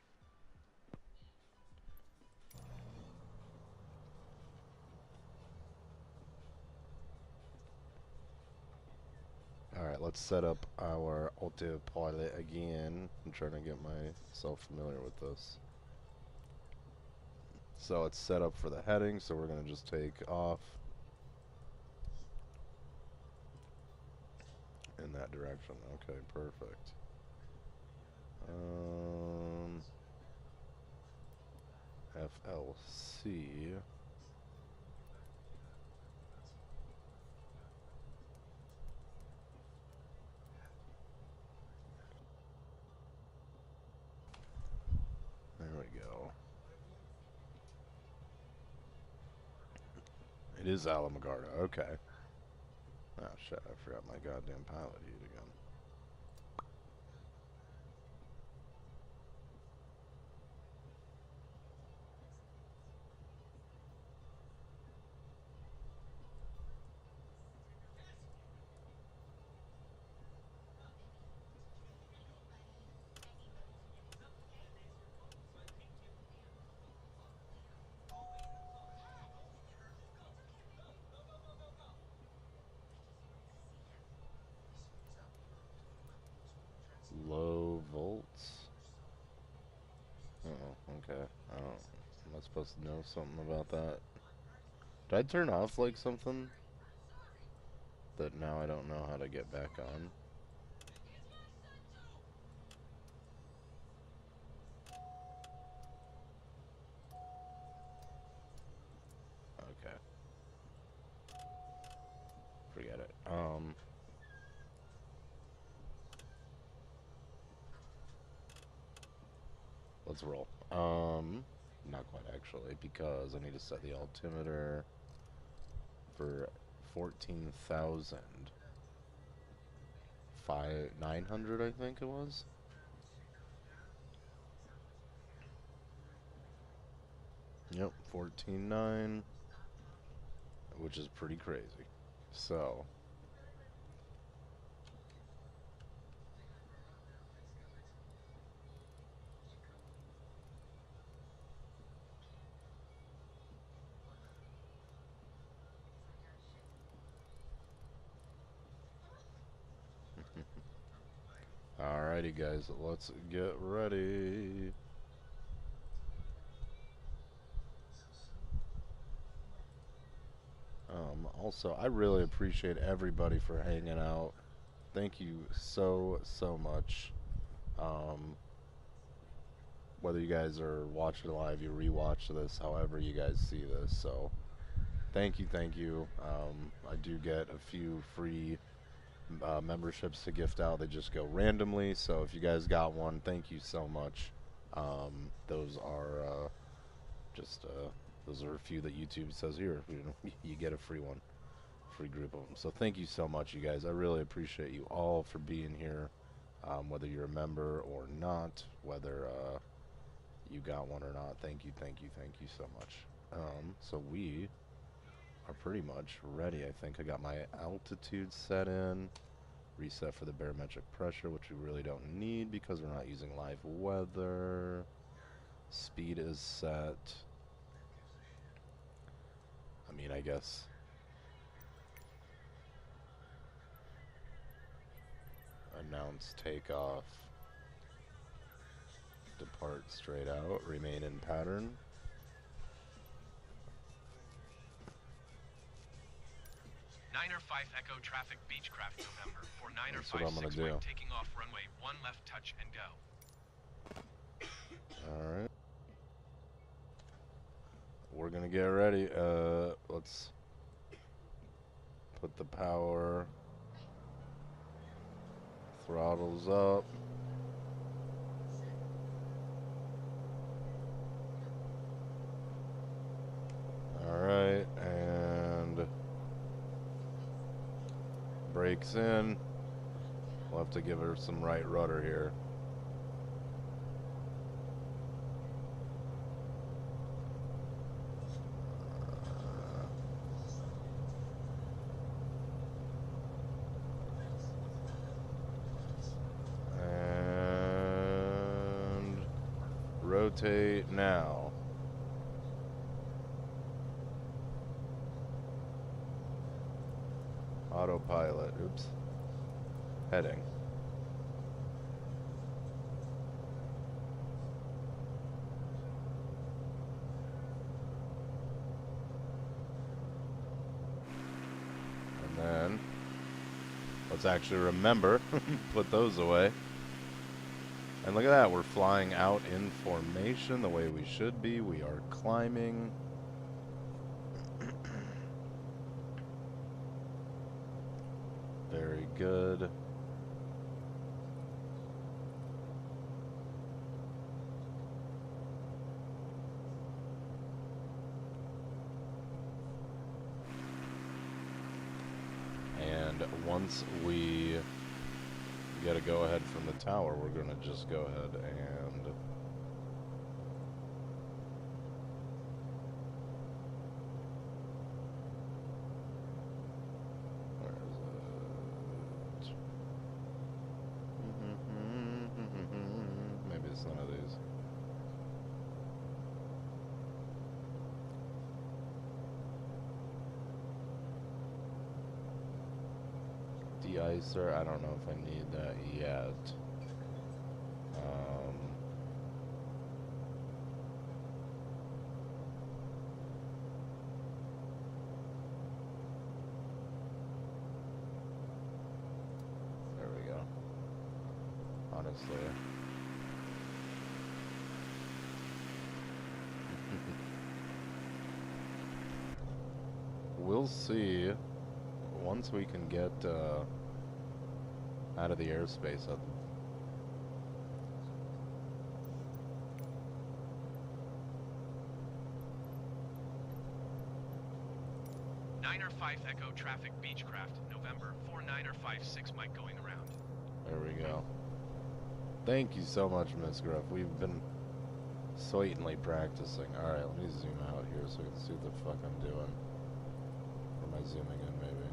Alright, let's set up our autopilot again. I'm trying to get myself familiar with this. So it's set up for the heading, so we're going to just take off in that direction. Okay, perfect. FLC. There we go. It is Alamogordo. Okay. Oh shit, I forgot my goddamn pilot heat again. Low volts. Oh, okay. I don't. Am I supposed to know something about that? Did I turn off like something that now I don't know how to get back on? Okay. Forget it. Let's roll. Not quite actually, because I need to set the altimeter for 14,000. 900, I think it was. Yep, 14.9, which is pretty crazy. So, alrighty guys, let's get ready. Also, I really appreciate everybody for hanging out. Thank you so much. Whether you guys are watching live, you rewatch this, however you guys see this. So, thank you. I do get a few free memberships to gift out. They just go randomly. So if you guys got one, thank you so much. Those are those are a few that YouTube says here. You get a free one, free group of them. So thank you so much, you guys. I really appreciate you all for being here. Whether you're a member or not, whether you got one or not, thank you so much. So we are pretty much ready. I think I got my altitude set in, reset for the barometric pressure, which we really don't need because we're not using live weather. Speed is set. I mean, I guess announce takeoff, depart straight out, remain in pattern. Niner 5 Echo Traffic Beechcraft November for Niner That's what I'm 56 gonna do. Mike taking off runway 1 left touch and go. Alright. We're gonna get ready. Let's put the power throttles up. brakes in. We'll have to give her some right rudder here. And rotate now. Autopilot, oops. Heading. And then, let's actually remember, put those away. And look at that, we're flying out in formation the way we should be. We are climbing. Very good. And once we get a go ahead from the tower, we're going to just go ahead and maybe it's none of these. De-icer, I don't know if I need that yet. There we go. Honestly. We'll see once we can get out of the airspace of 905 Echo Traffic Beechcraft, November 4956 Mike going around. There we go. Thank you so much, Miss Gruff. We've been sweetly practicing. Alright, let me zoom out here so we can see what the fuck I'm doing. Or am I zooming in, maybe?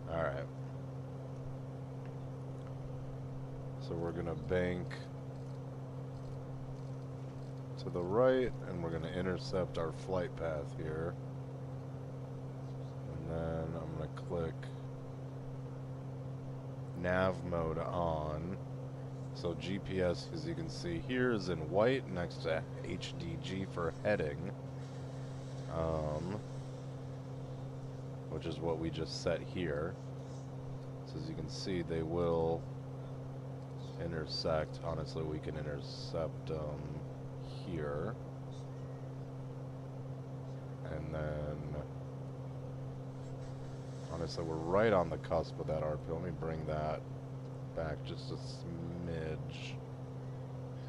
Alright. So we're gonna bank to the right, and we're gonna intercept our flight path here. And then I'm gonna click nav mode on. So GPS, as you can see here, is in white next to HDG for heading, which is what we just set here. So as you can see, they will intersect. Honestly, we can intercept here, and then honestly, we're right on the cusp of that RP. Let me bring that back just a smidge.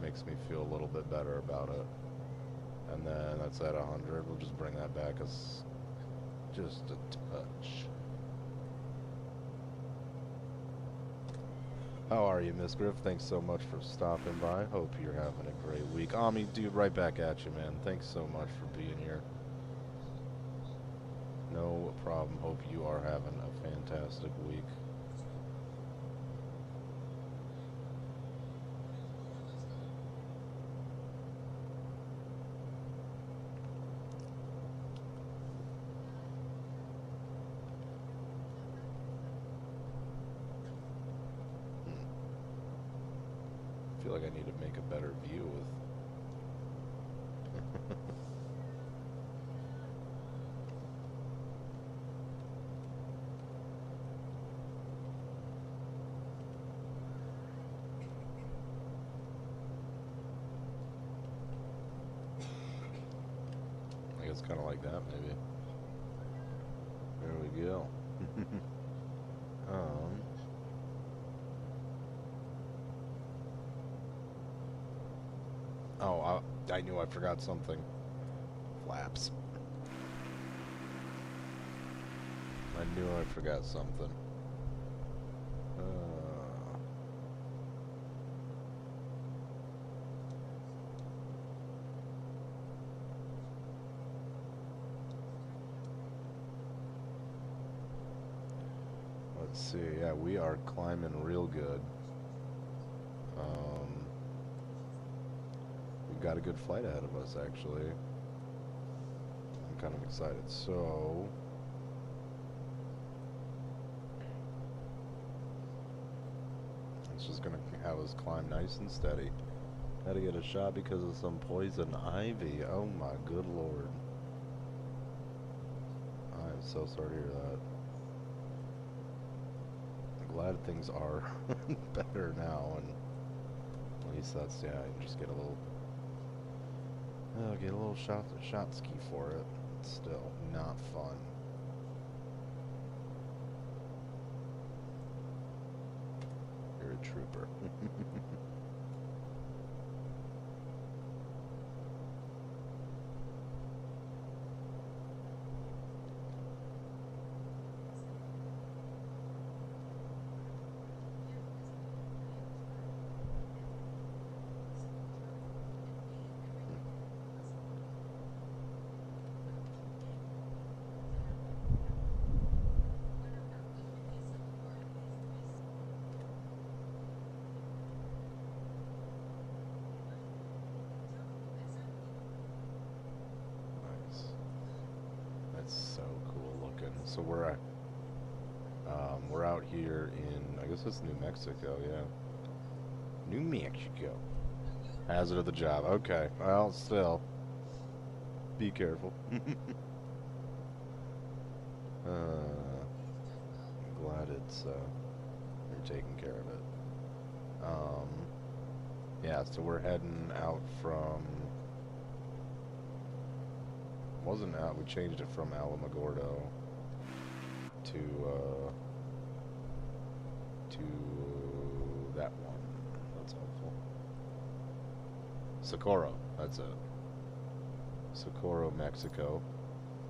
Makes me feel a little bit better about it. And then that's at 100. We'll just bring that back as just a touch. How are you, Miss Griff? Thanks so much for stopping by. Hope you're having a great week. Ami, dude, right back at you, man. Thanks so much for being here. No problem. Hope you are having a fantastic week. I feel like I need to make a better view with I guess kind of like that, maybe. There we go. Oh, I knew I forgot something. Flaps. knew I forgot something. Let's see. Yeah, we are climbing real good. We've got a good flight ahead of us, actually. I'm kind of excited. So, it's just gonna have us climb nice and steady. Had to get a shot because of some poison ivy. Oh my good lord. I am so sorry to hear that. I'm glad things are better now, and at least that's, yeah, you can just get a little shot ski for it. It's still not fun. You're a trooper. So cool looking. So we're out here in, I guess it's New Mexico, yeah. New Mexico. Hazard of the job. Okay. Well, still. Be careful. I'm glad it's you're taking care of it. Yeah, so we're heading out from, wasn't out, we changed it from Alamogordo to that one. That's helpful. Socorro, that's it. Socorro, Mexico,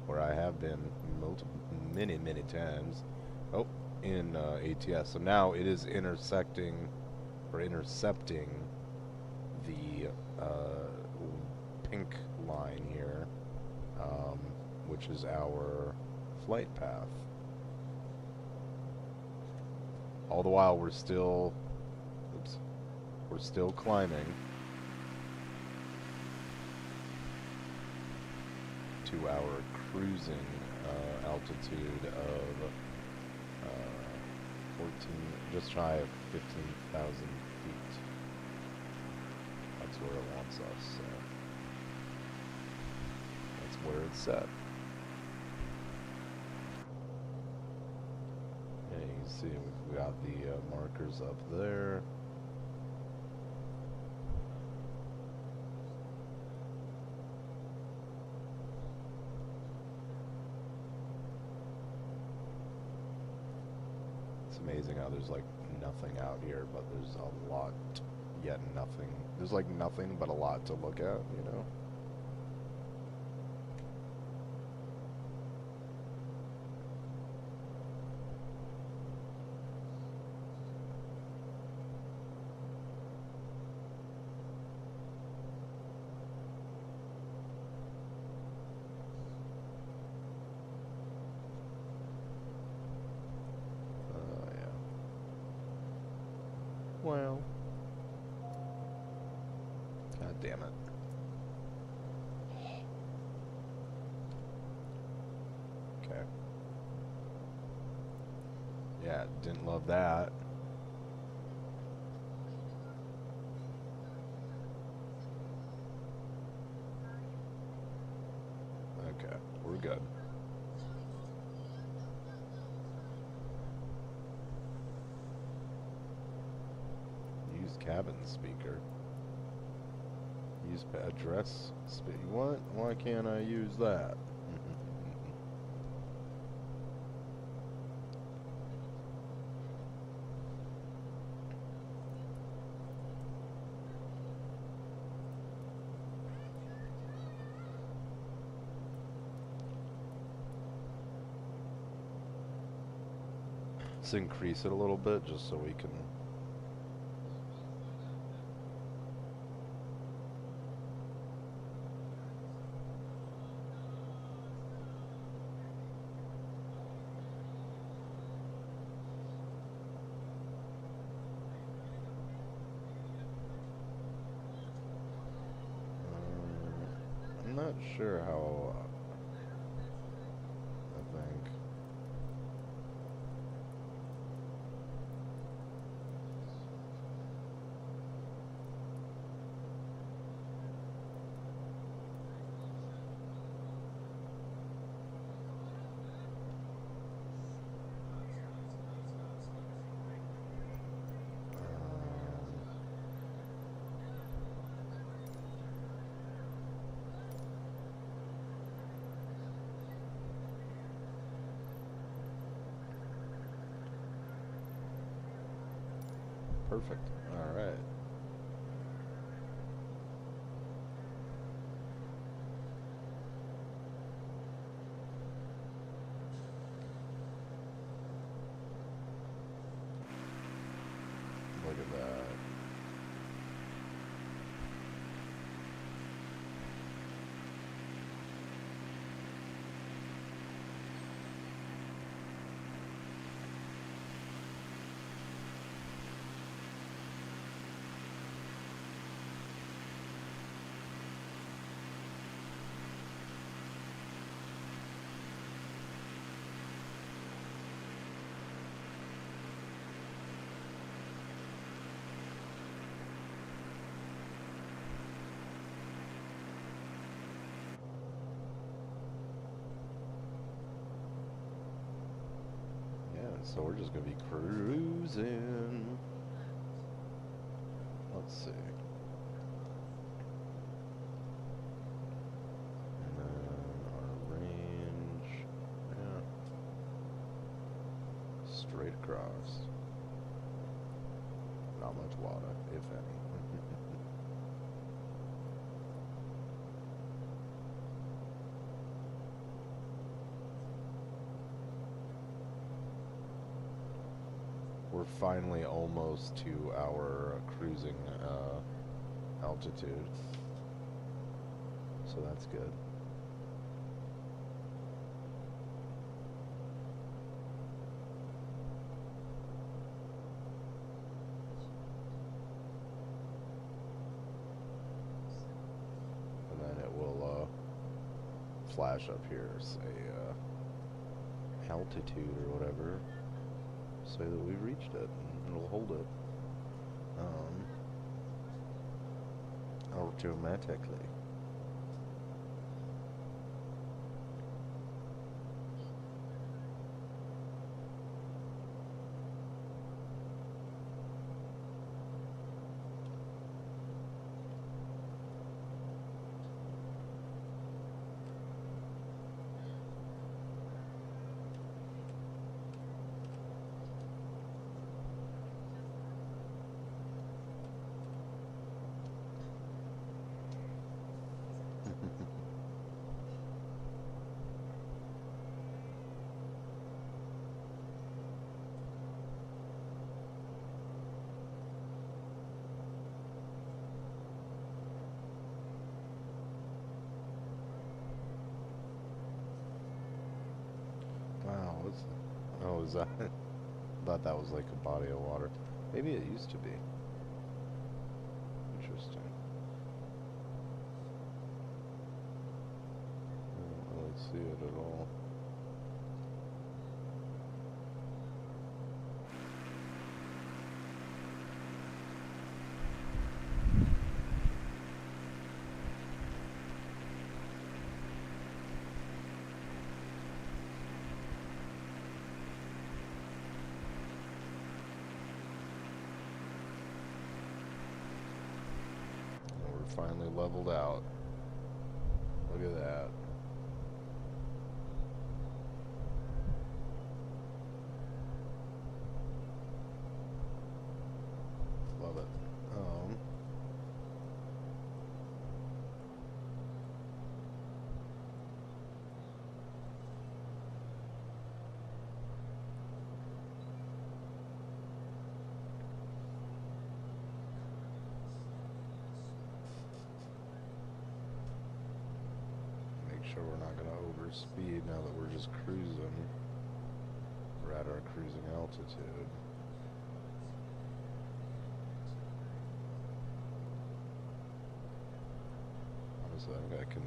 where I have been many times. Oh, in ATS. So now it is intercepting the pink line here, which is our flight path. All the while we're still climbing to our cruising altitude of just shy of 15,000 feet. That's where it wants us. So that's where it's set. Yeah, you can see we've got the markers up there. It's amazing how there's like nothing out here, but there's a lot, yet nothing. There's like nothing but a lot to look at, you know? Well, god damn it. Okay. Yeah, didn't love that. Okay, we're good. Cabin speaker. Use address speak. What? Why can't I use that? Let's increase it a little bit just so we can. I'm not sure how. I think. Perfect. All right. Look at that. So we're just gonna be cruising. Let's see. And then our range, yeah, straight across. Not much water, if any. We're finally almost to our cruising altitude, so that's good. And then it will flash up here, say altitude or whatever. Say that we reached it, and it'll hold it automatically. Wow, what's that? Oh, is that? I thought that was like a body of water. Maybe it used to be. Interesting. I don't really see it at all. Finally leveled out. Look at that. Love it. sure we're not going to overspeed now that we're just cruising. We're at our cruising altitude. Honestly, I think I can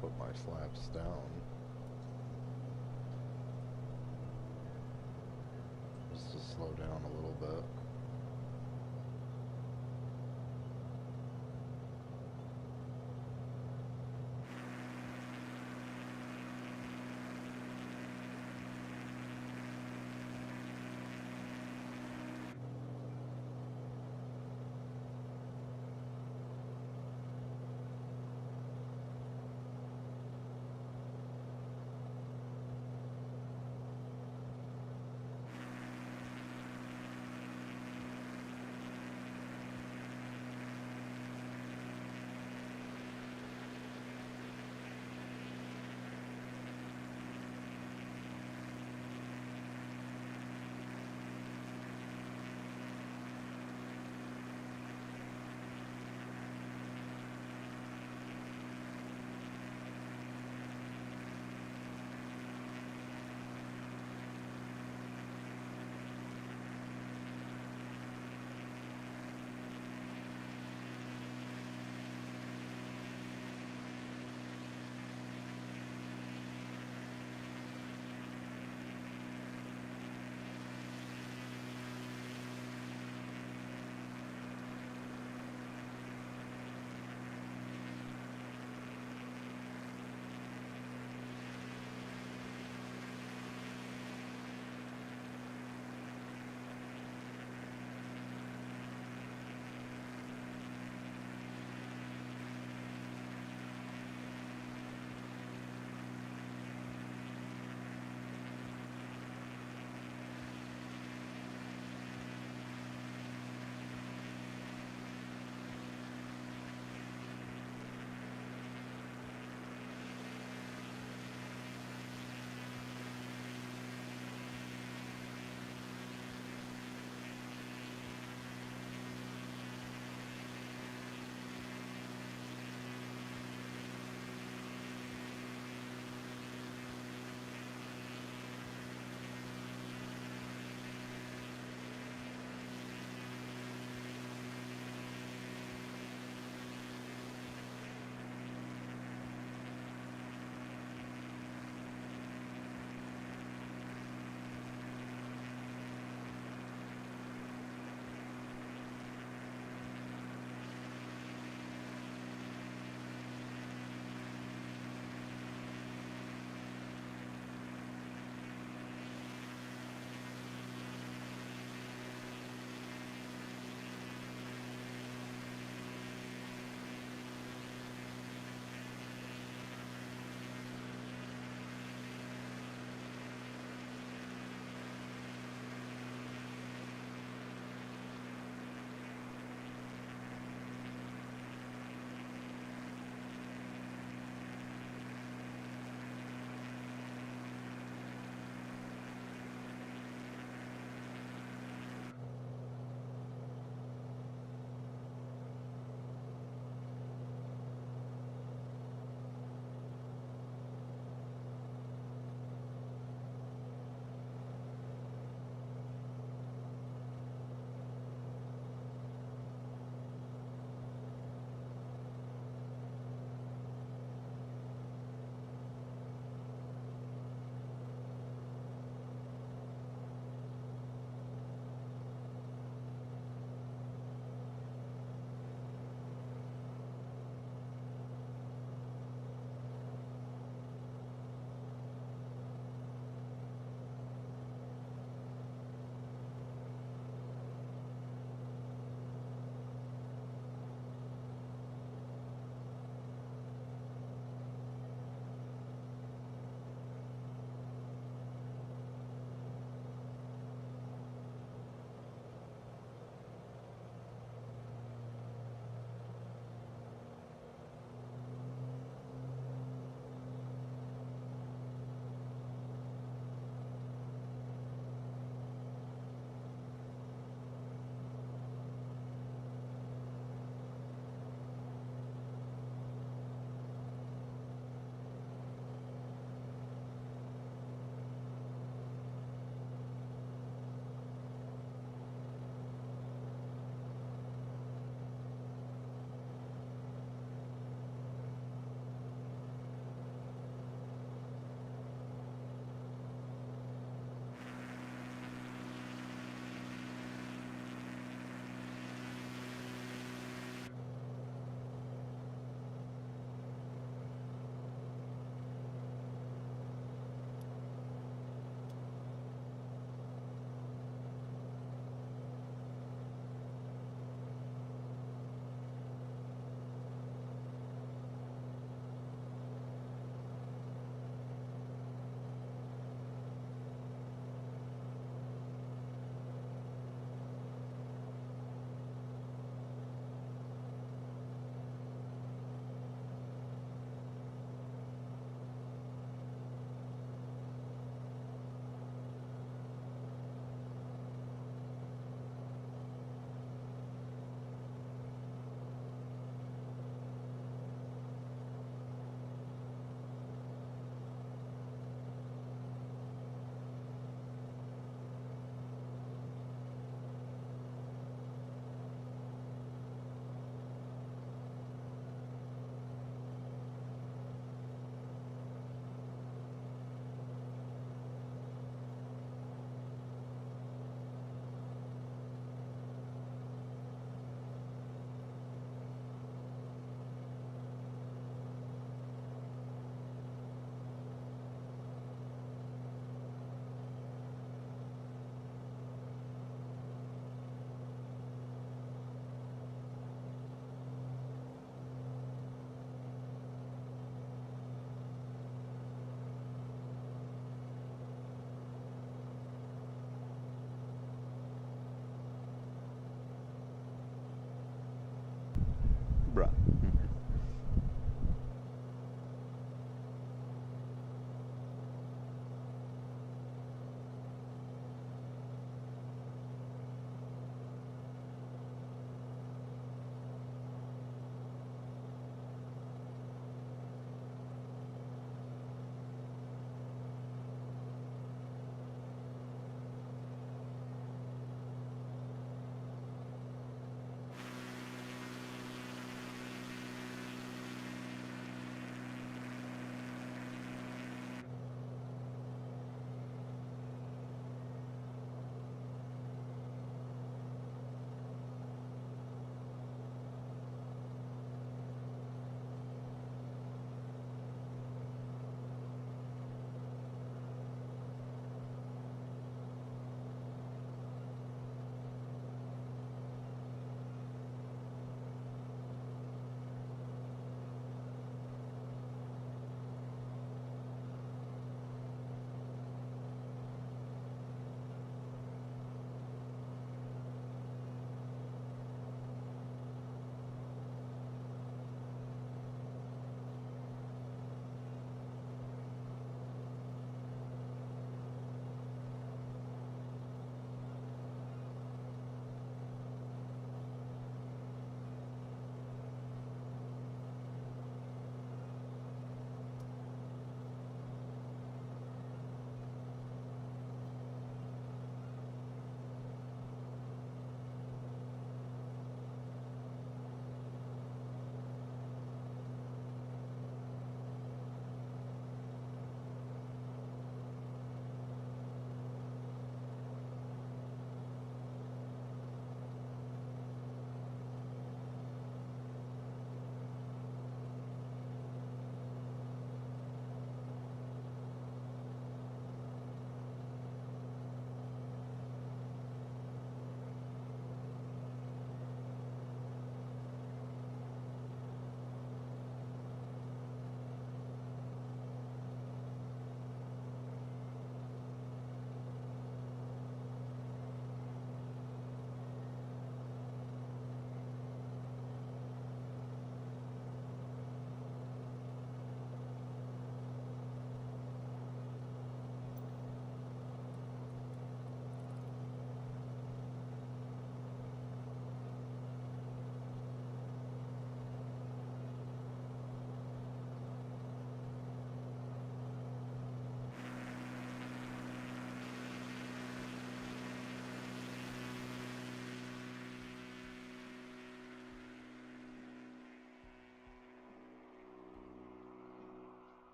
put my flaps down. Just to slow down a little bit.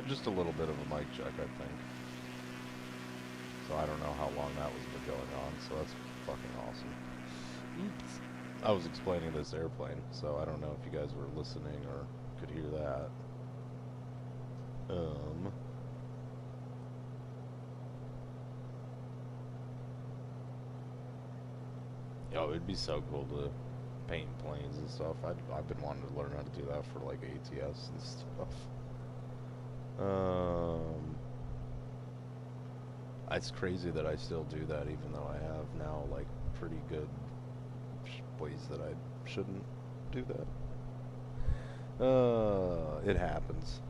just a little bit of a mic check, I think. So I don't know how long that was been going on, so that's fucking awesome. Oops. I was explaining this airplane, so I don't know if you guys were listening or could hear that. Yo, it'd be so cool to paint planes and stuff. I've been wanting to learn how to do that for like ATS and stuff. It's crazy that I still do that, even though I have now like pretty good ways that I shouldn't do that. It happens.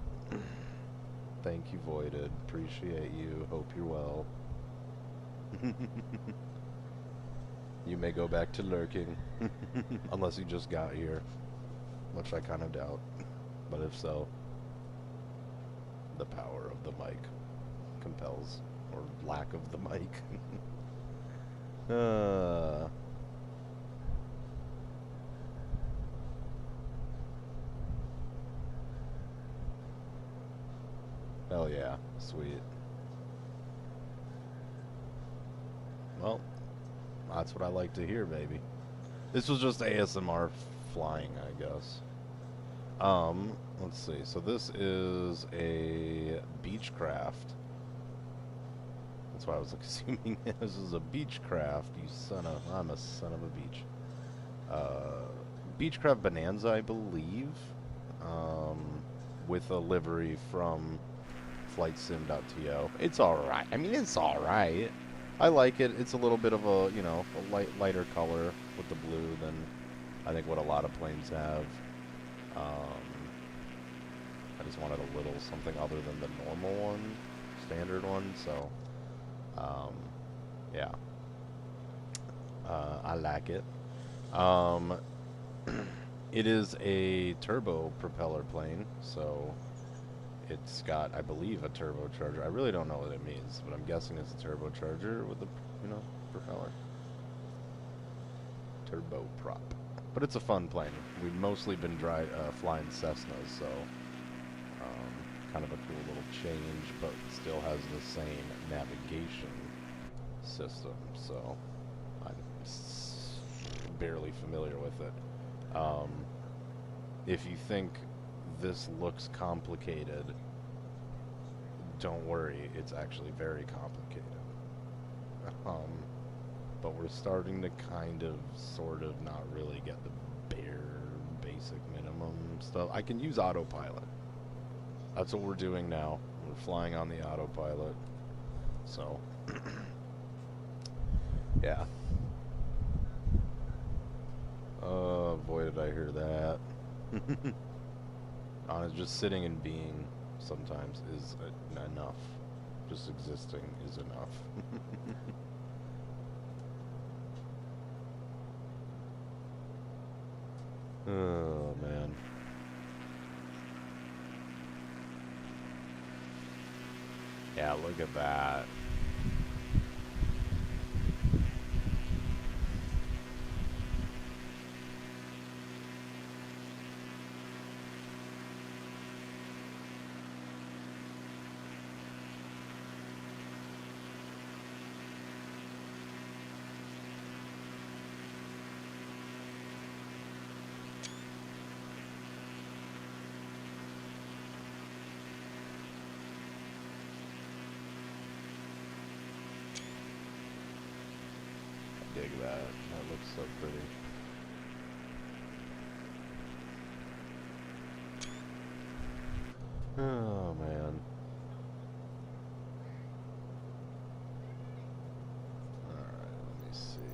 Thank you, Voided. Appreciate you. Hope you're well. You may go back to lurking. Unless you just got here. Which I kind of doubt. But if so, the power of the mic compels. Or lack of the mic. Hell yeah. Sweet. Well, that's what I like to hear, baby. This was just ASMR flying, I guess. Let's see. So this is a Beechcraft. That's why I was assuming this is a Beechcraft. I'm a son of a beach. Beechcraft Bonanza, I believe. With a livery from FlightSim.to. It's alright. I mean, it's alright. I like it. It's a little bit of a, you know, a lighter color with the blue than I think what a lot of planes have. I just wanted a little something other than the normal one, standard one, so, yeah. I like it. It is a turbo propeller plane, so it's got, I believe, a turbocharger. I really don't know what it means, but I'm guessing it's a turbocharger with a, you know, propeller. Turboprop. But it's a fun plane. We've mostly been flying Cessnas, so kind of a cool little change, but still has the same navigation system, so I'm barely familiar with it. If you think this looks complicated, don't worry, it's actually very complicated. But we're starting to kind of, sort of, not really get the bare, basic minimum stuff. I can use autopilot. That's what we're doing now. We're flying on the autopilot. So, yeah. Boy, did I hear that. Just sitting and being sometimes is enough. Just existing is enough. Oh, man. Yeah, look at that. Dig that. That looks so pretty. Oh, man. Alright, let me see.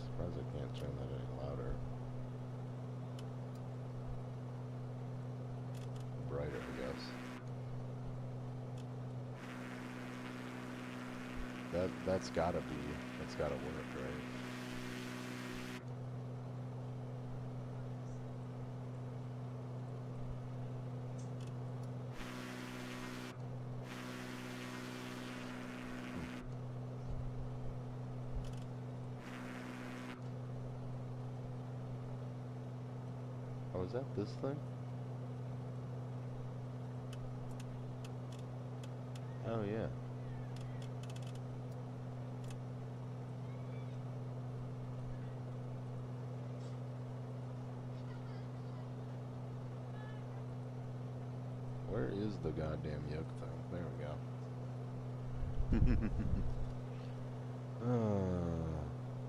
Surprised I can't turn that any louder. Brighter, I guess. That's gotta work, right? Oh, is that this thing? Oh, yeah. Where is the goddamn yoke thing? There we go.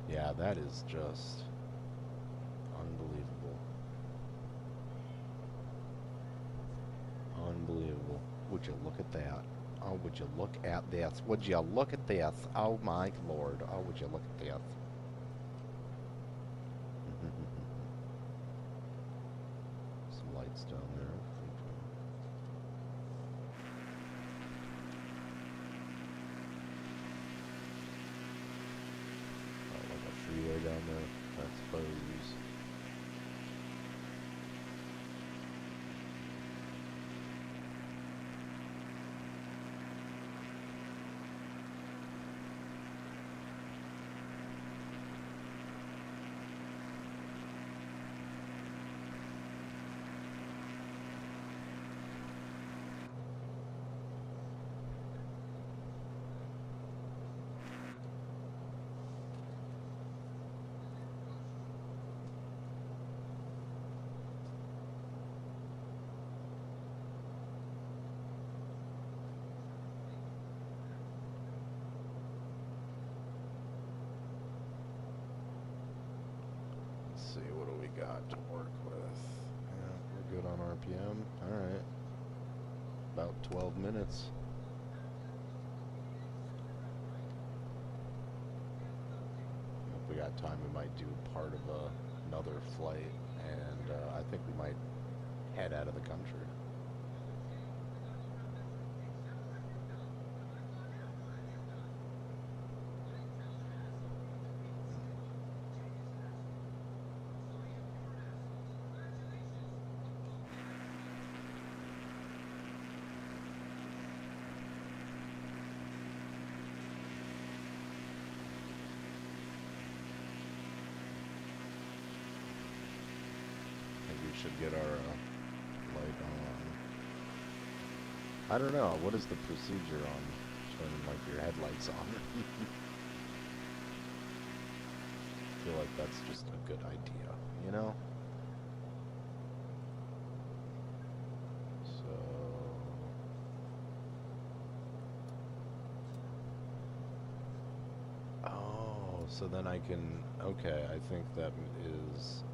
Yeah, that is just unbelievable. Unbelievable. Would you look at that? Oh, would you look at this? Would you look at this? Oh my lord. Oh, would you look at this? Some lights down there. Oh, like a freeway down there, I suppose. See, what do we got to work with? Yeah, we're good on RPM. Alright. About 12 minutes. If we got time, we might do part of another flight, and I think we might head out of the country. Should get our light on. I don't know. What is the procedure on turning like your headlights on? I feel like that's just a good idea, you know? So so then I can, okay, I think that is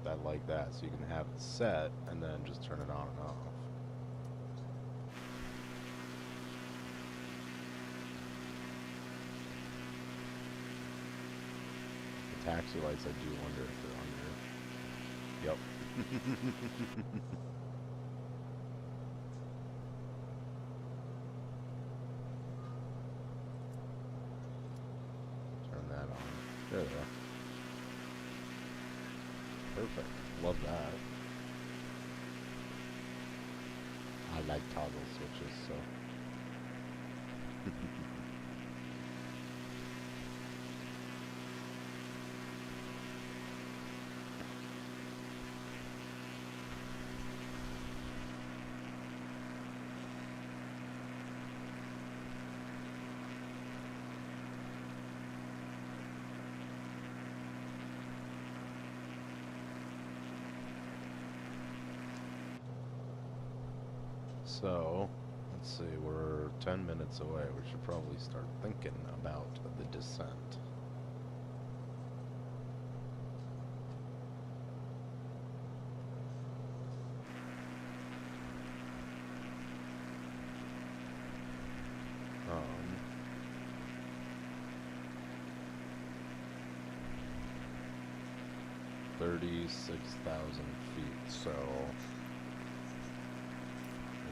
that like that, so you can have it set and then just turn it on and off. The taxi lights, I do wonder if they're under. Yep. Turn that on. There they are. Perfect. Love that. I like toggle switches, so. So, let's see, we're 10 minutes away. We should probably start thinking about the descent. Um, 36,000 feet, so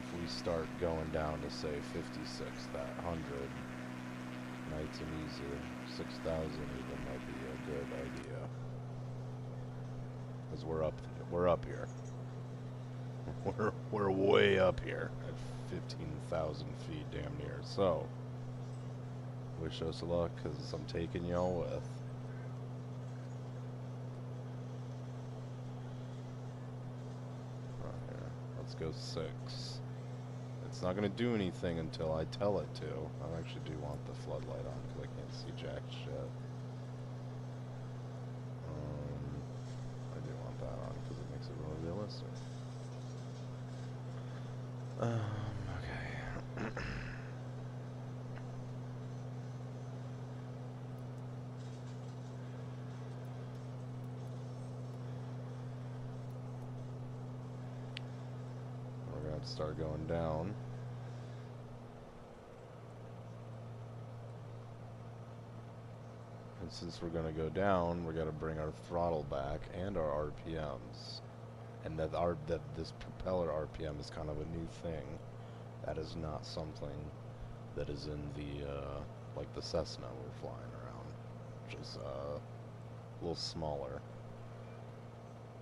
if we start going down to say 56, that 100, nice and easy, 6,000 even might be a good idea. Because we're up here. We're way up here at 15,000 feet damn near. So, wish us luck, because I'm taking y'all with. Let's go 6. It's not gonna do anything until I tell it to. I actually do want the floodlight on because I can't see jack shit. I do want that on because it makes it really realistic. Okay. We're gonna start going down. And since we're gonna go down, we're gonna bring our throttle back and our RPMs. And that this propeller RPM is kind of a new thing. That is not something that is in the like the Cessna we're flying around, which is a little smaller.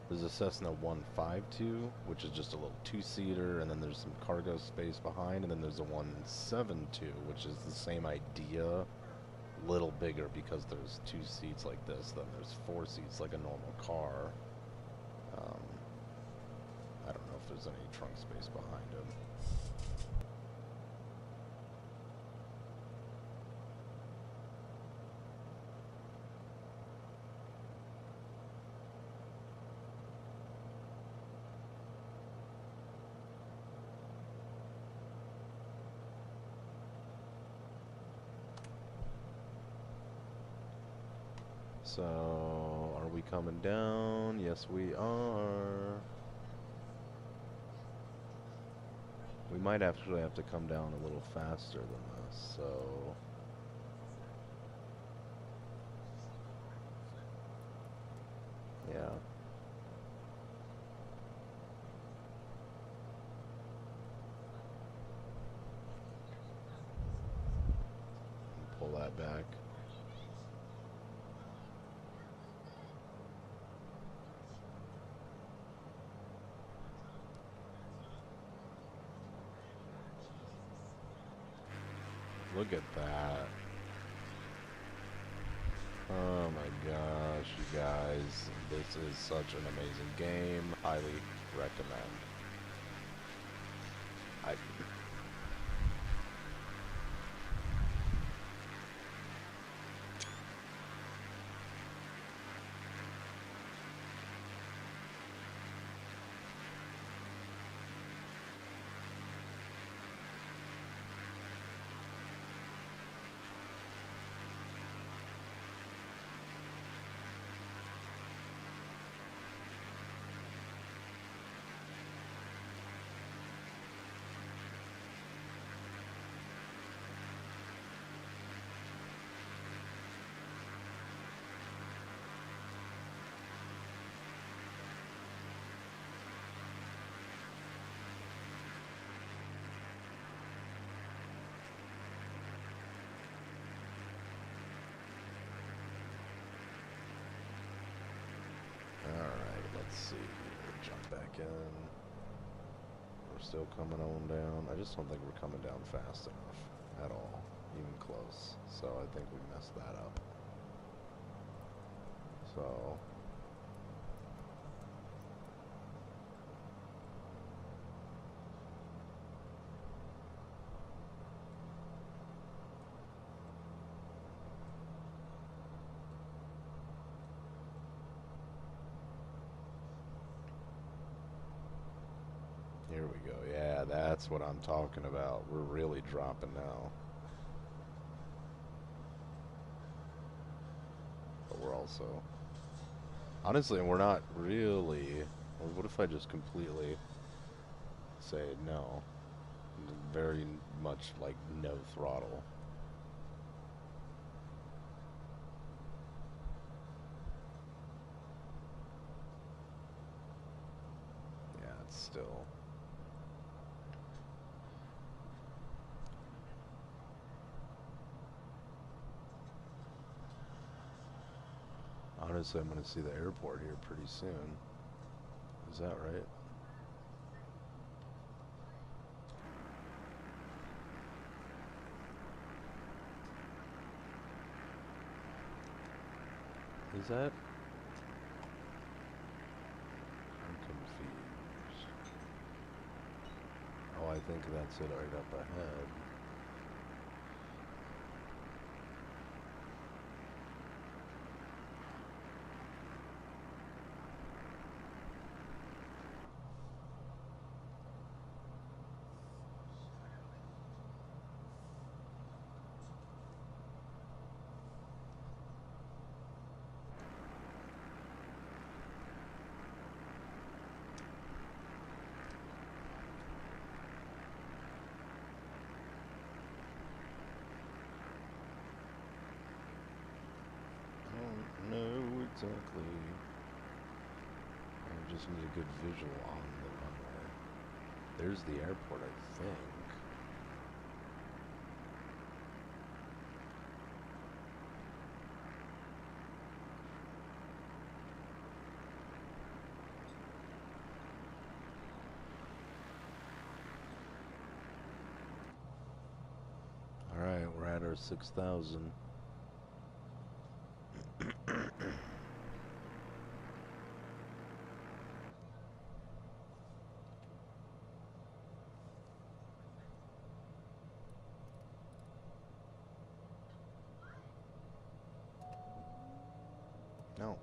There's a Cessna 152, which is just a little 2-seater, and then there's some cargo space behind, and then there's a 172, which is the same idea, little bigger because there's 2 seats like this, then there's 4 seats like a normal car. I don't know if there's any trunk space behind him. So, are we coming down? Yes, we are. We might actually have to come down a little faster than this, so... yeah. Pull that back. Look at that. Oh my gosh, you guys. This is such an amazing game. Highly recommend. Alright, let's see. Jump back in. We're still coming on down. I just don't think we're coming down fast enough at all. Even close. So I think we messed that up. So... here we go. Yeah, that's what I'm talking about. We're really dropping now. But we're also... honestly, we're not really... or what if I just completely say no? Very much like no throttle. Yeah, it's still... honestly, I'm going to see the airport here pretty soon. Is that right? Is that? I'm confused. I think that's it right up ahead. Exactly. I just need a good visual on the runway. There's the airport, I think. Alright, we're at our 6,000. No.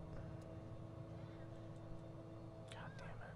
God damn it.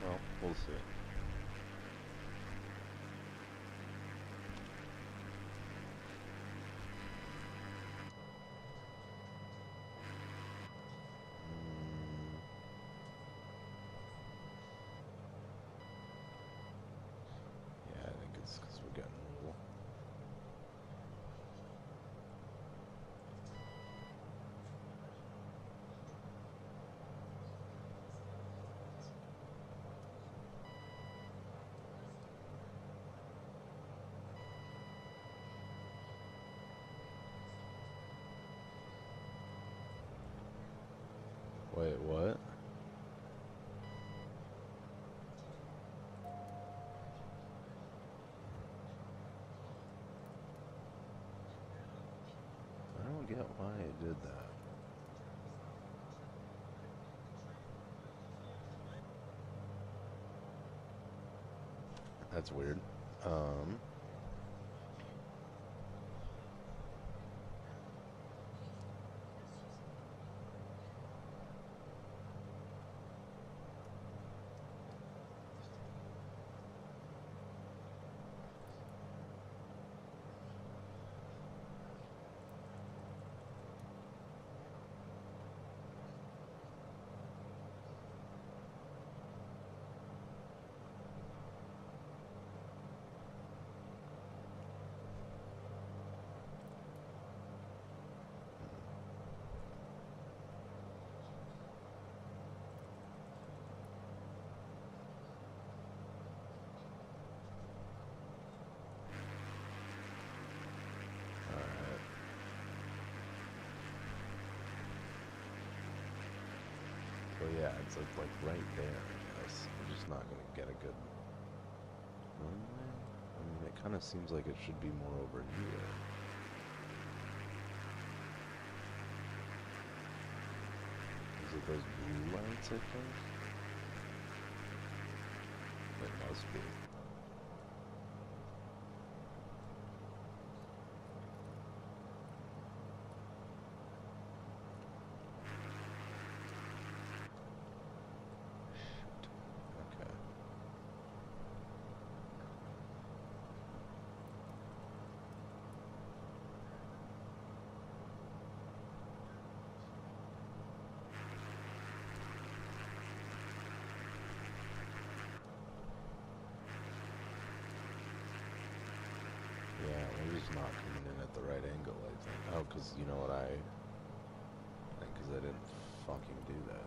Well, we'll see. Yeah, I think it's because we're getting low. Wait, what? I don't get why it did that. That's weird. So yeah, it's like right there, I guess. We're just not gonna get a good runway. I mean, it kind of seems like it should be more over here. Is it those blue lights, I think? It must be. Not coming in at the right angle, I think. Oh, because you know what I think? Because they didn't fucking do that.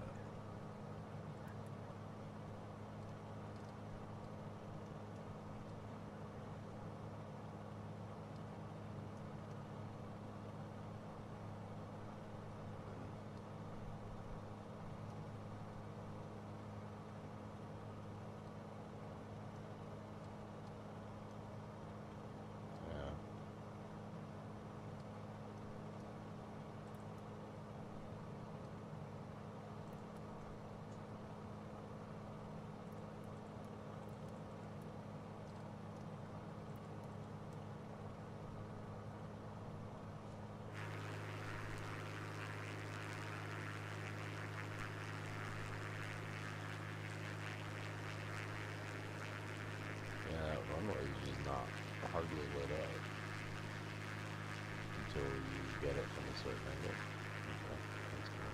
Runway is just not hardly lit up until you get it from a certain angle. Okay, that's cool.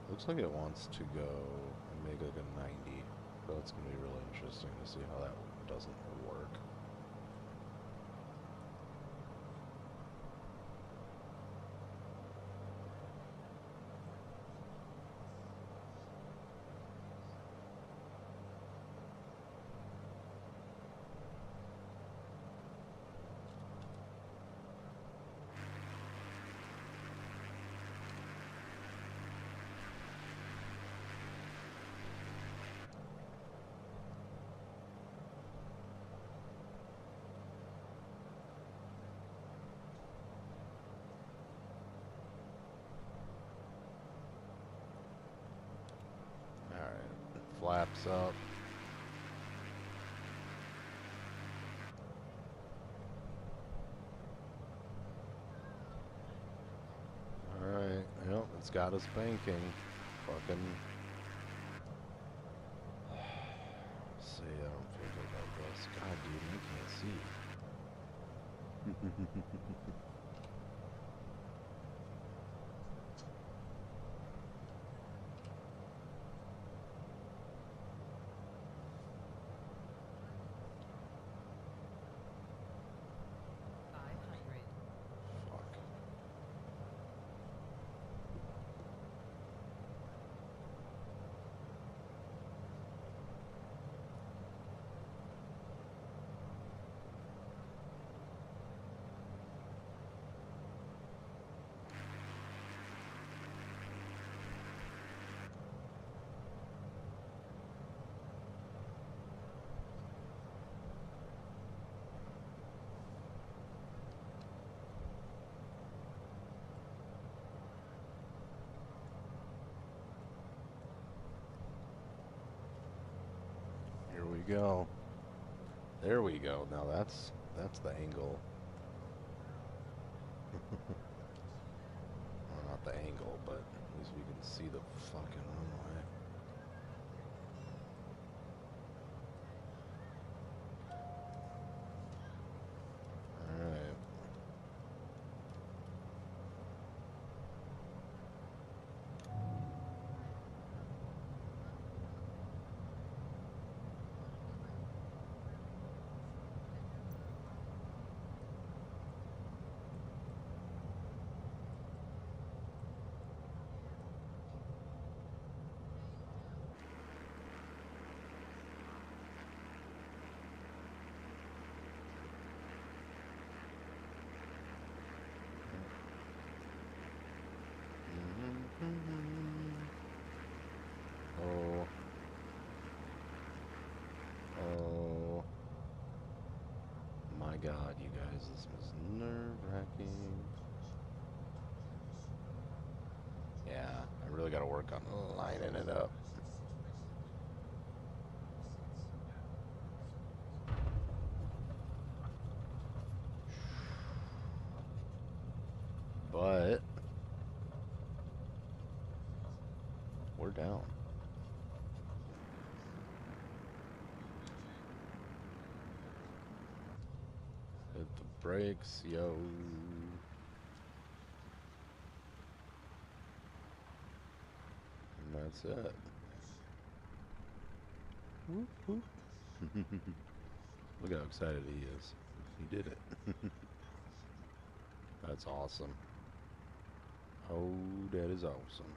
Looks like it wants to go and make like a 90, but it's going to be really interesting to see how that doesn't work. Flaps up. Alright, yep, it's got us banking. Fucking. See, I don't feel good about this. God, dude, I can't see. Here we go. There we go. Now that's the angle. Well, not the angle, but at least we can see the fucking runway. Alright. Oh. Oh. My God, you guys, this was nerve-wracking. Yeah, I really got to work on lining it up. But down. Hit the brakes, yo. And that's it. Whoop, whoop. Look how excited he is. He did it. That's awesome. Oh, that is awesome.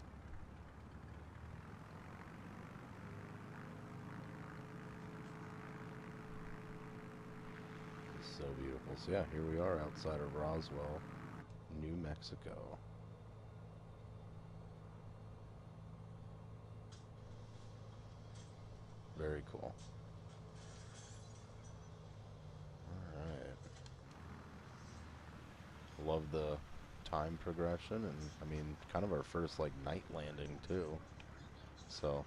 It's so beautiful. So yeah, here we are outside of Roswell, New Mexico. Very cool. Alright. Love the time progression, and I mean, kind of our first like night landing too. So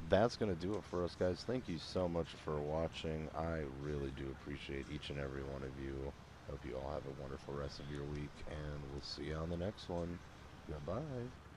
that's gonna do it for us, guys. Thank you so much for watching. I really do appreciate each and every one of you. Hope you all have a wonderful rest of your week, and we'll see you on the next one. Goodbye.